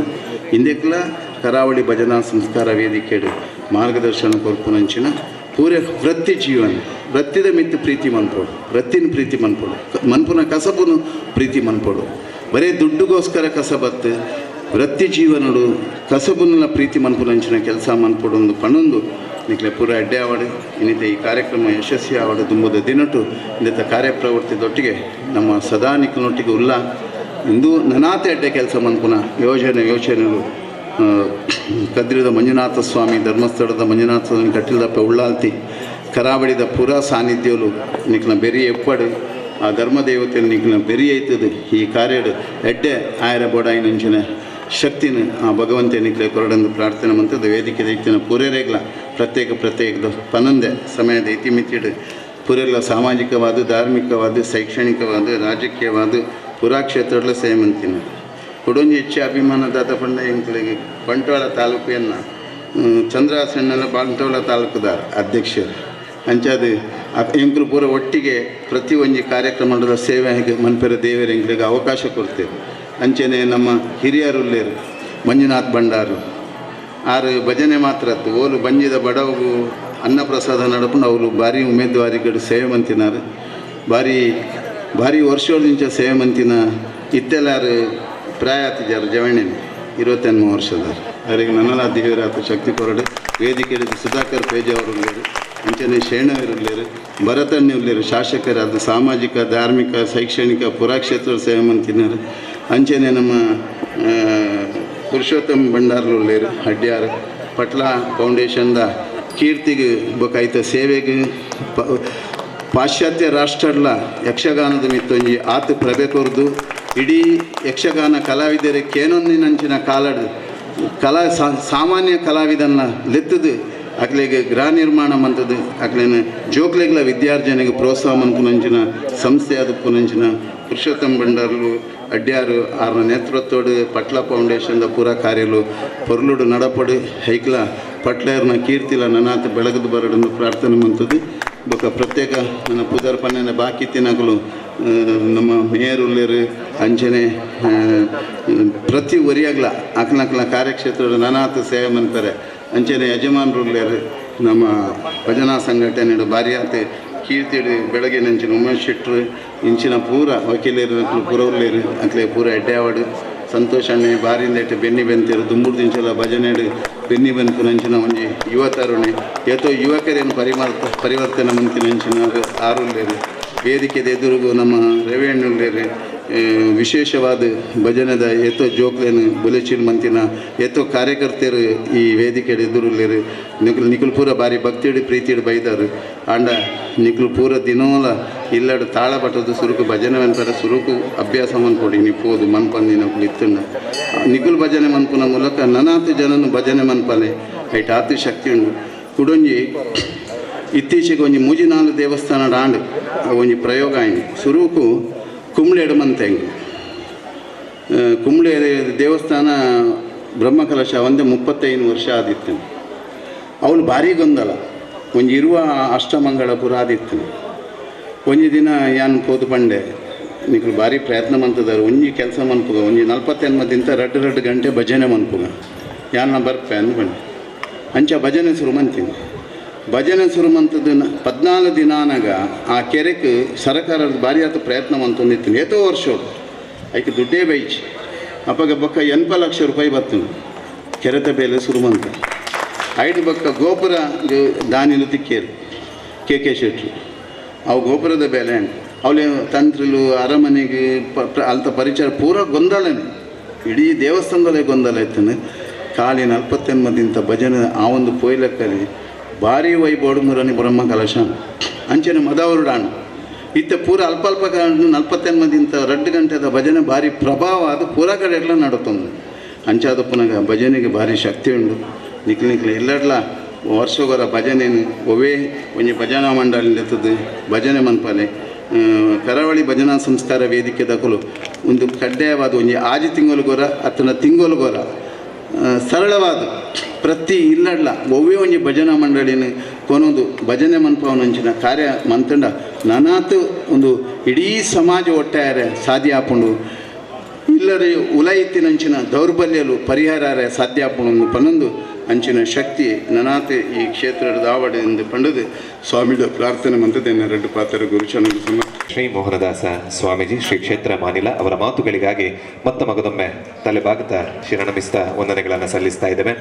ಇಂದೆಕ್ಲ ಕರಾವಳಿ ಭಜನಾ ಸಂಸ್ಕಾರ ವೇದಿಕೆಡು ಮಾರ್ಗದರ್ಶನ ಕೊರ್ಪುನಂಚಿನ ಪೂರ ವೃತ್ತಿ ಜೀವನ ವೃತ್ತಿದ ಮಿತ್ತು ಪ್ರೀತಿ ಮನ್ಪೋಡು ವೃತ್ತಿನ ಪ್ರೀತಿ ಮನ್ಪೋಡು ಮನ್ಪುನ ಕಸಬುನು ಪ್ರೀತಿ ಮನ್ಪೋಡು ಬರೀ ದುಡ್ಡುಗೋಸ್ಕರ ಕಸಬತ್ತು ವೃತ್ತಿ ಜೀವನಡು ಕಸಬುನ ಪ್ರೀತಿ ಮನ್ಪುನಂಚಿನ ಕೆಲಸ ಮನ್ಪೋಡು ಒಂದು ಪಣೊಂದು ನಿಕ್ಲೆ ಪೂರ ಅಡ್ಡೆ ಆವಡು ಇನ್ನಿತ ಈ ಕಾರ್ಯಕ್ರಮ ಯಶಸ್ವಿ ಆವಡು ತುಂಬುದ ದಿನಟು ಇಂದಿತ ಕಾರ್ಯಪ್ರವೃತ್ತಿದೊಟ್ಟಿಗೆ ನಮ್ಮ ಸದಾ ನಿಕ್ಲನೊಟ್ಟಿಗೆ ಉಲ್ಲ ಇಂದು ನನಾತೆ ಅಡ್ಡೆ ಕೆಲಸ ಮನ್ಪುನ ಯೋಚನೆಗಳು ಕದ್ರಿದ ಮಂಜುನಾಥ ಸ್ವಾಮಿ ಧರ್ಮಸ್ಥಳದ ಮಂಜುನಾಥ ಸ್ವಾಮಿ ಕಟ್ಟಿಲ್ದಪ್ಪ ಉಳ್ಳಾಲ್ತಿ ಕರಾವಳಿದ ಪುರ ಸಾನ್ನಿಧ್ಯಲು ನಿಕ್ಲ ಬೆರಿ ಎಪ್ಪಡು ಆ ಧರ್ಮದೇವತೆಯಲ್ಲಿ ನಿಕ್ಲ ಬೆರಿ ಐತದು ಈ ಕಾರ್ಯಡು ಎಡ್ಡೆ ಆಯರ ಬೋಡಾಯಿನಂಚಿನ ಶಕ್ತಿನ ಆ ಭಗವಂತ ನಿಕ್ಲೆ ಕೊರಡಂದು ಪ್ರಾರ್ಥನೆ ಮಂತದ ವೇದಿಕೆ ದೈತ್ಯನ ಪೂರೇರೆಗ್ಲ ಪ್ರತ್ಯೇಕದ ಪನಂದೆ ಸಮಯದ ಇತಿಮಿತಿಡು ಪೂರೆಲ್ಲ ಸಾಮಾಜಿಕವಾದ ಧಾರ್ಮಿಕವಾದ ಶೈಕ್ಷಣಿಕವಾದ ರಾಜಕೀಯವಾದ ಪುರಾಕ್ಷೇತ್ರಗಳ ಸೇಮಂತಿನ ಕೊಡೊಂಜಿ ಹೆಚ್ಚು ಅಭಿಮಾನದಾತ ಪಂಡ ಎಂಕ್ಲಿಗೆ ಬಂಟ್ವಾಳ ತಾಲೂಕಿನ ಚಂದ್ರಾಸಣ್ಣನ ಬಂಟ್ವಾಳ ತಾಲೂಕುದಾರ ಅಧ್ಯಕ್ಷರು ಅಂಚಾದ ಎಂಕ್ರು ಪೂರ ಒಟ್ಟಿಗೆ ಪ್ರತಿ ಒಂಜಿ ಕಾರ್ಯಕ್ರಮದ ಸೇವೆ ಮನ್ಪೆರ ದೇವರ ಎಂಕ್ಲಿಗೆ ಅವಕಾಶ ಕೊಡ್ತೇವೆ ಅಂಚನೆ ನಮ್ಮ ಹಿರಿಯರುಲ್ಲೇರು ಮಂಜುನಾಥ್ ಭಂಡಾರು ಆರು ಭಜನೆ ಮಾತ್ರ ಓಲು ಬಂಜಿದ ಬಡವಗೂ ಅನ್ನಪ್ರಸಾದ ನಡಪುಂಡು ಅವರು ಭಾರಿ ಉಮೇದುವಾರಿಗಳು ಸೇವೆ ಮಂತಿನಾರು ಭಾರಿ ವರ್ಷದಿಂದ ಸೇವೆ ಮಂತಿನ ಇತ್ತೆಲ್ಲಾರು ಪ್ರಾಯಾತಿಜಾರು ಜವಣ್ಣೆ 23 ವರ್ಷದಾರು ಅವರಿಗೆ ನನ್ನಲ್ಲ ದೇವರಾತ ಶಕ್ತಿ ಕೊರಡು ವೇದಿಕೆ ಸುಧಾಕರ್ ಪೇಜೆ ಅವರು ಉಳ್ಳೇರು ಅಂಚನೆ ಶೇಣವರುಳ್ಳೇರು ಭರತಣ್ಣುಳ್ಳೇರು ಶಾಸಕರಾದ ಸಾಮಾಜಿಕ ಧಾರ್ಮಿಕ ಶೈಕ್ಷಣಿಕ ಪುರಾಕ್ಷೇತ್ರ ಸೇವೆ ಮಂತಿನಾರು ಅಂಚನೆ ನಮ್ಮ ಪುರುಷೋತ್ತಮ ಭಂಡಾರ್ಲುಳ್ಳೇರು ಹಡ್ಯಾರು ಪಟ್ಲ ಫೌಂಡೇಶನ್ದ ಕೀರ್ತಿಗೆ ಬೊಕಾಯ್ತ ಸೇವೆಗೆ ಪಾಶ್ಚಾತ್ಯ ರಾಷ್ಟ್ರಡ್ಲ ಯಕ್ಷಗಾನದ ಮಿತ್ತೊಂಜಿ ಆತು ಪ್ರಭೆ ಕೊರ್ದು ಇಡೀ ಯಕ್ಷಗಾನ ಕಲಾವಿದರಿಗೆ ಕೇನೊಂದಿನಂಚಿನ ಸಾಮಾನ್ಯ ಕಲಾವಿದನ್ನ ಲೆತ್ತದು ಅಕ್ಲೆಗೆ ಗೃಹ ನಿರ್ಮಾಣ ಮಂತದ್ದು ಅಕ್ಲೇನ ಜೋಕ್ಲೆಗ್ಲ ವಿದ್ಯಾರ್ಜನೆಗೆ ಪ್ರೋತ್ಸಾಹ ಮಂಪುನಂಚಿನ ಸಂಸ್ಥೆ ಅದು ಪುನಂಚಿನ ಪುರುಷೋತ್ತಮ ಭಂಡಾರ್ಲು ಅಡ್ಯಾರು ಆರ್ನ ನೇತೃತ್ವಡು ಪಟ್ಲ ಫೌಂಡೇಶನ್ದ ಪೂರ ಕಾರ್ಯಲು ಪೊರ್ಲುಡು ನಡಪಡು ಹೈಕ್ಲ ಪಟ್ಲೇರ್ನ ಕೀರ್ತಿಲ ನನಾಥ ಬೆಳಗದು ಬರಡನ್ನು ಪ್ರಾರ್ಥನೆ ಮಂತದ್ದು ಬೊಕ ಪ್ರತ್ಯೇಕ ನನ್ನ ಪುದರ್ ಪನ್ನೆನ ಬಾಕಿ ತಿನ್ನಗಲು ನಮ್ಮ ಮೇಯರುಳ್ಳೇರು ಅಂಚನೆ ಪ್ರತಿ ಒರಿಯಾಗ್ಲ ಅಕ್ಲಕ್ಲ ಕಾರ್ಯಕ್ಷೇತ್ರದ ನನಾಥ ಸೇವೆ ಮನ್ಪರೆ ಅಂಚನೆ ಯಜಮಾನರುಳ್ಳೇರು ನಮ್ಮ ಭಜನಾ ಸಂಘಟನೆ ಭಾರಿ ಆತ ಕೀರ್ತಿಡು ಬೆಳಗ್ಗೆ ನಂಚಿನ ಉಮೇಶ್ ಶೆಟ್ರು ಇಂಚಿನ ಪೂರ ವಕೀಲರು ಪೂರವ್ಲೇರು ಅಕ್ಲೆ ಪೂರ ಎಡ್ಡೆ ಆವಡು ಸಂತೋಷ್ ಅಣ್ಣೆ ಬಾರಿಂದ ಬೆನ್ನಿ ಬೆಂತೇರು ದುಂಬುಡು ದಿಂಚಲ ಭಜನೆಡು ಬೆನ್ನಿ ಬೆಂತು ನಂಚಿನ ಒಂಜಿ ಯುವ ತರುಣಿ ಏತೋ ಯುವಕರೇನು ಪರಿವರ್ತನೆ ಮಂತಿನಂಚಿನ ಆರುಳ್ಳೇರು ವೇದಿಕೆದ ಎದುರುಗೂ ನಮ್ಮ ರೇವಣ್ಣುಳ್ಳೇರು ವಿಶೇಷವಾದ ಭಜನದ ಏತೋ ಜೋಕ್ಲೇನು ಬುಲೆಚಿಲ್ ಮಂತಿನ ಏತೋ ಕಾರ್ಯಕರ್ತರು ಈ ವೇದಿಕೆ ಎದುರುಳ್ಳೇರು ನಿಖುಲ್ ಪೂರ ಭಾರಿ ಭಕ್ತಿಡು ಪ್ರೀತಿಡು ಬೈದಾರು ಆಂಡ ನಿಖುಲ್ ಪೂರ ದಿನೋಲ ಇಲ್ಲಡು ತಾಳ ಬಟ್ಟದು ಸುರುಕು ಭಜನೆ ಮನ್ಪರ ಸುರುಕು ಅಭ್ಯಾಸ ಮನ್ಕೊಡಿ ನಿಪ್ಪೋದು ಮನ್ಪಂದಿನ ಇತ್ತುಂಡ ನಿಖುಲ್ ಭಜನೆ ಮನ್ಪುನ ಮೂಲಕ ನನಾತು ಜನನು ಭಜನೆ ಮನ್ಪನೆ ಐಟ್ ಆತು ಶಕ್ತಿ ಉಂಡು ಕುಡೊಂಜಿ ಇತ್ತೀಚೆಗೆ ಒಂಜಿ ಮೂಜಿನಾಲು ದೇವಸ್ಥಾನದ ಆಂಡು ಒಂಜಿ ಪ್ರಯೋಗ ಆಯ್ತು ಸುರುಕು ಕುಂಬ್ಳೆಡು ಮಂತೆಂಗು ಕುಂಬ್ಳೆ ದೇವಸ್ಥಾನ ಬ್ರಹ್ಮಕಲಶ ಒಂದೇ 35 ವರ್ಷ ಆದಿತ್ತು ಅವಳು ಭಾರಿ ಗೊಂದಲ ಒಂಜಿ ಇರುವ ಅಷ್ಟಮಂಗಳ ಪುರ ಆದಿತ್ತು ಒಂಜಿ ದಿನ ಯಾನ್ ಪೋದು ಪಂಡೆ ನಿಖಲು ಭಾರಿ ಪ್ರಯತ್ನ ಮಂತದಾರು ಒಂಜಿ ಕೆಲಸ ಮನ್ಪುಗ ಒಂಜಿ 48 2 ಗಂಟೆ ಭಜನೆ ಮನ್ಪುಗ ಯಾನ ಬರ್ಪೆ ಅಂದ್ಬಂಡೆ ಅಂಚ ಭಜನೆ ಶುರು ಮಂತೀನಿ ಭಜನೆ ಶುರು ಮಂತದ್ದು 14 ದಿನಾನಾಗ ಆ ಕೆರೆಗೆ ಸರ್ಕಾರದ ಭಾರಿ ಆತ ಪ್ರಯತ್ನ ಮಂತೊಂದಿತ್ತು ಏತೋ ವರ್ಷ ಐಕೆ ದುಡ್ಡೇ ಬೈಚಿ ಅಪ್ಪಗ ಬೊಕ್ಕ 80 ಲಕ್ಷ ರೂಪಾಯಿ ಬರ್ತನು ಕೆರೆತ ಬೇಲೆ ಶುರುಮಂತ ಐದು ಬೊಕ್ಕ ಗೋಪುರ ದಾನಿಲು ತಿಕ್ಕೇರು ಕೆ ಶೆಟ್ರು ಅವು ಗೋಪುರದ ಬೆಲೆ ಅವಳೆ ತಂತ್ರಲು ಅರಮನೆಗೆ ಅಲ್ತ ಪರಿಚಯ ಪೂರ ಗೊಂದಲನೆ ಇಡೀ ದೇವಸ್ಥಾನದಲ್ಲೇ ಗೊಂದಲ ಇತ್ತನೆ ಖಾಲಿ 48 ಭಜನೆ ಆ ಒಂದು ಪೊಯ್ಲಕ್ಕಲ್ಲಿ ಭಾರಿ ವೈಬೋಡು ಮುರನಿ ಬ್ರಹ್ಮ ಕಲಶ ಅಂಚನೆ ಮದವರುಡಾಣ ಇತ್ತ ಪೂರ ಅಲ್ಪ 48 2 ಗಂಟೆದ ಭಜನೆ ಭಾರಿ ಪ್ರಭಾವ ಅದು ಪೂರ ಕಡೆ ಎಲ್ಲ ನಡುತ್ತೊಂದು ಅಂಚಾದ ಪುನಃ ಭಜನೆಗೆ ಭಾರಿ ಶಕ್ತಿ ಉಂಡು ನಿಕ್ಲಿಕ್ಲೆ ಎಲ್ಲಡ್ಲ ವರ್ಷಗೊರ ಭಜನೆನು ಒವೇ ಒಂಜಿ ಭಜನಾ ಮಂಡಳಿ ಎತ್ತದು ಭಜನೆ ಮನ್ಪಲೆ ಕರಾವಳಿ ಭಜನಾ ಸಂಸ್ಕಾರ ವೇದಿಕೆ ದಕಲು ಒಂದು ಕಡ್ಡಾಯವಾದ ಒಂಜಿ ಆಜಿ ತಿಂಗಳು ಗೊರ ಅತ್ತನ ತಿಂಗಳು ಗೊರ ಸರಳವಾದ ಪ್ರತಿ ಇಲ್ಲಡ್ಲ ಒವ್ವೇ ಒಂಜಿ ಭಜನಾ ಮಂಡಳಿನ ಕೊನೊಂದು ಭಜನೆ ಮನ್ಪವನಂಚಿನ ಕಾರ್ಯ ಮಂತಂಡ ನನಾತು ಒಂದು ಇಡೀ ಸಮಾಜ ಒಟ್ಟಾರೆ ಸಾಧ್ಯ ಆಪುಂಡು ಇಲ್ಲರಿ ಉಲಯಿತ್ತಿನಂಚಿನ ದೌರ್ಬಲ್ಯಲು ಪರಿಹಾರ ಸಾಧ್ಯ ಆಪುಂಡು ಪನ್ನೊಂದು ಅಂಚಿನ ಶಕ್ತಿ ನನಾತೆ ಈ ಕ್ಷೇತ್ರದ ದಾವಡೆಯಿಂದ ಪಂಡದು ಸ್ವಾಮಿದ ಪ್ರಾರ್ಥನೆ ಮಂತದೇನ ಎರಡು ಪಾತ್ರ ಗುರುಚನ ಶ್ರೀ ಮೋಹನದಾಸ ಸ್ವಾಮೀಜಿ ಶ್ರೀ ಕ್ಷೇತ್ರ ಮಾನಿಲ ಅವರ ಮಾತುಗಳಿಗಾಗಿ ಮತ್ತೆ ಮಗದೊಮ್ಮೆ ತಲೆಬಾಗುತ್ತಾ ಶಿರಣಮಿಸ್ತಾ ವಂದನೆಗಳನ್ನು ಸಲ್ಲಿಸ್ತಾ ಇದ್ದೇವೆ.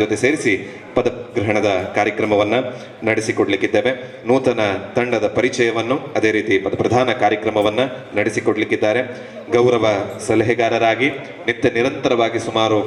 ಜೊತೆ ಸೇರಿಸಿ ಪದಗ್ರಹಣದ ಕಾರ್ಯಕ್ರಮವನ್ನು ನಡೆಸಿಕೊಡ್ಲಿಕ್ಕಿದ್ದೇವೆ. ನೂತನ ತಂಡದ ಪರಿಚಯವನ್ನು ಅದೇ ರೀತಿ ಪ್ರಧಾನ ಕಾರ್ಯಕ್ರಮವನ್ನು ನಡೆಸಿಕೊಡ್ಲಿಕ್ಕಿದ್ದಾರೆ. ಗೌರವ ಸಲಹೆಗಾರರಾಗಿ ನಿತ್ಯ ನಿರಂತರವಾಗಿ ಸುಮಾರು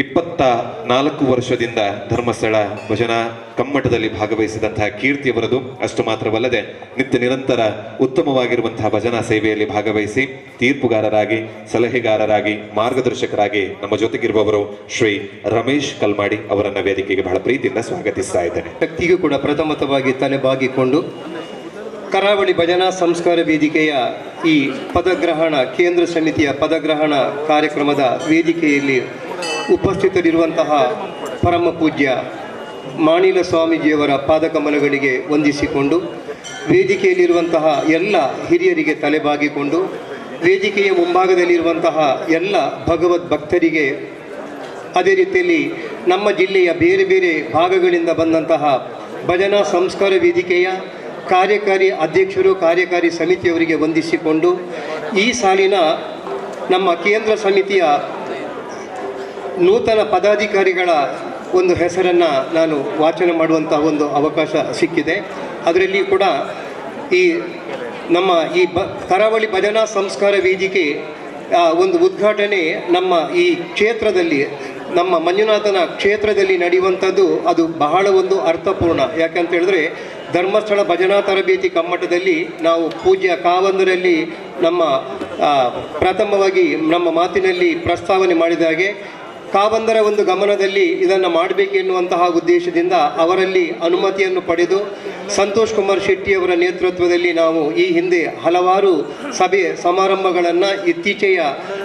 24 ವರ್ಷದಿಂದ ಧರ್ಮಸ್ಥಳ ಭಜನಾ ಕಮ್ಮಟದಲ್ಲಿ ಭಾಗವಹಿಸಿದಂತಹ ಕೀರ್ತಿಯವರದು. ಅಷ್ಟು ಮಾತ್ರವಲ್ಲದೆ ನಿತ್ಯ ನಿರಂತರ ಉತ್ತಮವಾಗಿರುವಂತಹ ಭಜನಾ ಸೇವೆಯಲ್ಲಿ ಭಾಗವಹಿಸಿ ತೀರ್ಪುಗಾರರಾಗಿ, ಸಲಹೆಗಾರರಾಗಿ, ಮಾರ್ಗದರ್ಶಕರಾಗಿ ನಮ್ಮ ಜೊತೆಗಿರುವವರು ಶ್ರೀ ರಮೇಶ್ ಕಲ್ಮಾಡಿ ಅವರನ್ನ ವೇದಿಕೆಗೆ ಬಹಳ ಪ್ರೀತಿಯಿಂದ ಸ್ವಾಗತಿಸ್ತಾ ಇದ್ದೇನೆ. ವ್ಯಕ್ತಿಗೂ ಕೂಡ ಪ್ರಥಮತವಾಗಿ ತಲೆಬಾಗಿಕೊಂಡು ಕರಾವಳಿ ಭಜನಾ ಸಂಸ್ಕಾರ ವೇದಿಕೆಯ ಈ ಪದಗ್ರಹಣ ಕೇಂದ್ರ ಸಮಿತಿಯ ಪದಗ್ರಹಣ ಕಾರ್ಯಕ್ರಮದ ವೇದಿಕೆಯಲ್ಲಿ ಉಪಸ್ಥಿತರಿರುವಂತಹ ಪರಮ ಪೂಜ್ಯ ಮಾಣಿಲ ಸ್ವಾಮೀಜಿಯವರ ಪಾದಕಮಲಗಳಿಗೆ ವಂದಿಸಿಕೊಂಡು, ವೇದಿಕೆಯಲ್ಲಿರುವಂತಹ ಎಲ್ಲ ಹಿರಿಯರಿಗೆ ತಲೆಬಾಗಿಕೊಂಡು, ವೇದಿಕೆಯ ಮುಂಭಾಗದಲ್ಲಿರುವಂತಹ ಎಲ್ಲ ಭಗವದ್ ಭಕ್ತರಿಗೆ, ಅದೇ ರೀತಿಯಲ್ಲಿ ನಮ್ಮ ಜಿಲ್ಲೆಯ ಬೇರೆ ಬೇರೆ ಭಾಗಗಳಿಂದ ಬಂದಂತಹ ಭಜನಾ ಸಂಸ್ಕಾರ ವೇದಿಕೆಯ ಕಾರ್ಯಕಾರಿ ಅಧ್ಯಕ್ಷರು, ಕಾರ್ಯಕಾರಿ ಸಮಿತಿಯವರಿಗೆ ವಂದಿಸಿಕೊಂಡು, ಈ ಸಾಲಿನ ನಮ್ಮ ಕೇಂದ್ರ ಸಮಿತಿಯ ನೂತನ ಪದಾಧಿಕಾರಿಗಳ ಒಂದು ಹೆಸರನ್ನು ನಾನು ವಾಚನ ಮಾಡುವಂತಹ ಒಂದು ಅವಕಾಶ ಸಿಕ್ಕಿದೆ. ಅದರಲ್ಲಿ ಕೂಡ ಈ ನಮ್ಮ ಈ ಕರಾವಳಿ ಭಜನಾ ಸಂಸ್ಕಾರ ವೇದಿಕೆ ಒಂದು ಉದ್ಘಾಟನೆ ನಮ್ಮ ಈ ಕ್ಷೇತ್ರದಲ್ಲಿ, ನಮ್ಮ ಮಂಜುನಾಥನ ಕ್ಷೇತ್ರದಲ್ಲಿ ನಡೆಯುವಂಥದ್ದು ಅದು ಬಹಳ ಒಂದು ಅರ್ಥಪೂರ್ಣ. ಯಾಕಂತ ಹೇಳಿದ್ರೆ ಧರ್ಮಸ್ಥಳ ಭಜನಾ ತರಬೇತಿ ಕಮ್ಮಟದಲ್ಲಿ ನಾವು ಪೂಜ್ಯ ಕಾವಂದರಲ್ಲಿ ನಮ್ಮ ಪ್ರಥಮವಾಗಿ ನಮ್ಮ ಮಾತಿನಲ್ಲಿ ಪ್ರಸ್ತಾವನೆ ಮಾಡಿದ ಹಾಗೆ ಕಾವಂದರ ಒಂದು ಗಮನದಲ್ಲಿ ಇದನ್ನು ಮಾಡಬೇಕೆನ್ನುವಂತಹ ಉದ್ದೇಶದಿಂದ ಅವರಲ್ಲಿ ಅನುಮತಿಯನ್ನು ಪಡೆದು ಸಂತೋಷ್ ಕುಮಾರ್ ಶೆಟ್ಟಿಯವರ ನೇತೃತ್ವದಲ್ಲಿ ನಾವು ಈ ಹಿಂದೆ ಹಲವಾರು ಸಭೆ ಸಮಾರಂಭಗಳನ್ನು ಇತ್ತೀಚೆಯ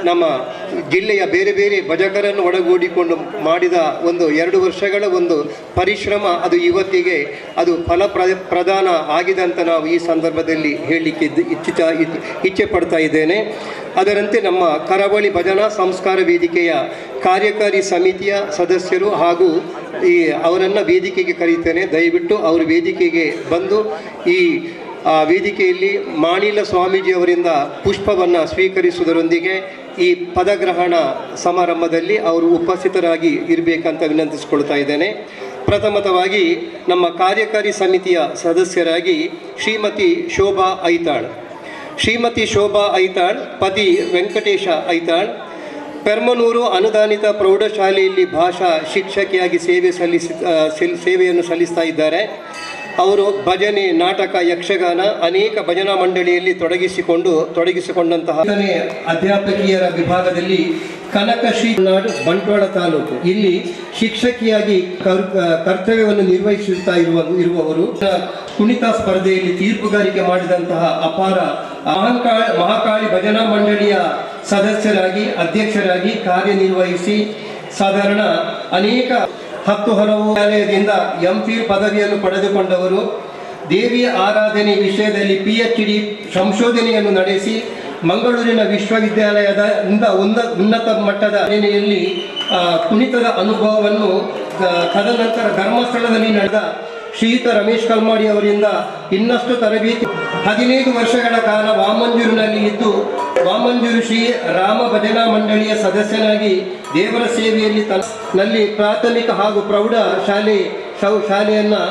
ನಮ್ಮ ಜಿಲ್ಲೆಯ ಬೇರೆ ಬೇರೆ ಭಜಕರನ್ನು ಒಳಗೂಡಿಕೊಂಡು ಮಾಡಿದ ಒಂದು 2 ವರ್ಷಗಳ ಒಂದು ಪರಿಶ್ರಮ ಅದು ಇವತ್ತಿಗೆ ಅದು ಪ್ರದಾನ ಆಗಿದೆ ಅಂತ ನಾವು ಈ ಸಂದರ್ಭದಲ್ಲಿ ಹೇಳಲಿಕ್ಕೆ ಇಚ್ಛೆ ಪಡ್ತಾ ಇದ್ದೇನೆ. ಅದರಂತೆ ನಮ್ಮ ಕರಾವಳಿ ಭಜನಾ ಸಂಸ್ಕಾರ ವೇದಿಕೆಯ ಕಾರ್ಯಕಾರಿ ಸಮಿತಿಯ ಸದಸ್ಯರು ಹಾಗೂ ಅವರನ್ನು ವೇದಿಕೆಗೆ ಕರೀತೇನೆ. ದಯವಿಟ್ಟು ಅವರು ವೇದಿಕೆಗೆ ಬಂದು ಈ ವೇದಿಕೆಯಲ್ಲಿ ಮಾಣಿಲ ಸ್ವಾಮೀಜಿಯವರಿಂದ ಪುಷ್ಪವನ್ನು ಸ್ವೀಕರಿಸುವುದರೊಂದಿಗೆ ಈ ಪದಗ್ರಹಣ ಸಮಾರಂಭದಲ್ಲಿ ಅವರು ಉಪಸ್ಥಿತರಾಗಿ ಇರಬೇಕಂತ ವಿನಂತಿಸಿಕೊಳ್ತಾ ಇದ್ದೇನೆ. ಪ್ರಥಮತವಾಗಿ ನಮ್ಮ ಕಾರ್ಯಕಾರಿ ಸಮಿತಿಯ ಸದಸ್ಯರಾಗಿ ಶ್ರೀಮತಿ ಶೋಭಾ ಐತಾಳ್, ಶ್ರೀಮತಿ ಶೋಭಾ ಐತಾಳ್, ಪತಿ ವೆಂಕಟೇಶ ಐತಾಳ್, ಪೆರ್ಮನೂರು ಅನುದಾನಿತ ಪ್ರೌಢಶಾಲೆಯಲ್ಲಿ ಭಾಷಾ ಶಿಕ್ಷಕಿಯಾಗಿ ಸೇವೆಯನ್ನು ಸಲ್ಲಿಸ್ತಾ ಇದ್ದಾರೆ. ಅವರು ಭಜನೆ, ನಾಟಕ, ಯಕ್ಷಗಾನ ಅನೇಕ ಭಜನಾ ಮಂಡಳಿಯಲ್ಲಿ ತೊಡಗಿಸಿಕೊಂಡಂತಹ ಅಧ್ಯಾಪಕಿಯರ ವಿಭಾಗದಲ್ಲಿ ಕನಕ ಶ್ರೀನಾಡು ಬಂಟ್ವಾಳ ತಾಲೂಕು ಇಲ್ಲಿ ಶಿಕ್ಷಕಿಯಾಗಿ ಕರ್ತವ್ಯವನ್ನು ನಿರ್ವಹಿಸುತ್ತಾ ಇರುವವರು ಕುಣಿತ ಸ್ಪರ್ಧೆಯಲ್ಲಿ ತೀರ್ಪುಗಾರಿಕೆ ಮಾಡಿದಂತಹ ಅಪಾರ ಮಹಾಕಾಳಿ ಭಜನಾ ಮಂಡಳಿಯ ಸದಸ್ಯರಾಗಿ, ಅಧ್ಯಕ್ಷರಾಗಿ ಕಾರ್ಯನಿರ್ವಹಿಸಿ ಸಾಧಾರಣ ಅನೇಕ 10 ಹಲವು ಶಾಲೆಯಿಂದ MPhil ಪದವಿಯನ್ನು ಪಡೆದುಕೊಂಡವರು. ದೇವಿಯ ಆರಾಧನೆ ವಿಷಯದಲ್ಲಿ PhD ಸಂಶೋಧನೆಯನ್ನು ನಡೆಸಿ ಮಂಗಳೂರಿನ ವಿಶ್ವವಿದ್ಯಾಲಯದಿಂದ ಉನ್ನತ ಮಟ್ಟದ ನೆಲೆಯಲ್ಲಿ ಕುಣಿತದ ಅನುಭವವನ್ನು ತದನಂತರ ಧರ್ಮಸ್ಥಳದಲ್ಲಿ ನಡೆದ ಶ್ರೀಯುತ ರಮೇಶ್ ಕಲ್ಮಾಡಿ ಅವರಿಂದ ಇನ್ನಷ್ಟು ತರಬೇತಿ 15 ವರ್ಷಗಳ ಕಾಲ ವಾಮಂಜೂರಿನಲ್ಲಿ ಇದ್ದು ವಾಮಂಜೂರು ಶ್ರೀ ರಾಮ ಭಜನಾ ಮಂಡಳಿಯ ಸದಸ್ಯನಾಗಿ ದೇವರ ಸೇವೆಯಲ್ಲಿ ನಲ್ಲಿ ಪ್ರಾಥಮಿಕ ಹಾಗೂ ಪ್ರೌಢ ಶಾಲೆಯನ್ನು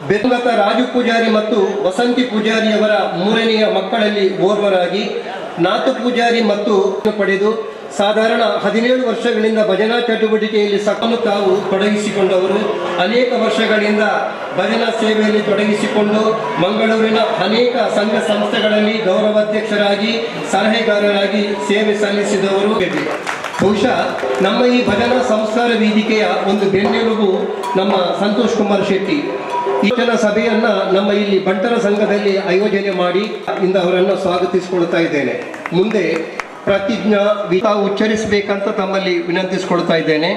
ಬೆಂಗತ ರಾಜು ಪೂಜಾರಿ ಮತ್ತು ವಸಂತಿ ಪೂಜಾರಿಯವರ 3ನೆಯ ಮಕ್ಕಳಲ್ಲಿ ಓರ್ವರಾಗಿ ನಾತು ಪೂಜಾರಿ ಮತ್ತು ಪಡೆದು ಸಾಧಾರಣ 17 ವರ್ಷಗಳಿಂದ ಭಜನಾ ಚಟುವಟಿಕೆಯಲ್ಲಿ ತಾವು ತೊಡಗಿಸಿಕೊಂಡವರು. ಅನೇಕ ವರ್ಷಗಳಿಂದ ಭಜನಾ ಸೇವೆಯಲ್ಲಿ ತೊಡಗಿಸಿಕೊಂಡು ಮಂಗಳೂರಿನ ಅನೇಕ ಸಂಘ ಸಂಸ್ಥೆಗಳಲ್ಲಿ ಗೌರವಾಧ್ಯಕ್ಷರಾಗಿ, ಸಲಹೆಗಾರರಾಗಿ ಸೇವೆ ಸಲ್ಲಿಸಿದವರು. ಬಹುಶಃ ನಮ್ಮ ಈ ಭಜನಾ ಸಂಸ್ಕಾರ ವೇದಿಕೆಯ ಒಂದು ಬೆನ್ನೆಲುಬು ನಮ್ಮ ಸಂತೋಷ್ ಕುಮಾರ್ ಶೆಟ್ಟಿ. ಈ ಜನ ಸಭೆಯನ್ನ ನಮ್ಮ ಇಲ್ಲಿ ಬಂಟರ ಸಂಘದಲ್ಲಿ ಆಯೋಜನೆ ಮಾಡಿ ಇಂದ ಅವರನ್ನು ಸ್ವಾಗತಿಸಿಕೊಳ್ತಾ ಇದ್ದೇನೆ. ಮುಂದೆ ಪ್ರತಿಜ್ಞಾ ಉಚ್ಚರಿಸಬೇಕಂತ ತಮ್ಮಲ್ಲಿ ವಿನಂತಿಸಿಕೊಳ್ತಾ ಇದ್ದೇನೆ.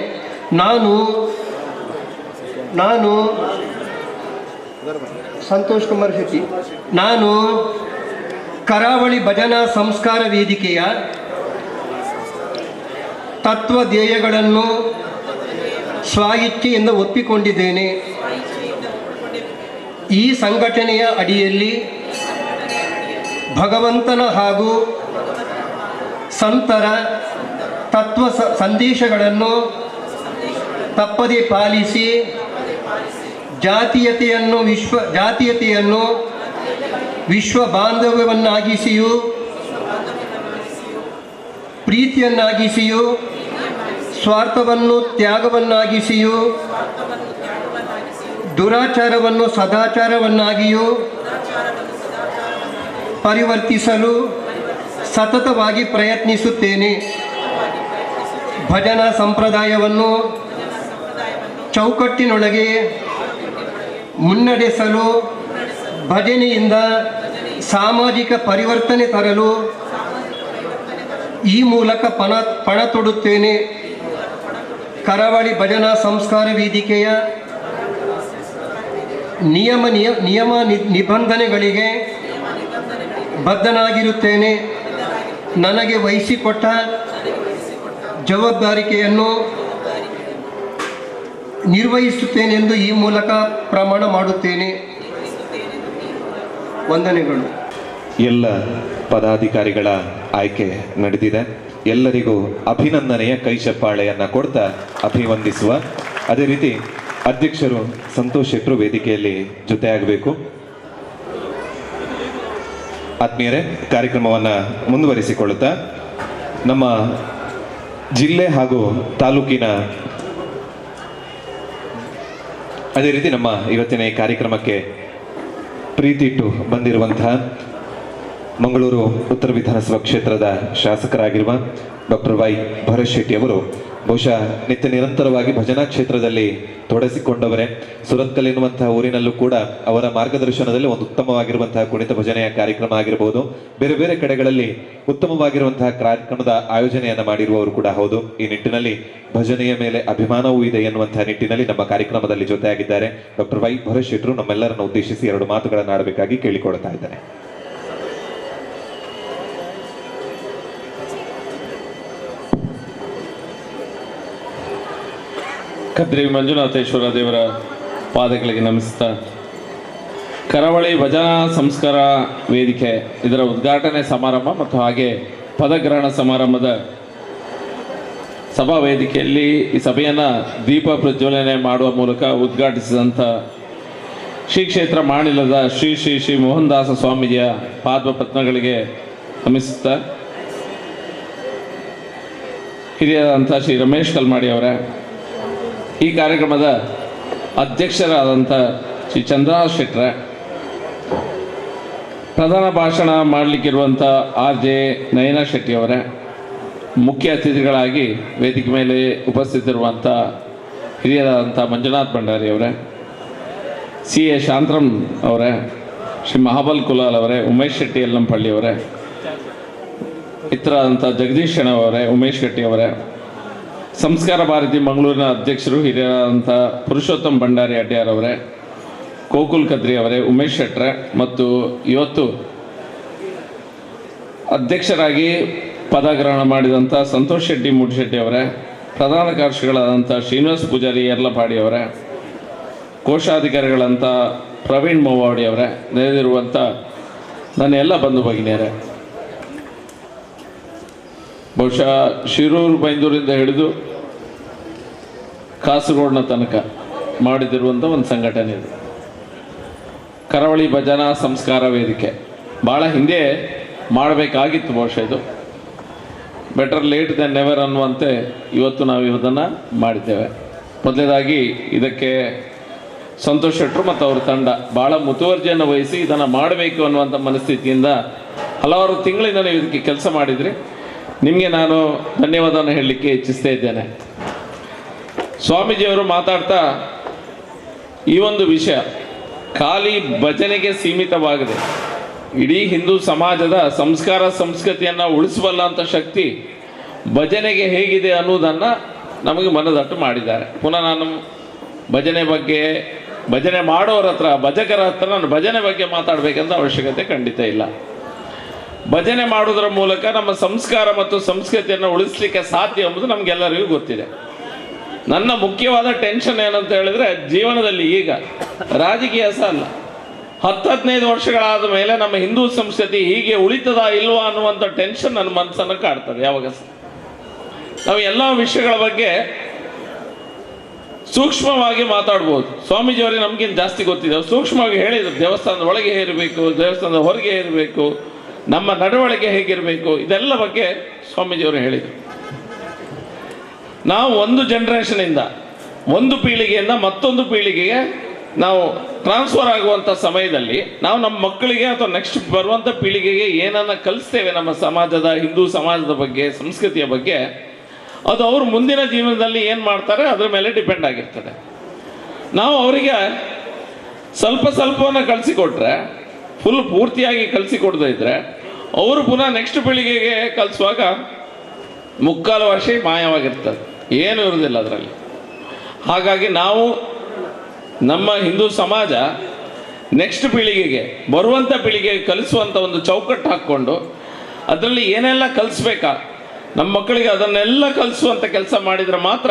ನಾನು ಸಂತೋಷ್ ಕುಮಾರ್ ಶೆಟ್ಟಿ, ನಾನು ಕರಾವಳಿ ಭಜನಾ ಸಂಸ್ಕಾರ ವೇದಿಕೆಯ ತತ್ವ ಧ್ಯೇಯಗಳನ್ನು ಸ್ವಇಚ್ಛೆಯಿಂದ ಒಪ್ಪಿಕೊಂಡಿದ್ದೇನೆ. ಈ ಸಂಘಟನೆಯ ಅಡಿಯಲ್ಲಿ ಭಗವಂತನ ಹಾಗೂ ಸಂತರ ತತ್ವ ಸಂದೇಶಗಳನ್ನು ತಪ್ಪದೇ ಪಾಲಿಸಿ ಜಾತೀಯತೆಯನ್ನು ವಿಶ್ವ ಬಾಂಧವ್ಯವನ್ನಾಗಿಸಿಯೂ ಪ್ರೀತಿಯನ್ನಾಗಿಸಿಯೂ ಸ್ವಾರ್ಥವನ್ನು ತ್ಯಾಗವನ್ನಾಗಿಸಿಯೂ ದುರಾಚಾರವನ್ನು ಸದಾಚಾರವನ್ನಾಗಿಯೂ ಪರಿವರ್ತಿಸಲು ಸತತವಾಗಿ ಪ್ರಯತ್ನಿಸುತ್ತೇನೆ. ಭಜನಾ ಸಂಪ್ರದಾಯವನ್ನು ಚೌಕಟ್ಟಿನೊಳಗೆ ಮುನ್ನಡೆಸಲು ಭಜನೆಯಿಂದ ಸಾಮಾಜಿಕ ಪರಿವರ್ತನೆ ತರಲು ಈ ಮೂಲಕ ಪಣ ತೊಡುತ್ತೇನೆ. ಕರಾವಳಿ ಭಜನಾ ಸಂಸ್ಕಾರ ವೇದಿಕೆಯ ನಿಯಮ ನಿಬಂಧನೆಗಳಿಗೆ ಬದ್ಧನಾಗಿರುತ್ತೇನೆ. ನನಗೆ ವಹಿಸಿಕೊಟ್ಟ ಜವಾಬ್ದಾರಿಕೆಯನ್ನು ನಿರ್ವಹಿಸುತ್ತೇನೆಂದು ಈ ಮೂಲಕ ಪ್ರಮಾಣ ಮಾಡುತ್ತೇನೆ. ವಂದನೆಗಳು. ಎಲ್ಲ ಪದಾಧಿಕಾರಿಗಳ ಆಯ್ಕೆ ನಡೆದಿದೆ. ಎಲ್ಲರಿಗೂ ಅಭಿನಂದನೆಯ ಕೈ ಚಪ್ಪಾಳೆಯನ್ನು ಕೊಡ್ತಾ ಅಭಿವಂದಿಸುವ. ಅದೇ ರೀತಿ ಅಧ್ಯಕ್ಷರು ಸಂತೋಷ್ ಶೆಟ್ರು ವೇದಿಕೆಯಲ್ಲಿ ಜೊತೆಯಾಗಬೇಕು. ಆತ್ಮೀಯರೇ, ಕಾರ್ಯಕ್ರಮವನ್ನು ಮುಂದುವರಿಸಿಕೊಳ್ಳುತ್ತಾ ನಮ್ಮ ಜಿಲ್ಲೆ ಹಾಗೂ ತಾಲೂಕಿನ ಅದೇ ರೀತಿ ನಮ್ಮ ಇವತ್ತಿನ ಈ ಕಾರ್ಯಕ್ರಮಕ್ಕೆ ಪ್ರೀತಿ ಇಟ್ಟು ಬಂದಿರುವಂತಹ ಮಂಗಳೂರು ಉತ್ತರ ವಿಧಾನಸಭಾ ಕ್ಷೇತ್ರದ ಶಾಸಕರಾಗಿರುವ ಡಾಕ್ಟರ್ ವೈ ಭರತ್ ಶೆಟ್ಟಿ ಅವರು ಬಹುಶಃ ನಿತ್ಯ ನಿರಂತರವಾಗಿ ಭಜನಾ ಕ್ಷೇತ್ರದಲ್ಲಿ ತೊಡಗಿಸಿಕೊಂಡವರೇ. ಸುರತ್ಕಲ್ ಎನ್ನುವಂತಹ ಊರಿನಲ್ಲೂ ಕೂಡ ಅವರ ಮಾರ್ಗದರ್ಶನದಲ್ಲಿ ಒಂದು ಉತ್ತಮವಾಗಿರುವಂತಹ ಕುಣಿತ ಭಜನೆಯ ಕಾರ್ಯಕ್ರಮ ಆಗಿರಬಹುದು, ಬೇರೆ ಬೇರೆ ಕಡೆಗಳಲ್ಲಿ ಉತ್ತಮವಾಗಿರುವಂತಹ ಕಾರ್ಯಕ್ರಮದ ಆಯೋಜನೆಯನ್ನು ಮಾಡಿರುವವರು ಕೂಡ ಹೌದು. ಈ ನಿಟ್ಟಿನಲ್ಲಿ ಭಜನೆಯ ಮೇಲೆ ಅಭಿಮಾನವೂ ಇದೆ ಎನ್ನುವಂತಹ ನಿಟ್ಟಿನಲ್ಲಿ ನಮ್ಮ ಕಾರ್ಯಕ್ರಮದಲ್ಲಿ ಜೊತೆಯಾಗಿದ್ದಾರೆ ಡಾಕ್ಟರ್ ವೈ ಭರತ್ ಶೆಟ್ರು. ನಮ್ಮೆಲ್ಲರನ್ನು ಉದ್ದೇಶಿಸಿ 2 ಮಾತುಗಳನ್ನು ಆಡಬೇಕಾಗಿ ಕೇಳಿಕೊಳ್ತಾ ಇದ್ದಾರೆ. ಕದ್ರಿ ಮಂಜುನಾಥೇಶ್ವರ ದೇವರ ಪಾದಗಳಿಗೆ ನಮಿಸ್ತಾ, ಕರಾವಳಿ ಭಜನಾ ಸಂಸ್ಕಾರ ವೇದಿಕೆ ಇದರ ಉದ್ಘಾಟನೆ ಸಮಾರಂಭ ಮತ್ತು ಹಾಗೆ ಪದಗ್ರಹಣ ಸಮಾರಂಭದ ಸಭಾ ವೇದಿಕೆಯಲ್ಲಿ ಈ ಸಭೆಯನ್ನು ದೀಪ ಪ್ರಜ್ವಲನೆ ಮಾಡುವ ಮೂಲಕ ಉದ್ಘಾಟಿಸಿದಂಥ ಶ್ರೀ ಕ್ಷೇತ್ರ ಮಾಣಿಲದ ಶ್ರೀ ಶ್ರೀ ಶ್ರೀ ಮೋಹನದಾಸ ಸ್ವಾಮೀಜಿಯ ಪಾದಪತ್ನಗಳಿಗೆ ನಮಿಸುತ್ತಾ, ಹಿರಿಯರಾದಂಥ ಶ್ರೀ ರಮೇಶ್ ಕಲ್ಮಾಡಿ ಅವರ ಈ ಕಾರ್ಯಕ್ರಮದ ಅಧ್ಯಕ್ಷರಾದಂಥ ಶ್ರೀ ಚಂದ್ರಹಾಸ್ ಶೆಟ್ರೆ, ಪ್ರಧಾನ ಭಾಷಣ ಮಾಡಲಿಕ್ಕಿರುವಂಥ RJ ನಯನಾ ಶೆಟ್ಟಿ ಅವರೇ, ಮುಖ್ಯ ಅತಿಥಿಗಳಾಗಿ ವೇದಿಕೆ ಮೇಲೆ ಉಪಸ್ಥಿತರಿರುವಂಥ ಹಿರಿಯರಾದಂಥ ಮಂಜುನಾಥ್ ಭಂಡಾರಿ ಅವರೇ, CA ಶಾಂತರಾಮ್ ಅವರೇ, ಶ್ರೀ ಮಹಾಬಲ್ ಕುಲಾಲ್ ಅವರೇ, ಉಮೇಶ್ ಶೆಟ್ಟಿ ಯಲ್ಲಂಪಳ್ಳಿ ಅವರೇ, ಇತರಾದಂಥ ಜಗದೀಶ್ ಶೆಣವ್ ಅವರೇ, ಉಮೇಶ್ ಶೆಟ್ಟಿ ಅವರೇ, ಸಂಸ್ಕಾರ ಭಾರತಿ ಮಂಗಳೂರಿನ ಅಧ್ಯಕ್ಷರು ಹಿರಿಯರಾದಂಥ ಪುರುಷೋತ್ತಮ್ ಭಂಡಾರಿ ಅಡ್ಯಾರ್ ಅವರೇ, ಕೋಕುಲ್ ಕದ್ರಿ ಅವರೇ, ಉಮೇಶ್ ಶೆಟ್ರೆ ಮತ್ತು ಇವತ್ತು ಅಧ್ಯಕ್ಷರಾಗಿ ಪದಗ್ರಹಣ ಮಾಡಿದಂಥ ಸಂತೋಷ್ ಶೆಟ್ಟಿ ಮೂಡಿಶೆಟ್ಟಿ ಅವರೇ, ಪ್ರಧಾನ ಕಾರ್ಯದರ್ಶಿಗಳಾದಂಥ ಶ್ರೀನಿವಾಸ್ ಪೂಜಾರಿ ಯರ್ಲಪಾಡಿ ಅವರೇ, ಕೋಶಾಧಿಕಾರಿಗಳಂಥ ಪ್ರವೀಣ್ ಮೊವಾಡಿ ಅವರೇ, ನೆರೆದಿರುವಂಥ ನನ್ನ ಎಲ್ಲ ಬಂಧು ಭಗಿನಿಯರೇ, ಬಹುಶಃ ಶಿರೂರು ಬೈಂದೂರಿಂದ ಹಿಡಿದು ಕಾಸರಗೋಡಿನ ತನಕ ಮಾಡಿದಿರುವಂಥ ಒಂದು ಸಂಘಟನೆ ಇದು ಕರಾವಳಿ ಭಜನಾ ಸಂಸ್ಕಾರ ವೇದಿಕೆ. ಭಾಳ ಹಿಂದೆ ಮಾಡಬೇಕಾಗಿತ್ತು ಬಹುಶಃ. ಇದು ಬೆಟರ್ ಲೇಟ್ ದೆನ್ ನೆವರ್ ಅನ್ನುವಂತೆ ಇವತ್ತು ನಾವು ಇದನ್ನು ಮಾಡಿದ್ದೇವೆ. ಮೊದಲನೇದಾಗಿ ಇದಕ್ಕೆ ಸಂತೋಷ್ ಶೆಟ್ರು ಮತ್ತು ಅವ್ರ ತಂಡ ಭಾಳ ಮುತುವರ್ಜಿಯನ್ನು ವಹಿಸಿ ಇದನ್ನು ಮಾಡಬೇಕು ಅನ್ನುವಂಥ ಮನಸ್ಥಿತಿಯಿಂದ ಹಲವಾರು ತಿಂಗಳಿಂದ ನೀವು ಇದಕ್ಕೆ ಕೆಲಸ ಮಾಡಿದ್ರಿ. ನಿಮಗೆ ನಾನು ಧನ್ಯವಾದವನ್ನು ಹೇಳಲಿಕ್ಕೆ ಇಚ್ಛಿಸ್ತಾ ಇದ್ದೇನೆ. ಸ್ವಾಮೀಜಿಯವರು ಮಾತಾಡ್ತಾ ಈ ಒಂದು ವಿಷಯ ಖಾಲಿ ಭಜನೆಗೆ ಸೀಮಿತವಾಗಿದೆ, ಇಡೀ ಹಿಂದೂ ಸಮಾಜದ ಸಂಸ್ಕಾರ ಸಂಸ್ಕೃತಿಯನ್ನು ಉಳಿಸಬಲ್ಲ ಅಂತ ಶಕ್ತಿ ಭಜನೆಗೆ ಹೇಗಿದೆ ಅನ್ನೋದನ್ನು ನಮಗೆ ಮನದಟ್ಟು ಮಾಡಿದ್ದಾರೆ. ಪುನಃ ನಾನು ಭಜನೆ ಮಾಡೋರ ಹತ್ರ, ಭಜಕರ ಹತ್ರ ನಾನು ಭಜನೆ ಬಗ್ಗೆ ಮಾತಾಡಬೇಕಂತ ಅವಶ್ಯಕತೆ ಖಂಡಿತ ಇಲ್ಲ. ಭಜನೆ ಮಾಡೋದರ ಮೂಲಕ ನಮ್ಮ ಸಂಸ್ಕಾರ ಮತ್ತು ಸಂಸ್ಕೃತಿಯನ್ನು ಉಳಿಸಲಿಕ್ಕೆ ಸಾಧ್ಯ ಎಂಬುದು ನಮಗೆಲ್ಲರಿಗೂ ಗೊತ್ತಿದೆ. ನನ್ನ ಮುಖ್ಯವಾದ ಟೆನ್ಷನ್ ಏನಂತ ಹೇಳಿದ್ರೆ, ಜೀವನದಲ್ಲಿ ಈಗ ರಾಜಕೀಯ ಸಹ ಅಲ್ಲ, 10-15 ವರ್ಷಗಳಾದ ಮೇಲೆ ನಮ್ಮ ಹಿಂದೂ ಸಂಸ್ಕೃತಿ ಹೀಗೆ ಉಳಿತದಾ ಇಲ್ವಾ ಅನ್ನುವಂಥ ಟೆನ್ಷನ್ ನನ್ನ ಮನಸ್ಸನ್ನು ಕಾಡ್ತದೆ. ಯಾವಾಗ ನಾವು ಎಲ್ಲ ವಿಷಯಗಳ ಬಗ್ಗೆ ಸೂಕ್ಷ್ಮವಾಗಿ ಮಾತಾಡ್ಬೋದು. ಸ್ವಾಮೀಜಿಯವರಿಗೆ ನಮಗಿಂತ ಜಾಸ್ತಿ ಗೊತ್ತಿದೆ, ಅವ್ರು ಸೂಕ್ಷ್ಮವಾಗಿ ಹೇಳಿದರು. ದೇವಸ್ಥಾನದ ಒಳಗೆ ಇರಬೇಕು, ದೇವಸ್ಥಾನದ ಹೊರಗೆ ಇರಬೇಕು, ನಮ್ಮ ನಡವಳಿಕೆ ಹೇಗಿರಬೇಕು, ಇದೆಲ್ಲ ಬಗ್ಗೆ ಸ್ವಾಮೀಜಿಯವರು ಹೇಳಿದರು. ನಾವು ಒಂದು ಜನರೇಷನಿಂದ, ಒಂದು ಪೀಳಿಗೆಯಿಂದ ಮತ್ತೊಂದು ಪೀಳಿಗೆಗೆ ನಾವು ಟ್ರಾನ್ಸ್ಫರ್ ಆಗುವಂಥ ಸಮಯದಲ್ಲಿ ನಾವು ನಮ್ಮ ಮಕ್ಕಳಿಗೆ ಅಥವಾ ನೆಕ್ಸ್ಟ್ ಬರುವಂಥ ಪೀಳಿಗೆಗೆ ಏನನ್ನು ಕಲಿಸ್ತೇವೆ ನಮ್ಮ ಸಮಾಜದ, ಹಿಂದೂ ಸಮಾಜದ ಬಗ್ಗೆ, ಸಂಸ್ಕೃತಿಯ ಬಗ್ಗೆ, ಅದು ಅವರು ಮುಂದಿನ ಜೀವನದಲ್ಲಿ ಏನು ಮಾಡ್ತಾರೆ ಅದರ ಮೇಲೆ ಡಿಪೆಂಡ್ ಆಗಿರ್ತದೆ. ನಾವು ಅವರಿಗೆ ಸ್ವಲ್ಪವನ್ನು ಕಲಿಸಿಕೊಟ್ರೆ, ಪೂರ್ತಿಯಾಗಿ ಕಲಿಸಿಕೊಡದೇ ಇದ್ದರೆ ಅವರು ಪುನಃ ನೆಕ್ಸ್ಟ್ ಪೀಳಿಗೆಗೆ ಕಲಿಸುವಾಗ 3/4 ವರ್ಷ ಮಾಯವಾಗಿರ್ತದೆ, ಏನೂ ಇರೋದಿಲ್ಲ ಅದರಲ್ಲಿ. ಹಾಗಾಗಿ ನಾವು ನಮ್ಮ ಹಿಂದೂ ಸಮಾಜ ನೆಕ್ಸ್ಟ್ ಪೀಳಿಗೆಗೆ, ಬರುವಂಥ ಪೀಳಿಗೆಗೆ ಕಲಿಸುವಂಥ ಒಂದು ಚೌಕಟ್ಟು ಹಾಕ್ಕೊಂಡು ಅದರಲ್ಲಿ ಏನೆಲ್ಲ ಕಲಿಸ್ಬೇಕಾ ನಮ್ಮ ಮಕ್ಕಳಿಗೆ ಅದನ್ನೆಲ್ಲ ಕಲಿಸುವಂಥ ಕೆಲಸ ಮಾಡಿದರೆ ಮಾತ್ರ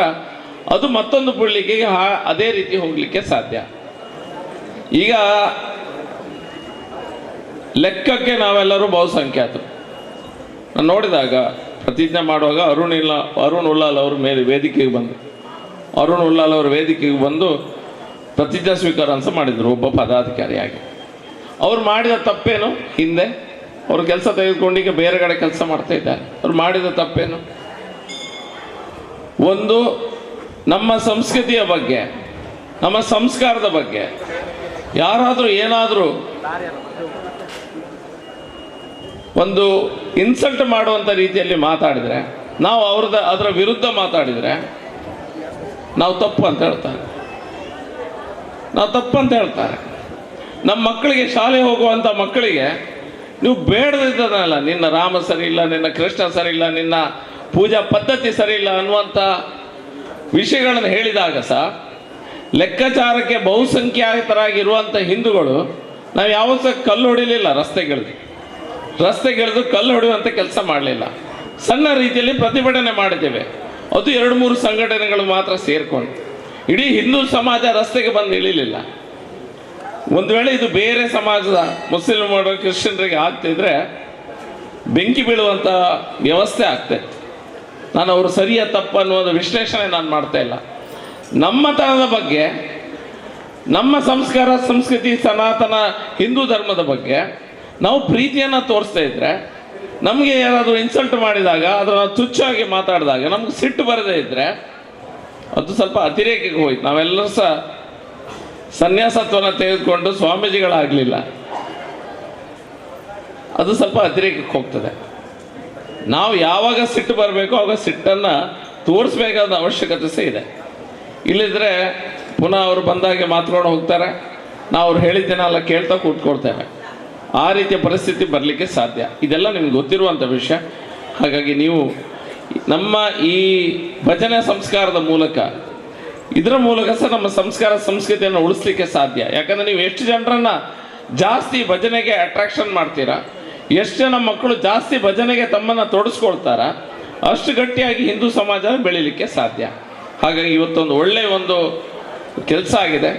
ಅದು ಮತ್ತೊಂದು ಪೀಳಿಗೆಗೆ ಅದೇ ರೀತಿ ಹೋಗಲಿಕ್ಕೆ ಸಾಧ್ಯ. ಈಗ ಲೆಕ್ಕಕ್ಕೆ ನಾವೆಲ್ಲರೂ ಬಹುಸಂಖ್ಯಾತರು. ನಾನು ನೋಡಿದಾಗ ಪ್ರತಿಜ್ಞೆ ಮಾಡುವಾಗ ಅರುಣ್ ಉಲ್ಲಾಲ್ ಅವರು ವೇದಿಕೆಗೆ ಬಂದು, ಅರುಣ್ ಉಲ್ಲಾಲ್ ಅವರು ವೇದಿಕೆಗೆ ಬಂದು ಪ್ರತಿಜ್ಞಾ ಸ್ವೀಕಾರ ಅಂತ ಮಾಡಿದರು ಒಬ್ಬ ಪದಾಧಿಕಾರಿಯಾಗಿ. ಅವ್ರು ಮಾಡಿದ ತಪ್ಪೇನು? ಹಿಂದೆ ಅವರು ಕೆಲಸ ತೆಗೆದುಕೊಂಡು ಈಗ ಬೇರೆ ಕಡೆ ಕೆಲಸ ಮಾಡ್ತಾ ಇದ್ದಾರೆ. ಅವ್ರು ಮಾಡಿದ ತಪ್ಪೇನು? ಒಂದು, ನಮ್ಮ ಸಂಸ್ಕೃತಿಯ ಬಗ್ಗೆ, ನಮ್ಮ ಸಂಸ್ಕಾರದ ಬಗ್ಗೆ ಯಾರಾದರೂ ಏನಾದರೂ ಒಂದು ಇನ್ಸಲ್ಟ್ ಮಾಡುವಂಥ ರೀತಿಯಲ್ಲಿ ಮಾತಾಡಿದರೆ, ನಾವು ಅದರ ವಿರುದ್ಧ ಮಾತಾಡಿದರೆ ನಾವು ತಪ್ಪು ಅಂತ ಹೇಳ್ತಾರೆ. ನಮ್ಮ ಮಕ್ಕಳಿಗೆ, ಶಾಲೆ ಹೋಗುವಂಥ ಮಕ್ಕಳಿಗೆ ನೀವು ಬೇಡದಿದ್ದನಲ್ಲ, ನಿನ್ನ ರಾಮ ಸರಿ ಇಲ್ಲ, ನಿನ್ನ ಕೃಷ್ಣ ಸರಿ ಇಲ್ಲ, ನಿನ್ನ ಪೂಜಾ ಪದ್ಧತಿ ಸರಿ ಇಲ್ಲ ಅನ್ನುವಂಥ ವಿಷಯಗಳನ್ನು ಹೇಳಿದಾಗ ಸಹ ಲೆಕ್ಕಾಚಾರಕ್ಕೆ ಬಹುಸಂಖ್ಯಾತರಾಗಿರುವಂಥ ಹಿಂದೂಗಳು ನಾವು ಯಾವಾಗ ಸಹ ಕಲ್ಲು ಹೊಡಿಲಿಲ್ಲ, ರಸ್ತೆಗಿಳಿದು ಕಲ್ಲು ಹೊಡೆಯುವಂಥ ಕೆಲಸ ಮಾಡಲಿಲ್ಲ. ಸಣ್ಣ ರೀತಿಯಲ್ಲಿ ಪ್ರತಿಭಟನೆ ಮಾಡಿದ್ದೇವೆ, ಅದು 2-3 ಸಂಘಟನೆಗಳು ಮಾತ್ರ ಸೇರಿಕೊಂಡು. ಇಡೀ ಹಿಂದೂ ಸಮಾಜ ರಸ್ತೆಗೆ ಬಂದು ಇಳಿಲಿಲ್ಲ. ಒಂದು ವೇಳೆ ಇದು ಬೇರೆ ಸಮಾಜದ ಮುಸ್ಲಿಮರು, ಕ್ರಿಶ್ಚಿಯನ್ರಿಗೆ ಆಗ್ತಿದ್ರೆ ಬೆಂಕಿ ಬೀಳುವಂಥ ವ್ಯವಸ್ಥೆ ಆಗ್ತೈತೆ. ನಾನು ಅವರು ಸರಿಯ ತಪ್ಪು ಅನ್ನೋದು ವಿಶ್ಲೇಷಣೆ ನಾನು ಮಾಡ್ತಾ ಇಲ್ಲ. ನಮ್ಮ ತನದ ಬಗ್ಗೆ, ನಮ್ಮ ಸಂಸ್ಕಾರ ಸಂಸ್ಕೃತಿ ಸನಾತನ ಹಿಂದೂ ಧರ್ಮದ ಬಗ್ಗೆ ನಾವು ಪ್ರೀತಿಯನ್ನು ತೋರಿಸ್ತಾ ಇದ್ರೆ, ನಮಗೆ ಯಾರಾದರೂ ಇನ್ಸಲ್ಟ್ ಮಾಡಿದಾಗ, ಅದನ್ನು ತುಚ್ಛವಾಗಿ ಮಾತಾಡಿದಾಗ ನಮ್ಗೆ ಸಿಟ್ಟು ಬರದೇ ಇದ್ದರೆ ಅದು ಸ್ವಲ್ಪ ಅತಿರೇಕಕ್ಕೆ ಹೋಯ್ತು. ನಾವೆಲ್ಲರೂ ಸಹ ಸನ್ಯಾಸತ್ವವನ್ನು ತೆಗೆದುಕೊಂಡು ಸ್ವಾಮೀಜಿಗಳಾಗಲಿಲ್ಲ, ಅದು ಸ್ವಲ್ಪ ಅತಿರೇಕಕ್ಕೆ ಹೋಗ್ತದೆ. ನಾವು ಯಾವಾಗ ಸಿಟ್ಟು ಬರಬೇಕೋ ಆವಾಗ ಸಿಟ್ಟನ್ನು ತೋರಿಸ್ಬೇಕಾದ ಅವಶ್ಯಕತೆ ಸಹ ಇದೆ. ಇಲ್ಲಿದ್ರೆ ಪುನಃ ಅವರು ಬಂದಾಗೆ ಮಾತ್ಕೊಂಡು ಹೋಗ್ತಾರೆ, ನಾವು ಅವ್ರು ಹೇಳಿದ್ದೇನೆಲ್ಲ ಕೇಳ್ತಾ ಕೂತ್ಕೊಳ್ತೇವೆ. ಆ ರೀತಿಯ ಪರಿಸ್ಥಿತಿ ಬರಲಿಕ್ಕೆ ಸಾಧ್ಯ. ಇದೆಲ್ಲ ನಿಮ್ಗೆ ಗೊತ್ತಿರುವಂಥ ವಿಷಯ. ಹಾಗಾಗಿ ನೀವು ನಮ್ಮ ಈ ಭಜನೆ ಸಂಸ್ಕಾರದ ಮೂಲಕ, ಇದರ ಮೂಲಕ ಸಹ ನಮ್ಮ ಸಂಸ್ಕಾರ ಸಂಸ್ಕೃತಿಯನ್ನು ಉಳಿಸ್ಲಿಕ್ಕೆ ಸಾಧ್ಯ. ಯಾಕಂದರೆ ನೀವು ಎಷ್ಟು ಜನರನ್ನು ಜಾಸ್ತಿ ಭಜನೆಗೆ ಅಟ್ರಾಕ್ಷನ್ ಮಾಡ್ತೀರಾ, ಎಷ್ಟು ಜನ ಮಕ್ಕಳು ಜಾಸ್ತಿ ಭಜನೆಗೆ ತಮ್ಮನ್ನು ತೊಡಸ್ಕೊಳ್ತಾರ, ಅಷ್ಟು ಗಟ್ಟಿಯಾಗಿ ಹಿಂದೂ ಸಮಾಜ ಬೆಳೀಲಿಕ್ಕೆ ಸಾಧ್ಯ. ಹಾಗಾಗಿ ಇವತ್ತೊಂದು ಒಳ್ಳೆಯ ಒಂದು ಕೆಲಸ ಆಗಿದೆ.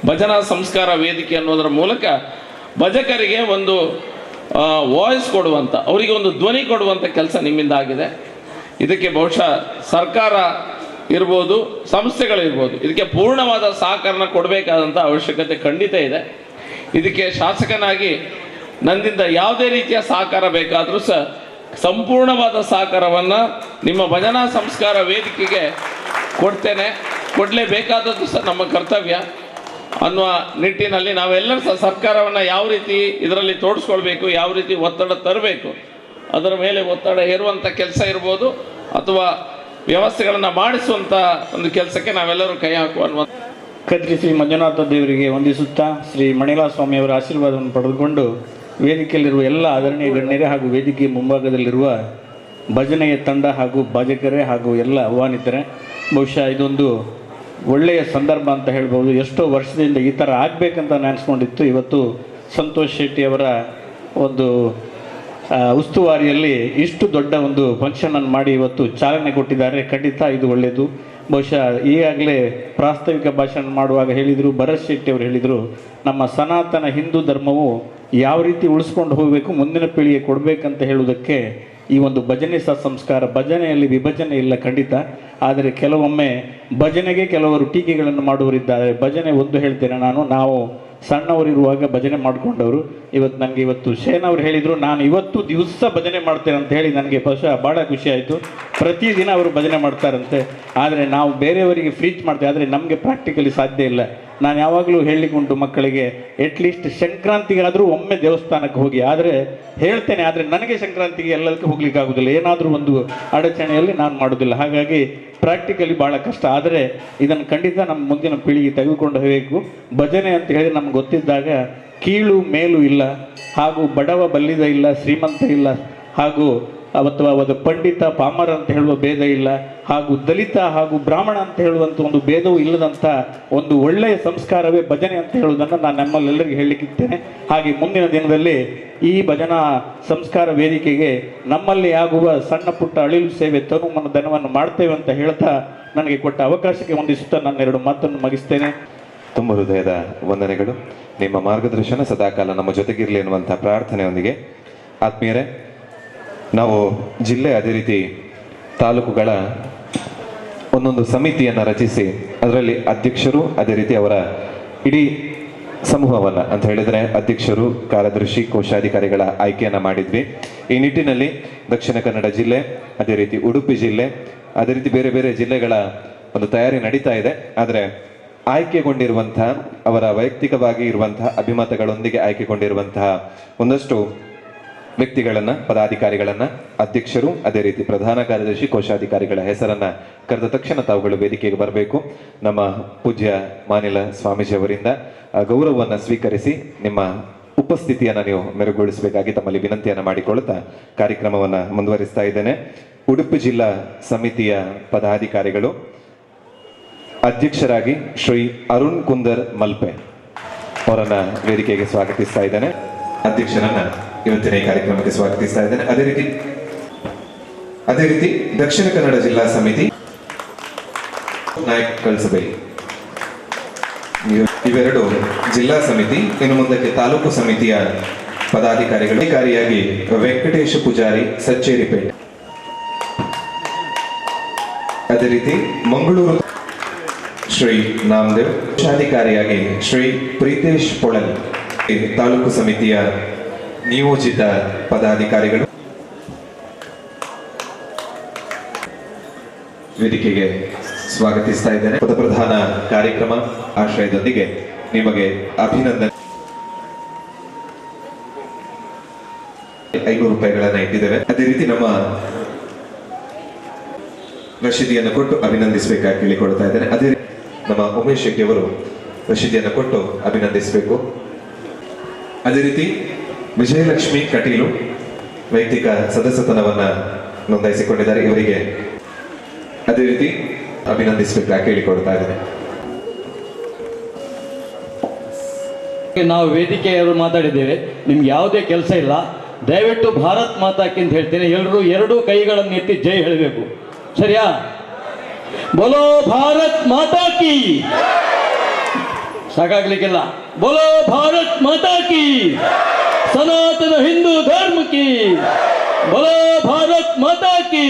ಭಜನಾ ಸಂಸ್ಕಾರ ವೇದಿಕೆ ಅನ್ನೋದರ ಮೂಲಕ ಭಜಕರಿಗೆ ಒಂದು ವಾಯ್ಸ್ ಕೊಡುವಂಥ, ಅವರಿಗೆ ಒಂದು ಧ್ವನಿ ಕೊಡುವಂಥ ಕೆಲಸ ನಿಮ್ಮಿಂದ ಆಗಿದೆ. ಇದಕ್ಕೆ ಬಹುಶಃ ಸರ್ಕಾರ ಇರ್ಬೋದು, ಸಂಸ್ಥೆಗಳಿರ್ಬೋದು, ಇದಕ್ಕೆ ಪೂರ್ಣವಾದ ಸಹಕಾರನ ಕೊಡಬೇಕಾದಂಥ ಅವಶ್ಯಕತೆ ಖಂಡಿತ ಇದೆ. ಇದಕ್ಕೆ ಶಾಸಕನಾಗಿ ನನ್ನಿಂದ ಯಾವುದೇ ರೀತಿಯ ಸಹಕಾರ ಬೇಕಾದರೂ ಸಹ ಸಂಪೂರ್ಣವಾದ ಸಹಕಾರವನ್ನು ನಿಮ್ಮ ಭಜನಾ ಸಂಸ್ಕಾರ ವೇದಿಕೆಗೆ ಕೊಡ್ತೇನೆ. ಕೊಡಲೇಬೇಕಾದದ್ದು ಸಹ ನಮ್ಮ ಕರ್ತವ್ಯ ಅನ್ನುವ ನಿಟ್ಟಿನಲ್ಲಿ ನಾವೆಲ್ಲರೂ ಸಹ ಸರ್ಕಾರವನ್ನು ಯಾವ ರೀತಿ ಇದರಲ್ಲಿ ತೋಡಿಸ್ಕೊಳ್ಬೇಕು, ಯಾವ ರೀತಿ ಒತ್ತಡ ತರಬೇಕು ಅದರ ಮೇಲೆ ಒತ್ತಡ ಹೇರುವಂಥ ಕೆಲಸ ಇರ್ಬೋದು, ಅಥವಾ ವ್ಯವಸ್ಥೆಗಳನ್ನು ಮಾಡಿಸುವಂಥ ಒಂದು ಕೆಲಸಕ್ಕೆ ನಾವೆಲ್ಲರೂ ಕೈ ಹಾಕುವ ಅನ್ನುವಂಥ ಕದ್ರಿ ಶ್ರೀ ಮಂಜುನಾಥ ದೇವರಿಗೆ ವಂದಿಸುತ್ತಾ ಶ್ರೀ ಮಣಿಲಾ ಸ್ವಾಮಿಯವರ ಆಶೀರ್ವಾದವನ್ನು ಪಡೆದುಕೊಂಡು ವೇದಿಕೆಯಲ್ಲಿರುವ ಎಲ್ಲ ಆದರಣೀಯ ಗಣ್ಯರೇ ಹಾಗೂ ವೇದಿಕೆ ಮುಂಭಾಗದಲ್ಲಿರುವ ಭಜನೆಯ ತಂಡ ಹಾಗೂ ಭಜಕರೇ ಹಾಗೂ ಎಲ್ಲ ಆಹ್ವಾನಿತರೆ, ಬಹುಶಃ ಇದೊಂದು ಒಳ್ಳೆಯ ಸಂದರ್ಭ ಅಂತ ಹೇಳ್ಬೋದು. ಎಷ್ಟೋ ವರ್ಷದಿಂದ ಈ ಥರ ಆಗಬೇಕಂತ ನೆನೆಸ್ಕೊಂಡಿತ್ತು. ಇವತ್ತು ಸಂತೋಷ್ ಶೆಟ್ಟಿಯವರ ಒಂದು ಉಸ್ತುವಾರಿಯಲ್ಲಿ ಇಷ್ಟು ದೊಡ್ಡ ಒಂದು ಫಂಕ್ಷನನ್ನು ಮಾಡಿ ಇವತ್ತು ಚಾಲನೆ ಕೊಟ್ಟಿದ್ದಾರೆ. ಖಂಡಿತ ಇದು ಒಳ್ಳೆಯದು. ಬಹುಶಃ ಈಗಾಗಲೇ ಪ್ರಾಸ್ತಾವಿಕ ಭಾಷಣ ಮಾಡುವಾಗ ಹೇಳಿದರು, ಭರತ್ ಶೆಟ್ಟಿ ಅವರು ಹೇಳಿದರು, ನಮ್ಮ ಸನಾತನ ಹಿಂದೂ ಧರ್ಮವು ಯಾವ ರೀತಿ ಉಳಿಸ್ಕೊಂಡು ಹೋಗಬೇಕು, ಮುಂದಿನ ಪೀಳಿಗೆ ಕೊಡಬೇಕಂತ ಹೇಳುವುದಕ್ಕೆ ಈ ಒಂದು ಭಜನೆ ಸಂಸ್ಕಾರ. ಭಜನೆಯಲ್ಲಿ ವಿಭಜನೆ ಇಲ್ಲ ಖಂಡಿತ, ಆದರೆ ಕೆಲವೊಮ್ಮೆ ಭಜನೆಗೆ ಕೆಲವರು ಟೀಕೆಗಳನ್ನು ಮಾಡುವರಿದ್ದಾರೆ. ಭಜನೆ ಒಂದು ಹೇಳ್ತೇನೆ ನಾವು ಸಣ್ಣವರಿರುವಾಗ ಭಜನೆ ಮಾಡಿಕೊಂಡವರು. ಇವತ್ತು ಶೇನ್ ಅವರು ಹೇಳಿದರು, ನಾನು ಇವತ್ತು ದಿವಸ ಭಜನೆ ಮಾಡ್ತೇನೆ ಅಂತ ಹೇಳಿ ನನಗೆ ಭಾಳ ಖುಷಿ ಆಯಿತು. ಪ್ರತಿದಿನ ಅವರು ಭಜನೆ ಮಾಡ್ತಾರಂತೆ. ಆದರೆ ನಾವು ಬೇರೆಯವರಿಗೆ ಫ್ರೀಚ್ ಮಾಡ್ತೇವೆ, ಆದರೆ ನಮಗೆ ಪ್ರಾಕ್ಟಿಕಲಿ ಸಾಧ್ಯ ಇಲ್ಲ. ನಾನು ಯಾವಾಗಲೂ ಹೇಳಲಿಕ್ಕುಂಟು ಮಕ್ಕಳಿಗೆ, ಅಟ್ಲೀಸ್ಟ್ ಸಂಕ್ರಾಂತಿಗಾದರೂ ಒಮ್ಮೆ ದೇವಸ್ಥಾನಕ್ಕೆ ಹೋಗಿ. ಆದರೆ ಹೇಳ್ತೇನೆ, ಆದರೆ ನನಗೆ ಸಂಕ್ರಾಂತಿಗೆ ಎಲ್ಲದಕ್ಕೆ ಹೋಗ್ಲಿಕ್ಕೆ ಆಗೋದಿಲ್ಲ. ಏನಾದರೂ ಒಂದು ಅಡಚಣೆಯಲ್ಲಿ ನಾನು ಮಾಡೋದಿಲ್ಲ. ಹಾಗಾಗಿ ಪ್ರಾಕ್ಟಿಕಲಿ ಭಾಳ ಕಷ್ಟ. ಆದರೆ ಇದನ್ನು ಖಂಡಿತ ನಮ್ಮ ಮುಂದಿನ ಪೀಳಿಗೆ ತೆಗೆದುಕೊಂಡು ಹೋಗಬೇಕು. ಭಜನೆ ಅಂತ ಹೇಳಿ ನಮ್ಗೆ ಗೊತ್ತಿದ್ದಾಗ ಕೀಳು ಮೇಲು ಇಲ್ಲ, ಹಾಗೂ ಬಡವ ಬಲ್ಲಿದ ಇಲ್ಲ, ಶ್ರೀಮಂತ ಇಲ್ಲ, ಹಾಗೂ ಅಥವಾ ಒಂದು ಪಂಡಿತ ಪಾಮರ ಅಂತ ಹೇಳುವ ಭೇದ ಇಲ್ಲ, ಹಾಗೂ ದಲಿತ ಹಾಗೂ ಬ್ರಾಹ್ಮಣ ಅಂತ ಹೇಳುವಂಥ ಒಂದು ಭೇದವೂ ಇಲ್ಲದಂಥ ಒಂದು ಒಳ್ಳೆಯ ಸಂಸ್ಕಾರವೇ ಭಜನೆ ಅಂತ ಹೇಳುವುದನ್ನು ನಾನು ನಮ್ಮಲ್ಲೆಲ್ಲರಿಗೂ ಹೇಳಲಿಕ್ಕಿದ್ದೇನೆ. ಹಾಗೆ ಮುಂದಿನ ದಿನದಲ್ಲಿ ಈ ಭಜನಾ ಸಂಸ್ಕಾರ ವೇದಿಕೆಗೆ ನಮ್ಮಲ್ಲಿ ಆಗುವ ಸಣ್ಣ ಪುಟ್ಟ ಅಳಿಲು ಸೇವೆ ತನುಮನ ಧನವನ್ನು ಮಾಡ್ತೇವೆ ಅಂತ ಹೇಳ್ತಾ ನನಗೆ ಕೊಟ್ಟ ಅವಕಾಶಕ್ಕೆ ವಂದಿಸುತ್ತಾ ನನ್ನ 2 ಮಾತನ್ನು ಮುಗಿಸ್ತೇನೆ. ತುಂಬ ಹೃದಯದ ವಂದನೆಗಳು. ನಿಮ್ಮ ಮಾರ್ಗದರ್ಶನ ಸದಾಕಾಲ ನಮ್ಮ ಜೊತೆಗಿರಲಿ ಎನ್ನುವಂಥ ಪ್ರಾರ್ಥನೆಯೊಂದಿಗೆ ಆತ್ಮೀಯರೇ, ನಾವು ಜಿಲ್ಲೆ ಅದೇ ರೀತಿ ತಾಲೂಕುಗಳ ಒಂದೊಂದು ಸಮಿತಿಯನ್ನು ರಚಿಸಿ ಅದರಲ್ಲಿ ಅಧ್ಯಕ್ಷರು ಅದೇ ರೀತಿ ಅವರ ಇಡೀ ಸಮೂಹವನ್ನು ಅಂತ ಹೇಳಿದರೆ ಅಧ್ಯಕ್ಷರು, ಕಾರ್ಯದರ್ಶಿ, ಕೋಶಾಧಿಕಾರಿಗಳ ಆಯ್ಕೆಯನ್ನು ಮಾಡಿದ್ವಿ. ಈ ನಿಟ್ಟಿನಲ್ಲಿ ದಕ್ಷಿಣ ಕನ್ನಡ ಜಿಲ್ಲೆ, ಅದೇ ರೀತಿ ಉಡುಪಿ ಜಿಲ್ಲೆ, ಅದೇ ರೀತಿ ಬೇರೆ ಬೇರೆ ಜಿಲ್ಲೆಗಳ ಒಂದು ತಯಾರಿ ನಡೀತಾ ಇದೆ. ಆದರೆ ಆಯ್ಕೆಗೊಂಡಿರುವಂತಹ ಅವರ ವೈಯಕ್ತಿಕವಾಗಿ ಇರುವಂತಹ ಅಭಿಮತಗಳೊಂದಿಗೆ ಆಯ್ಕೆಗೊಂಡಿರುವಂತಹ ಒಂದಷ್ಟು ವ್ಯಕ್ತಿಗಳನ್ನು, ಪದಾಧಿಕಾರಿಗಳನ್ನು, ಅಧ್ಯಕ್ಷರು, ಅದೇ ರೀತಿ ಪ್ರಧಾನ ಕಾರ್ಯದರ್ಶಿ, ಕೋಶಾಧಿಕಾರಿಗಳ ಹೆಸರನ್ನು ಕರೆದ ತಕ್ಷಣ ತಾವುಗಳು ವೇದಿಕೆಗೆ ಬರಬೇಕು. ನಮ್ಮ ಪೂಜ್ಯ ಮಾನಿಲ ಸ್ವಾಮೀಜಿಯವರಿಂದ ಗೌರವವನ್ನು ಸ್ವೀಕರಿಸಿ ನಿಮ್ಮ ಉಪಸ್ಥಿತಿಯನ್ನು ನೀವು ಮೆರುಗೊಳಿಸಬೇಕಾಗಿ ತಮ್ಮಲ್ಲಿ ವಿನಂತಿಯನ್ನು ಮಾಡಿಕೊಳ್ಳುತ್ತಾ ಕಾರ್ಯಕ್ರಮವನ್ನು ಮುಂದುವರಿಸ್ತಾ ಇದ್ದೇನೆ. ಉಡುಪಿ ಜಿಲ್ಲಾ ಸಮಿತಿಯ ಪದಾಧಿಕಾರಿಗಳು ಅಧ್ಯಕ್ಷರಾಗಿ ಶ್ರೀ ಅರುಣ್ ಕುಂದರ್ ಮಲ್ಪೆ ಅವರನ್ನ ವೇದಿಕೆಗೆ ಸ್ವಾಗತಿಸ್ತಾ ಇದ್ದೇನೆ. ಅಧ್ಯಕ್ಷರನ್ನ ಇವತ್ತಿನ ಈ ಕಾರ್ಯಕ್ರಮಕ್ಕೆ ಸ್ವಾಗತಿಸ್ತಾ ಇದ್ದೇನೆ. ಅದೇ ರೀತಿ ದಕ್ಷಿಣ ಕನ್ನಡ ಜಿಲ್ಲಾ ಸಮಿತಿ ನಾಯಕ್ ಕಳಸಬೈ, ಇವೆರಡು ಜಿಲ್ಲಾ ಸಮಿತಿ. ಇನ್ನು ಮುಂದಕ್ಕೆ ತಾಲೂಕು ಸಮಿತಿಯ ಪದಾಧಿಕಾರಿಗಳು. ಅಧಿಕಾರಿಯಾಗಿ ವೆಂಕಟೇಶ ಪೂಜಾರಿ, ಸಚ್ಚೇರಿಪೇಟೆ. ಅದೇ ರೀತಿ ಮಂಗಳೂರು ಶ್ರೀ ನಾಮದೇವ್, ಕೋಶಾಧಿಕಾರಿಯಾಗಿ ಶ್ರೀ ಪ್ರೀತೇಶ್ ಪೊಳಲ್. ತಾಲೂಕು ಸಮಿತಿಯ ನಿಯೋಜಿತ ಪದಾಧಿಕಾರಿಗಳು ವೇದಿಕೆಗೆ ಸ್ವಾಗತಿಸ್ತಾ ಇದ್ದೇನೆ. ಪ್ರಧಾನ ಕಾರ್ಯಕ್ರಮ ಆಶ್ರಯದೊಂದಿಗೆ ನಿಮಗೆ ಅಭಿನಂದನೆ. 500 ರೂಪಾಯಿಗಳನ್ನು ಇಟ್ಟಿದ್ದೇವೆ. ಅದೇ ರೀತಿ ನಮ್ಮ ರಶೀದಿಯನ್ನು ಕೊಟ್ಟು ಅಭಿನಂದಿಸಬೇಕಾಗಿ ಕೇಳಿಕೊಳ್ತಾ ಇದ್ದೇನೆ. ಅದೇ ರೀತಿ ನಮ್ಮ ಉಮೇಶ್ ಶೆಟ್ಟಿ ಅವರು ರಶೀದಿಯನ್ನು ಕೊಟ್ಟು ಅಭಿನಂದಿಸಬೇಕು. ಅದೇ ರೀತಿ ವಿಜಯಲಕ್ಷ್ಮಿ ಕಟೀಲು ವೈಯಕ್ತಿಕ ಸದಸ್ಯತನವನ್ನ ನೋಂದಾಯಿಸಿಕೊಂಡಿದ್ದಾರೆ. ಇವರಿಗೆ ಅದೇ ರೀತಿ ಅಭಿನಂದಿಸಬೇಕಾಗಿ ಕೇಳಿಕೊಳ್ತಾ ಇದ್ದೇನೆ. ನಾವು ವೇದಿಕೆಯವರು ಮಾತಾಡಿದ್ದೇವೆ, ನಿಮ್ಗೆ ಯಾವುದೇ ಕೆಲಸ ಇಲ್ಲ, ದಯವಿಟ್ಟು ಭಾರತ್ ಮಾತಾಕಿ ಅಂತ ಹೇಳ್ತೇನೆ. ಎಲ್ಲರೂ 2 ಕೈಗಳನ್ನು ಎತ್ತಿ ಜೈ ಹೇಳಬೇಕು, ಸರಿಯಾ? ಬೋಲೋ ಭಾರತ್ ಮಾತಾ ಕಿ. ಸಾಕಾಗ್ಲಿಕ್ಕಿಲ್ಲ. ಬೋಲೋ ಭಾರತ್ ಮಾತಾ ಕಿ, ಸನಾತನ ಹಿಂದೂ ಧರ್ಮ ಕಿ, ಬೋಲೋ ಭಾರತ್ ಮಾತಾ ಕಿ,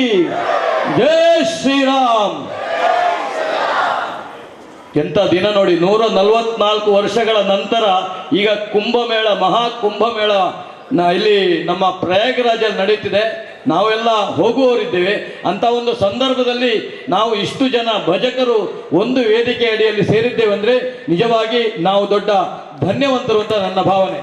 ಜೈ ಶ್ರೀರಾಮ್. ಎಂಥ ದಿನ ನೋಡಿ, 144 ವರ್ಷಗಳ ನಂತರ ಈಗ ಕುಂಭಮೇಳ, ಮಹಾಕುಂಭಮೇಳ ಇಲ್ಲಿ ನಮ್ಮ ಪ್ರಯಾಗರಾಜಲ್ಲಿ ನಡೀತಿದೆ. ನಾವೆಲ್ಲ ಹೋಗುವವರಿದ್ದೇವೆ. ಅಂಥ ಒಂದು ಸಂದರ್ಭದಲ್ಲಿ ನಾವು ಇಷ್ಟು ಜನ ಭಜಕರು ಒಂದು ವೇದಿಕೆ ಅಡಿಯಲ್ಲಿ ಸೇರಿದ್ದೇವೆ ಅಂದರೆ ನಿಜವಾಗಿ ನಾವು ದೊಡ್ಡ ಧನ್ಯವಂತರು ಅಂತ ನನ್ನ ಭಾವನೆ.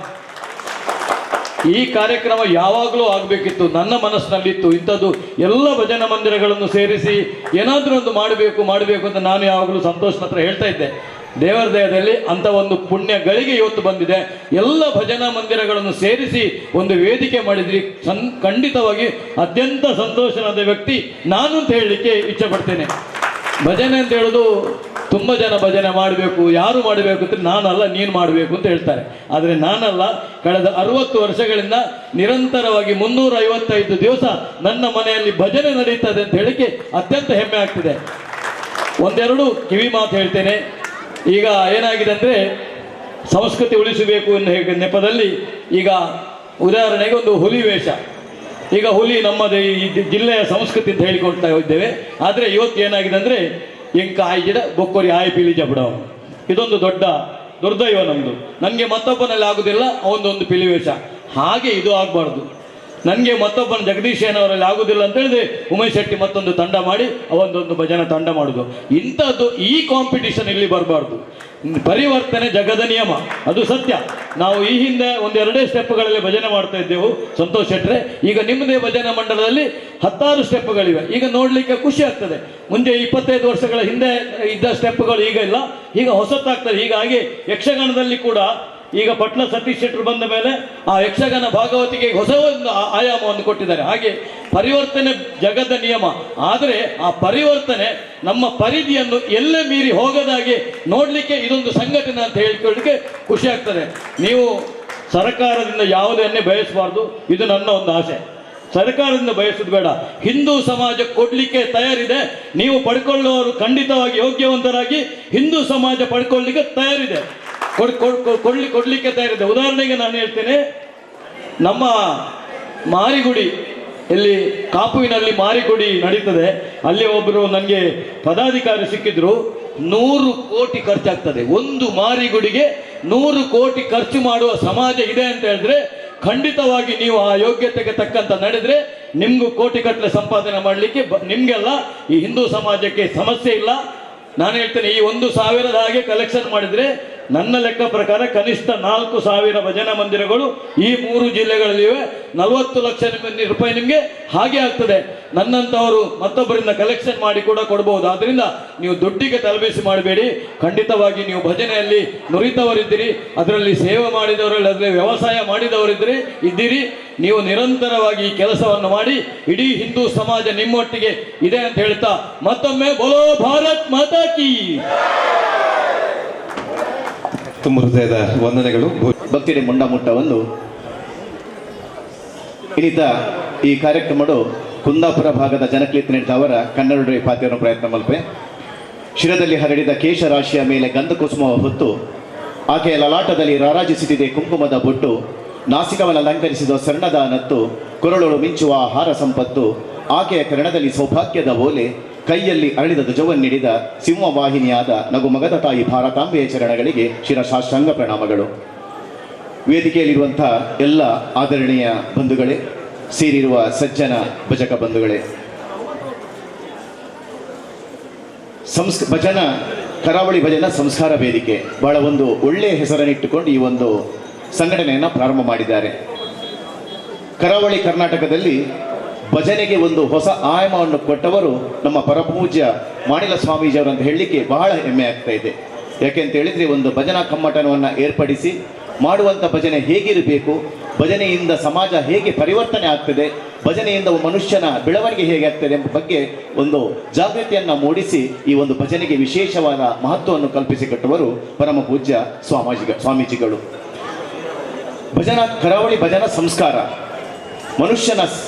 ಈ ಕಾರ್ಯಕ್ರಮ ಯಾವಾಗಲೂ ಆಗಬೇಕಿತ್ತು, ನನ್ನ ಮನಸ್ಸಿನಲ್ಲಿತ್ತು. ಇಂಥದ್ದು ಎಲ್ಲ ಭಜನಾ ಮಂದಿರಗಳನ್ನು ಸೇರಿಸಿ ಏನಾದರೂ ಒಂದು ಮಾಡಬೇಕು ಅಂತ ನಾನು ಯಾವಾಗಲೂ ಸಂತೋಷನ ಹತ್ರ ಹೇಳ್ತಾ ಇದ್ದೆ. ದೇವರ ದಯದಲ್ಲಿ ಅಂಥ ಒಂದು ಪುಣ್ಯ ಗಳಿಗೆ ಇವತ್ತು ಬಂದಿದೆ. ಎಲ್ಲ ಭಜನಾ ಮಂದಿರಗಳನ್ನು ಸೇರಿಸಿ ಒಂದು ವೇದಿಕೆ ಮಾಡಿದ್ರಿ. ಖಂಡಿತವಾಗಿ ಅತ್ಯಂತ ಸಂತೋಷನಾದ ವ್ಯಕ್ತಿ ನಾನು ಅಂತ ಹೇಳಲಿಕ್ಕೆ ಇಚ್ಛೆ ಪಡ್ತೇನೆ. ಭಜನೆ ಅಂತ ಹೇಳೋದು ತುಂಬ ಜನ ಭಜನೆ ಮಾಡಬೇಕು, ಯಾರು ಮಾಡಬೇಕು ಅಂತ ನಾನಲ್ಲ, ನೀನು ಮಾಡಬೇಕು ಅಂತ ಹೇಳ್ತಾರೆ. ಆದರೆ ನಾನಲ್ಲ, ಕಳೆದ 60 ವರ್ಷಗಳಿಂದ ನಿರಂತರವಾಗಿ 355 ದಿವಸ ನನ್ನ ಮನೆಯಲ್ಲಿ ಭಜನೆ ನಡೀತದೆ ಅಂತ ಹೇಳಿಕ್ಕೆ ಅತ್ಯಂತ ಹೆಮ್ಮೆ ಆಗ್ತಿದೆ. ಒಂದೆರಡು ಕಿವಿ ಮಾತು ಹೇಳ್ತೇನೆ. ಈಗ ಏನಾಗಿದೆ ಅಂದರೆ ಸಂಸ್ಕೃತಿ ಉಳಿಸಬೇಕು ಎನ್ನುವ ನೆಪದಲ್ಲಿ ಈಗ ಉದಾಹರಣೆಗೆ ಒಂದು ಹುಲಿ ವೇಷ. ಈಗ ಹುಲಿ ನಮ್ಮದು ಈ ಜಿಲ್ಲೆಯ ಸಂಸ್ಕೃತಿ ಅಂತ ಹೇಳಿಕೊಳ್ತಾ ಇದ್ದೇವೆ. ಆದರೆ ಇವತ್ತು ಏನಾಗಿದೆ ಅಂದರೆ ಎಂಕ ಆಯ್ಜಿಡ ಬೊಕ್ಕೋರಿ ಆಯ್ ಪಿಲಿ ಜಬಡ, ಇದೊಂದು ದೊಡ್ಡ ದುರ್ದೈವ ನಮ್ಮದು. ನನಗೆ ಮತ್ತೊಬ್ಬನಲ್ಲಿ ಆಗುವುದಿಲ್ಲ ಅವನದೊಂದು ಪಿಲಿವೇಷ. ಹಾಗೆ ಇದು ಆಗಬಾರ್ದು. ನನಗೆ ಮತ್ತೊಬ್ಬನ ಜಗದೀಶ್ ಅವರಲ್ಲಿ ಆಗುವುದಿಲ್ಲ ಅಂತ ಹೇಳಿದ್ರೆ ಉಮೇಶ್ ಶೆಟ್ಟಿ ಮತ್ತೊಂದು ತಂಡ ಮಾಡಿ ಅವನದೊಂದು ಭಜನಾ ತಂಡ ಮಾಡೋದು. ಇಂಥದ್ದು ಈ ಕಾಂಪಿಟಿಷನ್ ಇಲ್ಲಿ ಬರಬಾರ್ದು. ಪರಿವರ್ತನೆ ಜಗದ ನಿಯಮ, ಅದು ಸತ್ಯ. ನಾವು ಈ ಹಿಂದೆ 1-2 ಸ್ಟೆಪ್ಗಳಲ್ಲಿ ಭಜನೆ ಮಾಡ್ತಾ ಇದ್ದೆವು ಸಂತೋಷ್ ಶೆಟ್ರೆ. ಈಗ ನಿಮ್ಮದೇ ಭಜನಾ ಮಂಡಲದಲ್ಲಿ 10 ಸ್ಟೆಪ್ಗಳಿವೆ. ಈಗ ನೋಡಲಿಕ್ಕೆ ಖುಷಿ ಆಗ್ತದೆ. ಮುಂದೆ 25 ವರ್ಷಗಳ ಹಿಂದೆ ಇದ್ದ ಸ್ಟೆಪ್ಗಳು ಈಗ ಇಲ್ಲ, ಈಗ ಹೊಸತಾಗ್ತದೆ. ಹೀಗಾಗಿ ಯಕ್ಷಗಾನದಲ್ಲಿ ಕೂಡ ಈಗ ಪಟ್ಲ ಸತೀಶ್ ಶೆಟ್ಟರು ಬಂದ ಮೇಲೆ ಆ ಯಕ್ಷಗಾನ ಭಾಗವತಿಗೆ ಹೊಸ ಒಂದು ಆಯಾಮವನ್ನು ಕೊಟ್ಟಿದ್ದಾರೆ. ಹಾಗೆ ಪರಿವರ್ತನೆ ಜಗದ ನಿಯಮ. ಆದರೆ ಆ ಪರಿವರ್ತನೆ ನಮ್ಮ ಪರಿಧಿಯನ್ನು ಎಲ್ಲೇ ಮೀರಿ ಹೋಗದಾಗೆ ನೋಡಲಿಕ್ಕೆ ಇದೊಂದು ಸಂಘಟನೆ ಅಂತ ಹೇಳಿಕೊಳ್ಳಿಕ್ಕೆ ಖುಷಿ ಆಗ್ತದೆ. ನೀವು ಸರ್ಕಾರದಿಂದ ಯಾವುದನ್ನೇ ಬಯಸಬಾರ್ದು, ಇದು ನನ್ನ ಒಂದು ಆಸೆ. ಸರ್ಕಾರದಿಂದ ಬಯಸೋದು ಬೇಡ. ಹಿಂದೂ ಸಮಾಜ ಕೊಡಲಿಕ್ಕೆ ತಯಾರಿದೆ. ನೀವು ಪಡ್ಕೊಳ್ಳುವವರು ಖಂಡಿತವಾಗಿ ಯೋಗ್ಯವಂತರಾಗಿ ಹಿಂದೂ ಸಮಾಜ ಪಡ್ಕೊಳ್ಳಿಕ್ಕೆ ತಯಾರಿದೆ, ಕೊಡ್ಲಿಕ್ಕೆ ತಯಾರಿದೆ. ಉದಾಹರಣೆಗೆ ನಾನು ಹೇಳ್ತೇನೆ, ನಮ್ಮ ಮಾರಿಗುಡಿ ಇಲ್ಲಿ ಕಾಪುವಿನಲ್ಲಿ ಮಾರಿಗುಡಿ ನಡೀತದೆ. ಅಲ್ಲಿ ಒಬ್ಬರು ನನಗೆ ಪದಾಧಿಕಾರಿ ಸಿಕ್ಕಿದ್ರು. 100 ಕೋಟಿ ಖರ್ಚಾಗ್ತದೆ. ಒಂದು ಮಾರಿಗುಡಿಗೆ 100 ಕೋಟಿ ಖರ್ಚು ಮಾಡುವ ಸಮಾಜ ಇದೆ ಅಂತ ಹೇಳಿದ್ರೆ ಖಂಡಿತವಾಗಿ ನೀವು ಆ ಯೋಗ್ಯತೆಗೆ ತಕ್ಕಂತ ನಡೆದ್ರೆ ನಿಮ್ಗೂ ಕೋಟಿಗಟ್ಟಲೆ ಸಂಪಾದನೆ ಮಾಡಲಿಕ್ಕೆ ನಿಮಗೆಲ್ಲ ಈ ಹಿಂದೂ ಸಮಾಜಕ್ಕೆ ಸಮಸ್ಯೆ ಇಲ್ಲ. ನಾನು ಹೇಳ್ತೇನೆ, ಈ 1,000 ಹಾಗೆ ಕಲೆಕ್ಷನ್ ಮಾಡಿದರೆ ನನ್ನ ಲೆಕ್ಕ ಪ್ರಕಾರ ಕನಿಷ್ಠ 4,000 ಭಜನಾ ಮಂದಿರಗಳು ಈ 3 ಜಿಲ್ಲೆಗಳಲ್ಲಿವೆ. 40 ಲಕ್ಷ ರೂಪಾಯಿ ನಿಮಗೆ ಹಾಗೆ ಆಗ್ತದೆ. ನನ್ನಂಥವರು ಮತ್ತೊಬ್ಬರಿಂದ ಕಲೆಕ್ಷನ್ ಮಾಡಿ ಕೂಡ ಕೊಡ್ಬೋದು. ಆದ್ದರಿಂದ ನೀವು ದುಡ್ಡಿಗೆ ತಲುಪಿಸಿ ಮಾಡಬೇಡಿ. ಖಂಡಿತವಾಗಿ ನೀವು ಭಜನೆಯಲ್ಲಿ ನುರಿತವರಿದ್ದೀರಿ, ಅದರಲ್ಲಿ ಸೇವೆ ಮಾಡಿದವರಲ್ಲಿ, ಅದರಲ್ಲಿ ವ್ಯವಸಾಯ ಇದ್ದೀರಿ. ನೀವು ನಿರಂತರವಾಗಿ ಈ ಕೆಲಸವನ್ನು ಮಾಡಿ ಇಡೀ ಹಿಂದೂ ಸಮಾಜ ನಿಮ್ಮೊಟ್ಟಿಗೆ ಇದೆ ಅಂತ ಹೇಳ್ತಾ ಮತ್ತೊಮ್ಮೆ ಬೋಲೋ ಭಾರತ್ ಮಾತಾ ಕೀ. ತುಂಬ ಹೃದಯದ ವಂದನೆಗಳು. ಭಕ್ತಿಡೆ ಮುಂಡ ಒಂದು ಇನ್ನಿತ ಈ ಕಾರ್ಯಕ್ರಮಡು ಕುಂದಾಪುರ ಭಾಗದ ಜನಕ್ಲಿತ್ ಅವರ ಕನ್ನಡ ಪಾತಿಯನ್ನು ಪ್ರಯತ್ನ ಮಲ್ಪೆ ಶಿರದಲ್ಲಿ ಹರಡಿದ ಕೇಶರಾಶಿಯ ಮೇಲೆ ಗಂಧಕುಸುಮ ಹೊತ್ತು ಆಕೆಯ ಲಲಾಟದಲ್ಲಿ ರಾರಾಜಿಸುತ್ತಿದೆ ಕುಂಕುಮದ ಬೊಟ್ಟು, ನಾಸಿಕವನ್ನು ಅಲಂಕರಿಸಿದ ಸ್ವರ್ಣದ ನತ್ತು, ಕೊರಳೊಳು ಮಿಂಚುವ ಹಾರ ಸಂಪತ್ತು, ಆಕೆಯ ಕರ್ಣದಲ್ಲಿ ಸೌಭಾಗ್ಯದ ಓಲೆ, ಕೈಯಲ್ಲಿ ಅರಳಿದ ಧ್ವಜವನ್ನಿಡಿದ ಸಿಂಹವಾಹಿನಿಯಾದ ನಗುಮಗದ ತಾಯಿ ಭಾರತಾಂಬೆಯ ಚರಣಗಳಿಗೆ ಶಿರಸಾಷ್ಟಾಂಗ ಪ್ರಣಾಮಗಳು. ವೇದಿಕೆಯಲ್ಲಿರುವಂಥ ಎಲ್ಲ ಆದರಣೀಯ ಬಂಧುಗಳೇ, ಸೇರಿರುವ ಸಜ್ಜನ ಭಜಕ ಬಂಧುಗಳೇ, ಭಜನಾ ಕರಾವಳಿ ಭಜನಾ ಸಂಸ್ಕಾರ ವೇದಿಕೆ ಬಹಳ ಒಂದು ಒಳ್ಳೆಯ ಹೆಸರನ್ನಿಟ್ಟುಕೊಂಡು ಈ ಒಂದು ಸಂಘಟನೆಯನ್ನು ಪ್ರಾರಂಭ ಮಾಡಿದ್ದಾರೆ. ಕರಾವಳಿ ಕರ್ನಾಟಕದಲ್ಲಿ ಭಜನೆಗೆ ಒಂದು ಹೊಸ ಆಯಾಮವನ್ನು ಕೊಟ್ಟವರು ನಮ್ಮ ಪರಪೂಜ್ಯ ಮಾಣಿಲ ಸ್ವಾಮೀಜಿಯವರು ಅಂತ ಹೇಳಲಿಕ್ಕೆ ಬಹಳ ಹೆಮ್ಮೆ ಆಗ್ತಾ ಇದೆ. ಯಾಕೆಂತ ಹೇಳಿದರೆ ಒಂದು ಭಜನಾ ಕಮ್ಮಟನವನ್ನು ಏರ್ಪಡಿಸಿ ಮಾಡುವಂಥ ಭಜನೆ ಹೇಗಿರಬೇಕು, ಭಜನೆಯಿಂದ ಸಮಾಜ ಹೇಗೆ ಪರಿವರ್ತನೆ ಆಗ್ತದೆ, ಭಜನೆಯಿಂದ ಮನುಷ್ಯನ ಬೆಳವಣಿಗೆ ಹೇಗೆ ಆಗ್ತದೆ ಎಂಬ ಬಗ್ಗೆ ಒಂದು ಜಾಗೃತಿಯನ್ನು ಮೂಡಿಸಿ ಈ ಒಂದು ಭಜನೆಗೆ ವಿಶೇಷವಾದ ಮಹತ್ವವನ್ನು ಕಲ್ಪಿಸಿಕೊಟ್ಟವರು ಪರಮ ಪೂಜ್ಯ ಸ್ವಾಮೀಜಿಗಳು. ಕರಾವಳಿ ಭಜನಾ ಸಂಸ್ಕಾರ ಮನುಷ್ಯನ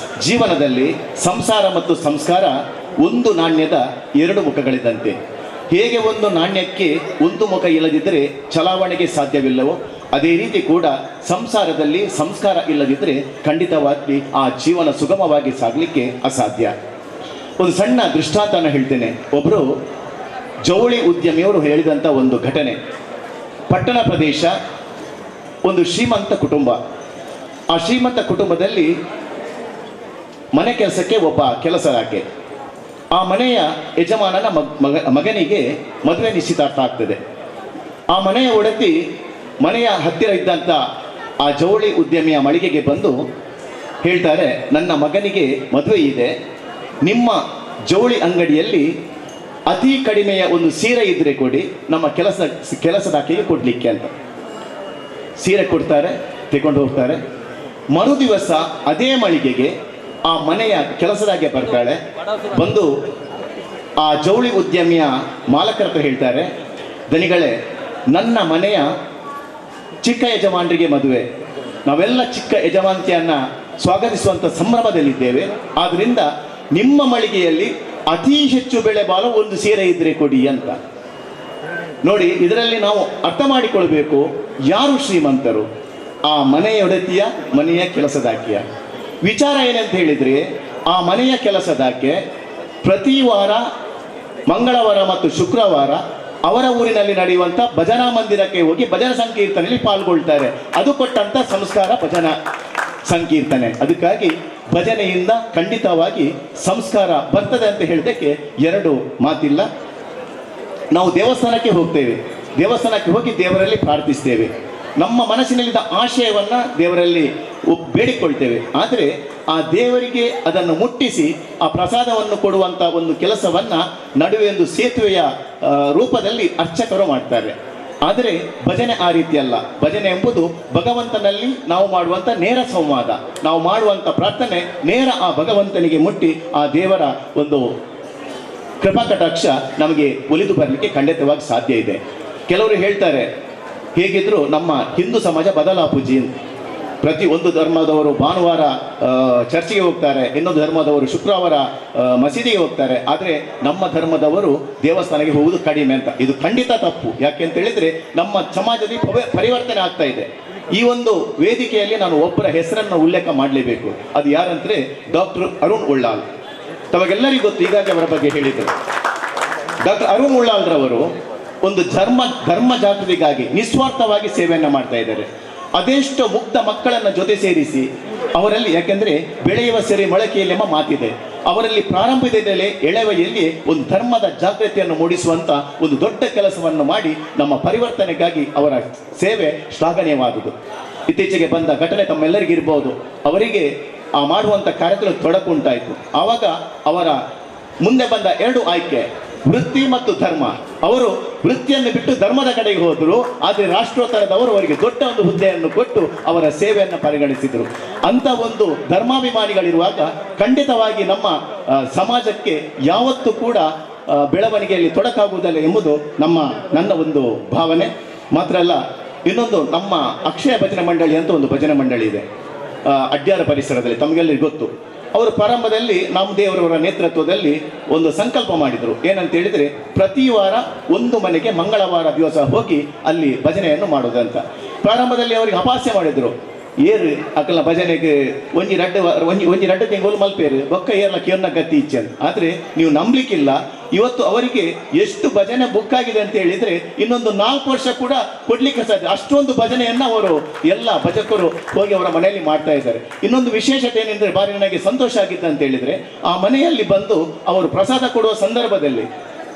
ಜೀವನದಲ್ಲಿ ಸಂಸಾರ ಮತ್ತು ಸಂಸ್ಕಾರ ಒಂದು ನಾಣ್ಯದ 2 ಮುಖಗಳಿದ್ದಂತೆ. ಹೇಗೆ ಒಂದು ನಾಣ್ಯಕ್ಕೆ ಒಂದು ಮುಖ ಇಲ್ಲದಿದ್ದರೆ ಚಲಾವಣೆಗೆ ಸಾಧ್ಯವಿಲ್ಲವೋ ಅದೇ ರೀತಿ ಕೂಡ ಸಂಸಾರದಲ್ಲಿ ಸಂಸ್ಕಾರ ಇಲ್ಲದಿದ್ದರೆ ಖಂಡಿತವಾಗಿ ಆ ಜೀವನ ಸುಗಮವಾಗಿ ಸಾಗಲಿಕ್ಕೆ ಅಸಾಧ್ಯ. ಒಂದು ಸಣ್ಣ ದೃಷ್ಟಾಂತನ ಹೇಳ್ತೇನೆ. ಒಬ್ಬರು ಜವಳಿ ಉದ್ಯಮಿಯವರು ಹೇಳಿದಂಥ ಒಂದು ಘಟನೆ. ಪಟ್ಟಣ ಪ್ರದೇಶ, ಒಂದು ಶ್ರೀಮಂತ ಕುಟುಂಬ. ಆ ಶ್ರೀಮಂತ ಕುಟುಂಬದಲ್ಲಿ ಮನೆ ಕೆಲಸಕ್ಕೆ ಒಬ್ಬ ಕೆಲಸಗಾಕೆ. ಆ ಮನೆಯ ಯಜಮಾನನ ಮಗನಿಗೆ ಮದುವೆ ನಿಶ್ಚಿತಾರ್ಥ ಆಗ್ತದೆ. ಆ ಮನೆಯ ಒಡತಿ ಮನೆಯ ಹತ್ತಿರ ಇದ್ದಂಥ ಆ ಜವಳಿ ಉದ್ಯಮಿಯ ಮಳಿಗೆಗೆ ಬಂದು ಹೇಳ್ತಾರೆ, ನನ್ನ ಮಗನಿಗೆ ಮದುವೆ ಇದೆ, ನಿಮ್ಮ ಜವಳಿ ಅಂಗಡಿಯಲ್ಲಿ ಅತಿ ಕಡಿಮೆಯ ಒಂದು ಸೀರೆ ಇದ್ದರೆ ಕೊಡಿ, ನಮ್ಮ ಕೆಲಸದಾಕೆಗೆ ಕೊಡಲಿಕ್ಕೆ ಅಂತ. ಸೀರೆ ಕೊಡ್ತಾರೆ, ತಗೊಂಡು ಹೋಗ್ತಾರೆ. ಮರುದಿವಸ ಅದೇ ಮಳಿಗೆಗೆ ಆ ಮನೆಯ ಕೆಲಸದಾಗೆ ಬರ್ತಾಳೆ. ಬಂದು ಆ ಜವಳಿ ಉದ್ಯಮಿಯ ಮಾಲಕರ ಹತ್ರ ಹೇಳ್ತಾರೆ, ದನಿಗಳೇ, ನನ್ನ ಮನೆಯ ಚಿಕ್ಕ ಯಜಮಾನರಿಗೆ ಮದುವೆ, ನಾವೆಲ್ಲ ಚಿಕ್ಕ ಯಜಮಾನತಿಯನ್ನು ಸ್ವಾಗತಿಸುವಂಥ ಸಂಭ್ರಮದಲ್ಲಿದ್ದೇವೆ, ಆದ್ದರಿಂದ ನಿಮ್ಮ ಮಳಿಗೆಯಲ್ಲಿ ಅತಿ ಹೆಚ್ಚು ಬೆಲೆ ಬಾಳೋ ಒಂದು ಸೀರೆ ಇದ್ರೆ ಕೊಡಿ ಅಂತ. ನೋಡಿ, ಇದರಲ್ಲಿ ನಾವು ಅರ್ಥ ಮಾಡಿಕೊಳ್ಬೇಕು, ಯಾರು ಶ್ರೀಮಂತರು, ಆ ಮನೆಯೊಡತಿಯ ಮನೆಯ ಕೆಲಸದಾಕಿಯ. ವಿಚಾರ ಏನಂತ ಹೇಳಿದರೆ, ಆ ಮನೆಯ ಕೆಲಸದಾಕೆ ಪ್ರತಿ ವಾರ ಮಂಗಳವಾರ ಮತ್ತು ಶುಕ್ರವಾರ ಅವರ ಊರಿನಲ್ಲಿ ನಡೆಯುವಂಥ ಭಜನಾ ಮಂದಿರಕ್ಕೆ ಹೋಗಿ ಭಜನಾ ಸಂಕೀರ್ತನೆಯಲ್ಲಿ ಪಾಲ್ಗೊಳ್ತಾರೆ. ಅದು ಕೊಟ್ಟಂಥ ಸಂಸ್ಕಾರ ಭಜನಾ ಸಂಕೀರ್ತನೆ. ಅದಕ್ಕಾಗಿ ಭಜನೆಯಿಂದ ಖಂಡಿತವಾಗಿ ಸಂಸ್ಕಾರ ಬರ್ತದೆ ಅಂತ ಹೇಳೋದಕ್ಕೆ ಎರಡು ಮಾತಿಲ್ಲ. ನಾವು ದೇವಸ್ಥಾನಕ್ಕೆ ಹೋಗ್ತೇವೆ, ದೇವಸ್ಥಾನಕ್ಕೆ ಹೋಗಿ ದೇವರಲ್ಲಿ ಪ್ರಾರ್ಥಿಸ್ತೇವೆ, ನಮ್ಮ ಮನಸ್ಸಿನಲ್ಲಿದ್ದ ಆಶಯವನ್ನು ದೇವರಲ್ಲಿ ಬೇಡಿಕೊಳ್ತೇವೆ. ಆದರೆ ಆ ದೇವರಿಗೆ ಅದನ್ನು ಮುಟ್ಟಿಸಿ ಆ ಪ್ರಸಾದವನ್ನು ಕೊಡುವಂಥ ಒಂದು ಕೆಲಸವನ್ನು ನಡುವೆ ಒಂದು ಸೇತುವೆಯ ರೂಪದಲ್ಲಿ ಅರ್ಚಕರು ಮಾಡ್ತಾರೆ. ಆದರೆ ಭಜನೆ ಆ ರೀತಿ ಅಲ್ಲ. ಭಜನೆ ಎಂಬುದು ಭಗವಂತನಲ್ಲಿ ನಾವು ಮಾಡುವಂಥ ನೇರ ಸಂವಾದ, ನಾವು ಮಾಡುವಂಥ ಪ್ರಾರ್ಥನೆ ನೇರ ಆ ಭಗವಂತನಿಗೆ ಮುಟ್ಟಿ ಆ ದೇವರ ಒಂದು ಕೃಪಾ ಕಟಾಕ್ಷ ನಮಗೆ ಒಲಿದು ಬರಲಿಕ್ಕೆ ಖಂಡಿತವಾಗಿ ಸಾಧ್ಯ ಇದೆ. ಕೆಲವರು ಹೇಳ್ತಾರೆ, ಹೇಗಿದ್ರು ನಮ್ಮ ಹಿಂದೂ ಸಮಾಜ ಬದಲಾಪೂಜಿ ಅಂತ. ಪ್ರತಿ ಒಂದು ಧರ್ಮದವರು ಭಾನುವಾರ ಚರ್ಚಿಗೆ ಹೋಗ್ತಾರೆ, ಇನ್ನೊಂದು ಧರ್ಮದವರು ಶುಕ್ರವಾರ ಮಸೀದಿಗೆ ಹೋಗ್ತಾರೆ, ಆದರೆ ನಮ್ಮ ಧರ್ಮದವರು ದೇವಸ್ಥಾನಕ್ಕೆ ಹೋಗುವುದು ಕಡಿಮೆ ಅಂತ. ಇದು ಖಂಡಿತ ತಪ್ಪು. ಯಾಕೆ ಅಂತ ಹೇಳಿದರೆ, ನಮ್ಮ ಸಮಾಜದಲ್ಲಿ ಪರಿವರ್ತನೆ ಆಗ್ತಾ ಇದೆ. ಈ ಒಂದು ವೇದಿಕೆಯಲ್ಲಿ ನಾನು ಒಬ್ಬರ ಹೆಸರನ್ನು ಉಲ್ಲೇಖ ಮಾಡಲೇಬೇಕು. ಅದು ಯಾರಂದರೆ ಡಾಕ್ಟರ್ ಅರುಣ್ ಉಳ್ಳಾಲ್. ತಮಗೆಲ್ಲರಿಗೂ ಗೊತ್ತು, ಹೀಗಾಗಿ ಅವರ ಬಗ್ಗೆ ಹೇಳಿದರು. ಡಾಕ್ಟರ್ ಅರುಣ್ ಉಳ್ಳಾಲ್ರವರು ಒಂದು ಧರ್ಮ ಜಾಗೃತಿಗಾಗಿ ನಿಸ್ವಾರ್ಥವಾಗಿ ಸೇವೆಯನ್ನು ಮಾಡ್ತಾ ಇದ್ದಾರೆ. ಅದೆಷ್ಟೋ ಮುಗ್ಧ ಮಕ್ಕಳನ್ನು ಜೊತೆ ಸೇರಿಸಿ ಅವರಲ್ಲಿ, ಯಾಕೆಂದರೆ ಬೆಳೆಯುವ ಸೆರೆ ಮೊಳಕೆಯಲ್ಲಿ ಎಂಬ ಮಾತಿದೆ, ಅವರಲ್ಲಿ ಪ್ರಾರಂಭದಿಂದಲೇ ಎಳೆವೆಯಲ್ಲಿ ಒಂದು ಧರ್ಮದ ಜಾಗೃತಿಯನ್ನು ಮೂಡಿಸುವಂಥ ಒಂದು ದೊಡ್ಡ ಕೆಲಸವನ್ನು ಮಾಡಿ ನಮ್ಮ ಪರಿವರ್ತನೆಗಾಗಿ ಅವರ ಸೇವೆ ಶ್ಲಾಘನೀಯವಾದುದು. ಇತ್ತೀಚೆಗೆ ಬಂದ ಘಟನೆ ತಮ್ಮೆಲ್ಲರಿಗಿರ್ಬೋದು, ಅವರಿಗೆ ಆ ಮಾಡುವಂಥ ಕಾರ್ಯದಲ್ಲಿ ತೊಡಕು ಉಂಟಾಯಿತು. ಆವಾಗ ಅವರ ಮುಂದೆ ಬಂದ ಎರಡು ಆಯ್ಕೆ, ವೃತ್ತಿ ಮತ್ತು ಧರ್ಮ. ಅವರು ವೃತ್ತಿಯನ್ನು ಬಿಟ್ಟು ಧರ್ಮದ ಕಡೆಗೆ ಹೋದರು, ಆದರೆ ರಾಷ್ಟ್ರೋತ್ತರದವರು ಅವರಿಗೆ ದೊಡ್ಡ ಒಂದು ಹುದ್ದೆಯನ್ನು ಕೊಟ್ಟು ಅವರ ಸೇವೆಯನ್ನು ಪರಿಗಣಿಸಿದರು. ಅಂಥ ಒಂದು ಧರ್ಮಾಭಿಮಾನಿಗಳಿರುವಾಗ ಖಂಡಿತವಾಗಿ ನಮ್ಮ ಸಮಾಜಕ್ಕೆ ಯಾವತ್ತೂ ಕೂಡ ಬೆಳವಣಿಗೆಯಲ್ಲಿ ತೊಡಕಾಗುವುದಿಲ್ಲ ಎಂಬುದು ನನ್ನ ಒಂದು ಭಾವನೆ. ಮಾತ್ರ ಅಲ್ಲ, ಇನ್ನೊಂದು ನಮ್ಮ ಅಕ್ಷಯ ಭಜನೆ ಮಂಡಳಿ ಅಂತ ಒಂದು ಭಜನೆ ಮಂಡಳಿ ಇದೆ ಅಡ್ಯಾರ ಪರಿಸರದಲ್ಲಿ, ತಮಗೆಲ್ಲರಿಗೂ ಗೊತ್ತು. ಅವರು ಪ್ರಾರಂಭದಲ್ಲಿ ನಾಮದೇವರವರ ನೇತೃತ್ವದಲ್ಲಿ ಒಂದು ಸಂಕಲ್ಪ ಮಾಡಿದರು. ಏನಂತ ಹೇಳಿದರೆ, ಪ್ರತಿ ವಾರ ಒಂದು ಮನೆಗೆ ಮಂಗಳವಾರ ದಿವಸ ಹೋಗಿ ಅಲ್ಲಿ ಭಜನೆಯನ್ನು ಮಾಡೋದಂತ. ಪ್ರಾರಂಭದಲ್ಲಿ ಅವರಿಗೆ ಅಪಹಾಸ್ಯ ಮಾಡಿದರು. ಏರು ಅಕ್ಕಲ ಭಜನೆಗೆ ಒಂಜಿ ರಡ್ಡು ತಿಂಗಳು ಮಲ್ಪೇರು ಬೊಕ್ಕ ಏರ್ಲ ಕೇರ್ನ ಗತಿ ಇಚ್ಛೆ ಅಂತ. ಆದರೆ ನೀವು ನಂಬಲಿಕ್ಕಿಲ್ಲ, ಇವತ್ತು ಅವರಿಗೆ ಎಷ್ಟು ಭಜನೆ ಬುಕ್ ಆಗಿದೆ ಅಂತ ಹೇಳಿದರೆ ಇನ್ನೊಂದು 4 ವರ್ಷ ಕೂಡ ಕೊಡ್ಲಿಕ್ಕೆ ಸಾಧ್ಯ. ಅಷ್ಟೊಂದು ಭಜನೆಯನ್ನು ಅವರು ಎಲ್ಲ ಭಜಕರು ಹೋಗಿ ಅವರ ಮನೆಯಲ್ಲಿ ಮಾಡ್ತಾ ಇದ್ದಾರೆ. ಇನ್ನೊಂದು ವಿಶೇಷತೆ ಏನೆಂದರೆ, ಭಾರಿ ನನಗೆ ಸಂತೋಷ ಆಗಿತ್ತು ಅಂತ ಹೇಳಿದರೆ, ಆ ಮನೆಯಲ್ಲಿ ಬಂದು ಅವರು ಪ್ರಸಾದ ಕೊಡುವ ಸಂದರ್ಭದಲ್ಲಿ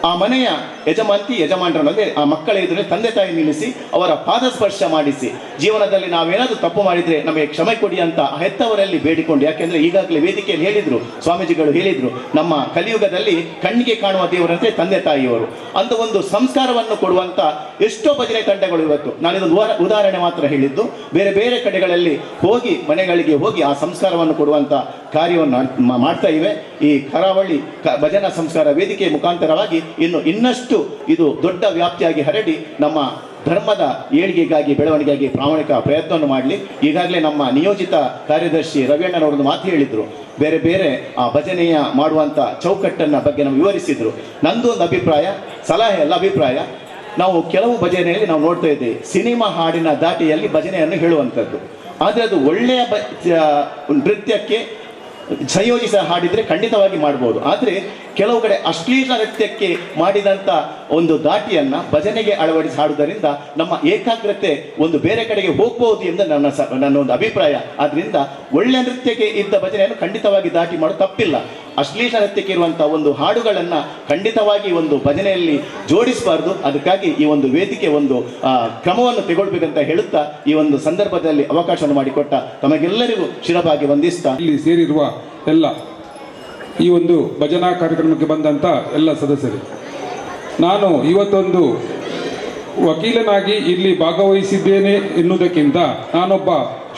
ಆ ಮನೆಯ ಯಜಮಾನರಲ್ಲದೆ ಆ ಮಕ್ಕಳ ಎದುರು ತಂದೆ ತಾಯಿ ನಿಲ್ಲಿಸಿ ಅವರ ಪಾದ ಸ್ಪರ್ಶ ಮಾಡಿಸಿ, ಜೀವನದಲ್ಲಿ ನಾವೇನಾದರೂ ತಪ್ಪು ಮಾಡಿದರೆ ನಮಗೆ ಕ್ಷಮೆ ಕೊಡಿ ಅಂತ ಹೆತ್ತವರಲ್ಲಿ ಬೇಡಿಕೊಂಡು. ಯಾಕೆಂದರೆ ಈಗಾಗಲೇ ವೇದಿಕೆಯಲ್ಲಿ ಹೇಳಿದರು, ಸ್ವಾಮೀಜಿಗಳು ಹೇಳಿದರು, ನಮ್ಮ ಕಲಿಯುಗದಲ್ಲಿ ಕಣ್ಣಿಗೆ ಕಾಣುವ ದೇವರಂತೆ ತಂದೆ ತಾಯಿಯವರು ಅಂತ ಒಂದು ಸಂಸ್ಕಾರವನ್ನು ಕೊಡುವಂಥ ಎಷ್ಟೋ ಭಜನೆ ತಂಡಗಳು ಇವತ್ತು. ನಾನಿದೊಂದು ಉದಾಹರಣೆ ಮಾತ್ರ ಹೇಳಿದ್ದು, ಬೇರೆ ಬೇರೆ ಕಡೆಗಳಲ್ಲಿ ಹೋಗಿ ಮನೆಗಳಿಗೆ ಹೋಗಿ ಆ ಸಂಸ್ಕಾರವನ್ನು ಕೊಡುವಂಥ ಕಾರ್ಯವನ್ನು ಮಾಡ್ತಾ ಇವೆ. ಈ ಕರಾವಳಿ ಭಜನಾ ಸಂಸ್ಕಾರ ವೇದಿಕೆ ಮುಖಾಂತರವಾಗಿ ಇನ್ನಷ್ಟು ಇದು ದೊಡ್ಡ ವ್ಯಾಪ್ತಿಯಾಗಿ ಹರಡಿ ನಮ್ಮ ಧರ್ಮದ ಏಳಿಗೆಗಾಗಿ ಬೆಳವಣಿಗೆಗಾಗಿ ಪ್ರಾಮಾಣಿಕ ಪ್ರಯತ್ನವನ್ನು ಮಾಡಲಿ. ಈಗಾಗಲೇ ನಮ್ಮ ನಿಯೋಜಿತ ಕಾರ್ಯದರ್ಶಿ ರವಿಯಣ್ಣನವರೊಂದು ಮಾತು ಹೇಳಿದರು, ಬೇರೆ ಬೇರೆ ಆ ಭಜನೆಯ ಮಾಡುವಂಥ ಚೌಕಟ್ಟನ್ನು ಬಗ್ಗೆ ನಾವು ವಿವರಿಸಿದರು. ನಂದು ಒಂದು ಅಭಿಪ್ರಾಯ, ಸಲಹೆ ಅಲ್ಲ, ಅಭಿಪ್ರಾಯ. ನಾವು ಕೆಲವು ಭಜನೆಯಲ್ಲಿ ನಾವು ನೋಡ್ತಾ ಇದ್ದೇವೆ, ಸಿನಿಮಾ ಹಾಡಿನ ದಾಟಿಯಲ್ಲಿ ಭಜನೆಯನ್ನು ಹೇಳುವಂಥದ್ದು. ಆದರೆ ಅದು ಒಳ್ಳೆಯ ನೃತ್ಯಕ್ಕೆ ಸಂಯೋಜಿಸ ಹಾಡಿದರೆ ಖಂಡಿತವಾಗಿ ಮಾಡ್ಬೋದು. ಆದರೆ ಕೆಲವು ಕಡೆ ಅಶ್ಲೀಲ ನೃತ್ಯಕ್ಕೆ ಮಾಡಿದಂಥ ಒಂದು ದಾಟಿಯನ್ನು ಭಜನೆಗೆ ಅಳವಡಿಸಿ ಹಾಡುವುದರಿಂದ ನಮ್ಮ ಏಕಾಗ್ರತೆ ಒಂದು ಬೇರೆ ಕಡೆಗೆ ಹೋಗ್ಬೋದು ಎಂದು ನನ್ನ ಒಂದು ಅಭಿಪ್ರಾಯ. ಆದ್ದರಿಂದ ಒಳ್ಳೆಯ ನೃತ್ಯಕ್ಕೆ ಇದ್ದ ಭಜನೆಯನ್ನು ಖಂಡಿತವಾಗಿ ದಾಟಿ ಮಾಡೋದು ತಪ್ಪಿಲ್ಲ. ಅಶ್ಲೀಲತೆಗೆ ಇರುವಂಥ ಒಂದು ಹಾಡುಗಳನ್ನು ಖಂಡಿತವಾಗಿ ಒಂದು ಭಜನೆಯಲ್ಲಿ ಜೋಡಿಸಬಾರ್ದು. ಅದಕ್ಕಾಗಿ ಈ ಒಂದು ವೇದಿಕೆ ಒಂದು ಕ್ರಮವನ್ನು ತೆಗೊಳ್ಬೇಕಂತ ಹೇಳುತ್ತಾ ಈ ಒಂದು ಸಂದರ್ಭದಲ್ಲಿ ಅವಕಾಶವನ್ನು ಮಾಡಿಕೊಟ್ಟ ತಮಗೆಲ್ಲರಿಗೂ ಶಿರವಾಗಿ ವಂದಿಸ್ತಾ ಇಲ್ಲಿ ಸೇರಿರುವ ಎಲ್ಲ ಈ ಒಂದು ಭಜನಾ ಕಾರ್ಯಕ್ರಮಕ್ಕೆ ಬಂದಂಥ ಎಲ್ಲ ಸದಸ್ಯರು, ನಾನು ಇವತ್ತೊಂದು ವಕೀಲನಾಗಿ ಇಲ್ಲಿ ಭಾಗವಹಿಸಿದ್ದೇನೆ ಎನ್ನುವುದಕ್ಕಿಂತ ನಾನೊಬ್ಬ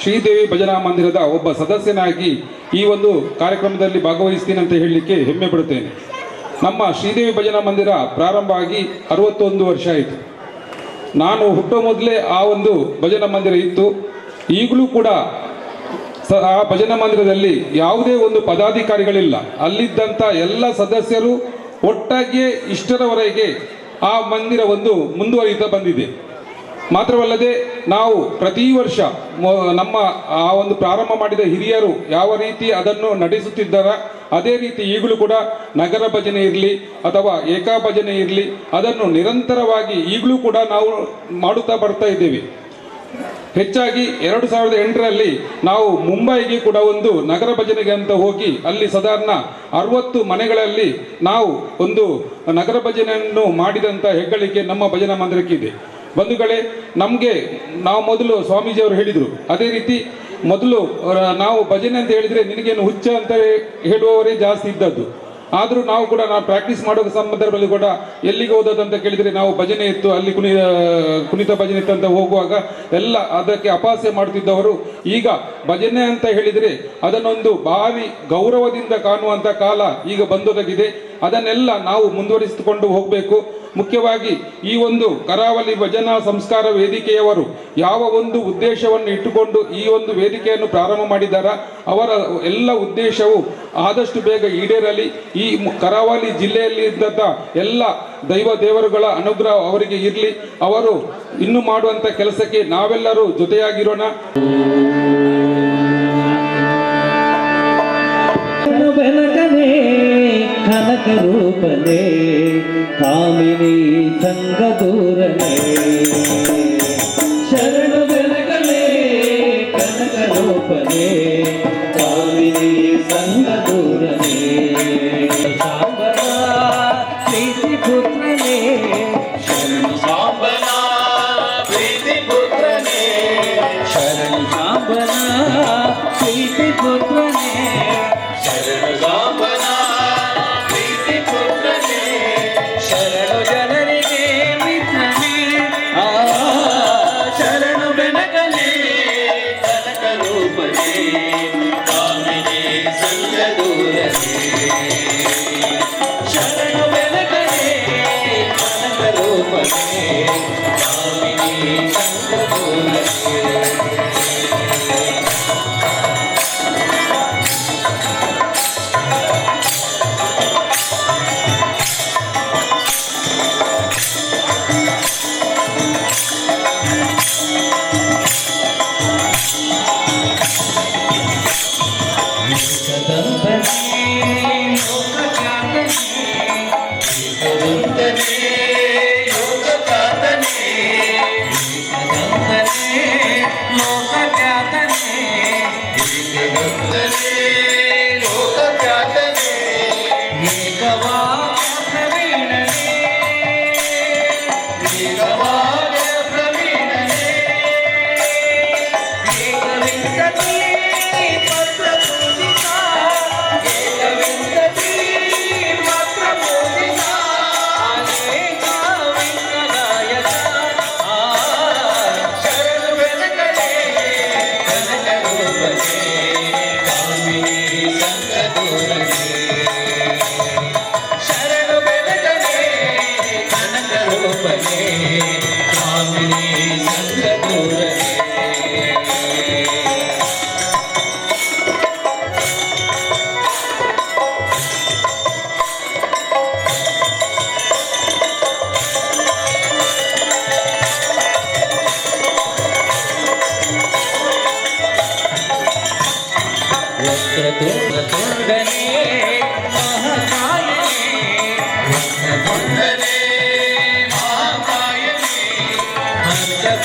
ಶ್ರೀದೇವಿ ಭಜನಾ ಮಂದಿರದ ಒಬ್ಬ ಸದಸ್ಯನಾಗಿ ಈ ಒಂದು ಕಾರ್ಯಕ್ರಮದಲ್ಲಿ ಭಾಗವಹಿಸ್ತೀನಿ ಅಂತ ಹೇಳಲಿಕ್ಕೆ ಹೆಮ್ಮೆ ಪಡುತ್ತೇನೆ. ನಮ್ಮ ಶ್ರೀದೇವಿ ಭಜನಾ ಮಂದಿರ ಪ್ರಾರಂಭ ಆಗಿ 61 ವರ್ಷ ಆಯಿತು. ನಾನು ಹುಟ್ಟೋ ಮೊದಲೇ ಆ ಒಂದು ಭಜನಾ ಮಂದಿರ ಇತ್ತು. ಈಗಲೂ ಕೂಡ ಆ ಭಜನಾ ಮಂದಿರದಲ್ಲಿ ಯಾವುದೇ ಒಂದು ಪದಾಧಿಕಾರಿಗಳಿಲ್ಲ. ಅಲ್ಲಿದ್ದಂಥ ಎಲ್ಲ ಸದಸ್ಯರು ಒಟ್ಟಾಗಿಯೇ ಇಷ್ಟರವರೆಗೆ ಆ ಮಂದಿರ ಒಂದು ಮುಂದುವರಿಯುತ್ತಾ ಬಂದಿದೆ. ಮಾತ್ರವಲ್ಲದೆ ನಾವು ಪ್ರತಿ ವರ್ಷ ನಮ್ಮ ಆ ಒಂದು ಪ್ರಾರಂಭ ಮಾಡಿದ ಹಿರಿಯರು ಯಾವ ರೀತಿ ಅದನ್ನು ನಡೆಸುತ್ತಿದ್ದಾರ ಅದೇ ರೀತಿ ಈಗಲೂ ಕೂಡ ನಗರ ಭಜನೆ ಇರಲಿ ಅಥವಾ ಏಕಾ ಭಜನೆ ಇರಲಿ ಅದನ್ನು ನಿರಂತರವಾಗಿ ಈಗಲೂ ಕೂಡ ನಾವು ಮಾಡುತ್ತಾ ಬರ್ತಾ ಇದ್ದೇವೆ. ಹೆಚ್ಚಾಗಿ 2008ರಲ್ಲಿ ನಾವು ಮುಂಬೈಗೆ ಕೂಡ ಒಂದು ನಗರ ಭಜನೆಗೆ ಅಂತ ಹೋಗಿ ಅಲ್ಲಿ ಸಾಧಾರಣ 60 ಮನೆಗಳಲ್ಲಿ ನಾವು ಒಂದು ನಗರ ಭಜನೆಯನ್ನು ಮಾಡಿದಂಥ ಹೆಗ್ಗಳಿಕೆ ನಮ್ಮ ಭಜನಾ ಮಂದಿರಕ್ಕಿದೆ. ಬಂಧುಗಳೇ, ನಾವು ಮೊದಲು ಸ್ವಾಮೀಜಿಯವರು ಹೇಳಿದರು, ಅದೇ ರೀತಿ ಮೊದಲು ನಾವು ಭಜನೆ ಅಂತ ಹೇಳಿದರೆ ನಿನಗೇನು ಹುಚ್ಚ ಅಂತ ಹೇಳುವವರೇ ಜಾಸ್ತಿ ಇದ್ದದ್ದು. ಆದರೂ ನಾವು ಪ್ರಾಕ್ಟೀಸ್ ಮಾಡೋ ಸಂದರ್ಭದಲ್ಲಿ ಕೂಡ ಎಲ್ಲಿಗೆ ಹೋದದಂತ ಕೇಳಿದರೆ ನಾವು ಭಜನೆ ಇತ್ತು, ಅಲ್ಲಿ ಕುಣಿತ ಭಜನೆ ಇತ್ತು ಅಂತ ಹೋಗುವಾಗ ಎಲ್ಲ ಅದಕ್ಕೆ ಅಪಹಾಸ್ಯ ಮಾಡ್ತಿದ್ದವರು ಈಗ ಭಜನೆ ಅಂತ ಹೇಳಿದರೆ ಅದನ್ನೊಂದು ಭಾರಿ ಗೌರವದಿಂದ ಕಾಣುವಂಥ ಕಾಲ ಈಗ ಬಂದೊದಗಿದೆ. ಅದನ್ನೆಲ್ಲ ನಾವು ಮುಂದುವರಿಸಿಕೊಂಡು ಹೋಗಬೇಕು. ಮುಖ್ಯವಾಗಿ ಈ ಒಂದು ಕರಾವಳಿ ಭಜನಾ ಸಂಸ್ಕಾರ ವೇದಿಕೆಯವರು ಯಾವ ಒಂದು ಉದ್ದೇಶವನ್ನು ಇಟ್ಟುಕೊಂಡು ಈ ಒಂದು ವೇದಿಕೆಯನ್ನು ಪ್ರಾರಂಭ ಮಾಡಿದ್ದಾರ ಅವರ ಎಲ್ಲ ಉದ್ದೇಶವು ಆದಷ್ಟು ಬೇಗ ಈಡೇರಲಿ. ಈ ಕರಾವಳಿ ಜಿಲ್ಲೆಯಲ್ಲಿ ಇದ್ದಂಥ ಎಲ್ಲ ದೇವರುಗಳ ಅನುಗ್ರಹ ಅವರಿಗೆ ಇರಲಿ. ಅವರು ಇನ್ನು ಮಾಡುವಂಥ ಕೆಲಸಕ್ಕೆ ನಾವೆಲ್ಲರೂ ಜೊತೆಯಾಗಿರೋಣ. ಕನಕ ರೂಪನೆ ಕಾಮಿನಿ ಸಂಗ ದೂರನೆ ಶರಣು ಬೆಳಗನೆ ಕನಕ ರೂಪನೆ ಕಾಮಿನಿ ಸಂಗ ದೂರನೆ ಶಾಂಬನ ಪ್ರೀತಿ ಪುತ್ರನೇ ಶರಣು ಶಾಂಬನ ಪ್ರೀತಿ ಪುತ್ರನೇ ಶರಣು ಶಾಂಬನ ಪ್ರೀತಿ ಪುತ್ರನೇ ಶರಣು ಶಾಂಬನ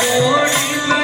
ಕೋಟಿ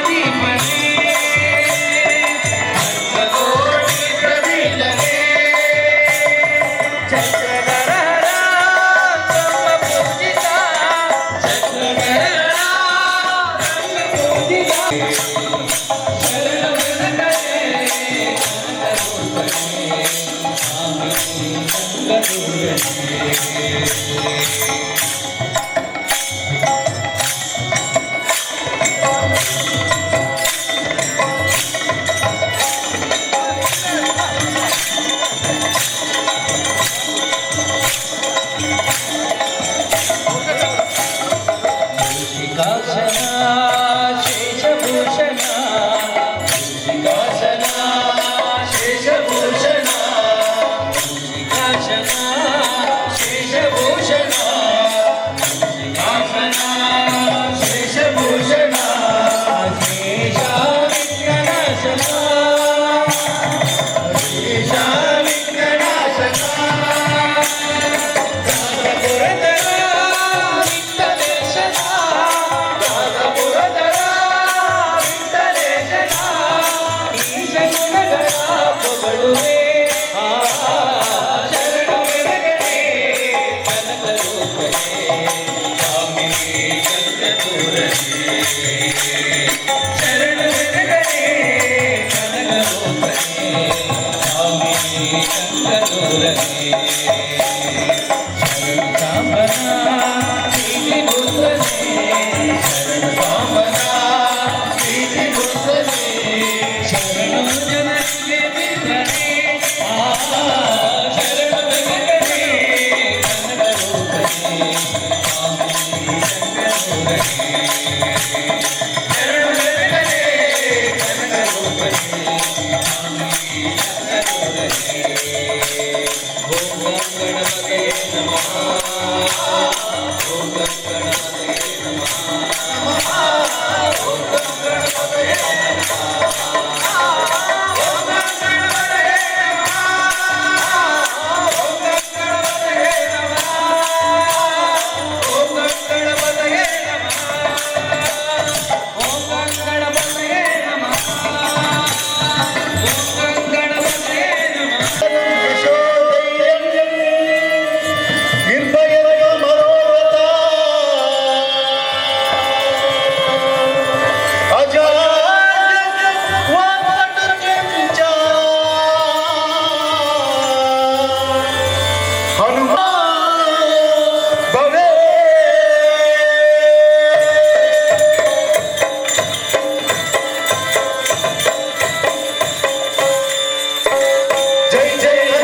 ಜಯ ಜಯ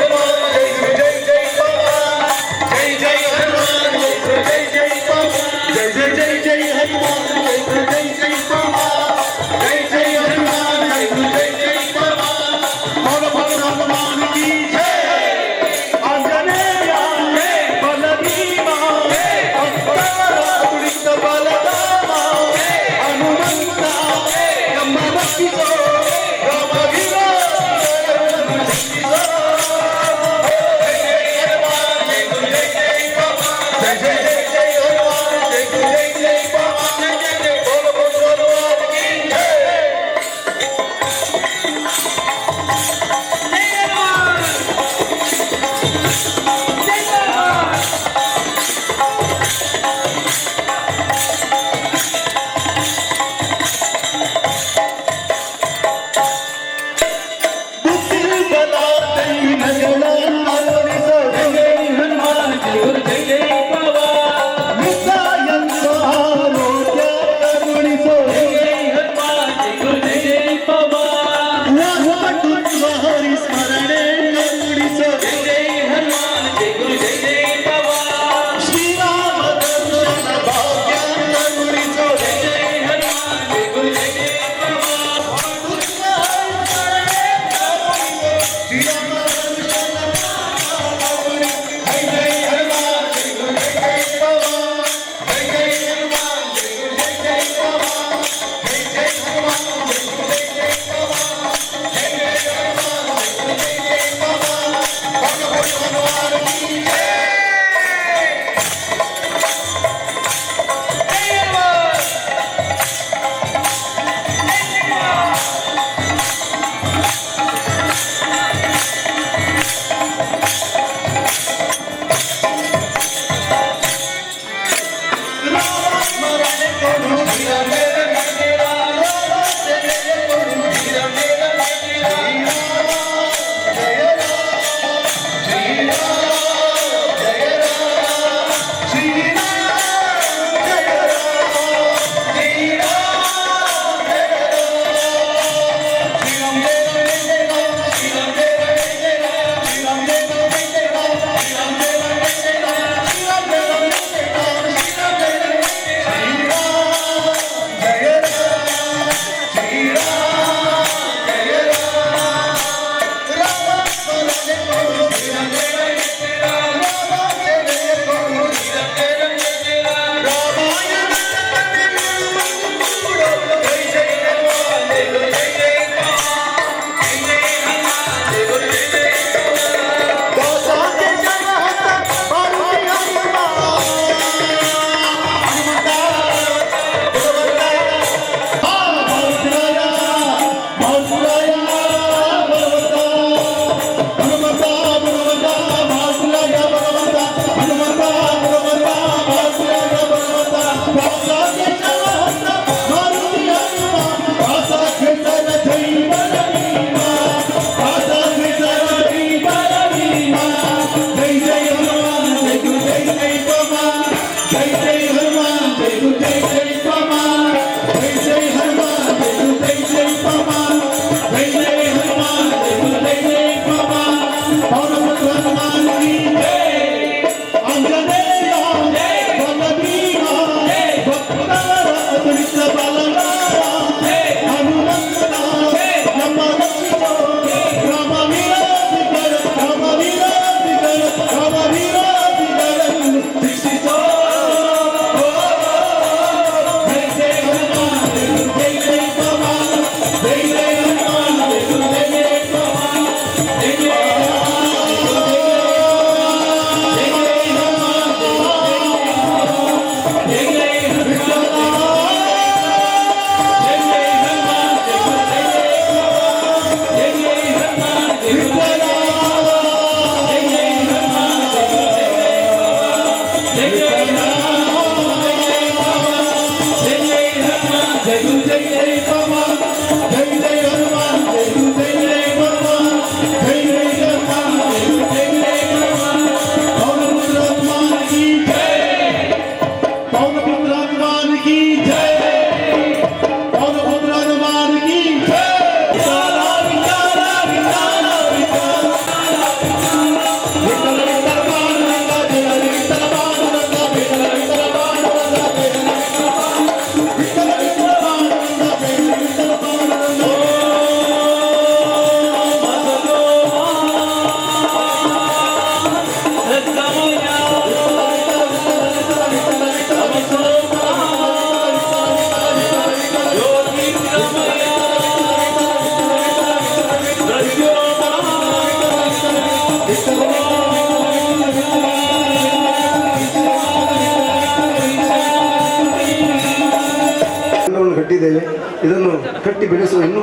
ಕೊಟ್ಟಿದ್ದೇವೆ. ಇದನ್ನು ಕಟ್ಟಿ ಬೆಳೆಸುವ ಇನ್ನೂ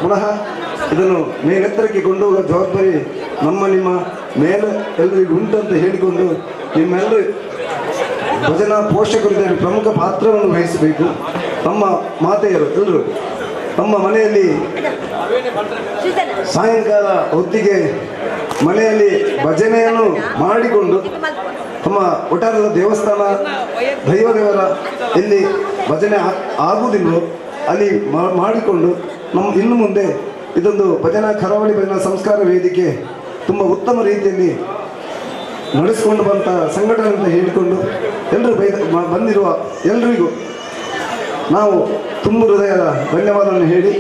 ಪುನಃ ಇದನ್ನು ಮೇಲೆತ್ತರಕ್ಕೆ ಕೊಂಡೋಗುವ ಜವಾಬ್ದಾರಿ ನಿಮ್ಮ ಮೇಲೆ ಎಲ್ಲರಿಗೂ ಉಂಟು ಅಂತ ಹೇಳಿಕೊಂಡು ನಿಮ್ಮೆಲ್ಲರೂ ಭಜನಾ ಪೋಷಕರು ಇದರಲ್ಲಿ ಪ್ರಮುಖ ಪಾತ್ರವನ್ನು ವಹಿಸಬೇಕು. ನಮ್ಮ ಮಾತೆಯರು ಎಲ್ಲರೂ ನಮ್ಮ ಮನೆಯಲ್ಲಿ ಸಾಯಂಕಾಲ ಹೊತ್ತಿಗೆ ಮನೆಯಲ್ಲಿ ಭಜನೆಯನ್ನು ಮಾಡಿಕೊಂಡು ನಮ್ಮ ಒಟ್ಟಾರದ ದೇವಸ್ಥಾನ ದೈವದೇವರ ಎಲ್ಲಿ ಭಜನೆ ಆಗುವುದಿಲ್ಲವೋ ಅಲ್ಲಿ ಮಾಡಿಕೊಂಡು ಇನ್ನು ಮುಂದೆ ಇದೊಂದು ಕರಾವಳಿ ಭಜನಾ ಸಂಸ್ಕಾರ ವೇದಿಕೆ ತುಂಬ ಉತ್ತಮ ರೀತಿಯಲ್ಲಿ ನಡೆಸಿಕೊಂಡು ಬಂತ ಸಂಘಟನೆ ಅಂತ ಹೇಳಿಕೊಂಡು ಎಲ್ಲರೂ ಬಂದಿರುವ ಎಲ್ರಿಗೂ ನಾವು ತುಂಬ ಹೃದಯದ ಧನ್ಯವಾದವನ್ನು ಹೇಳಿ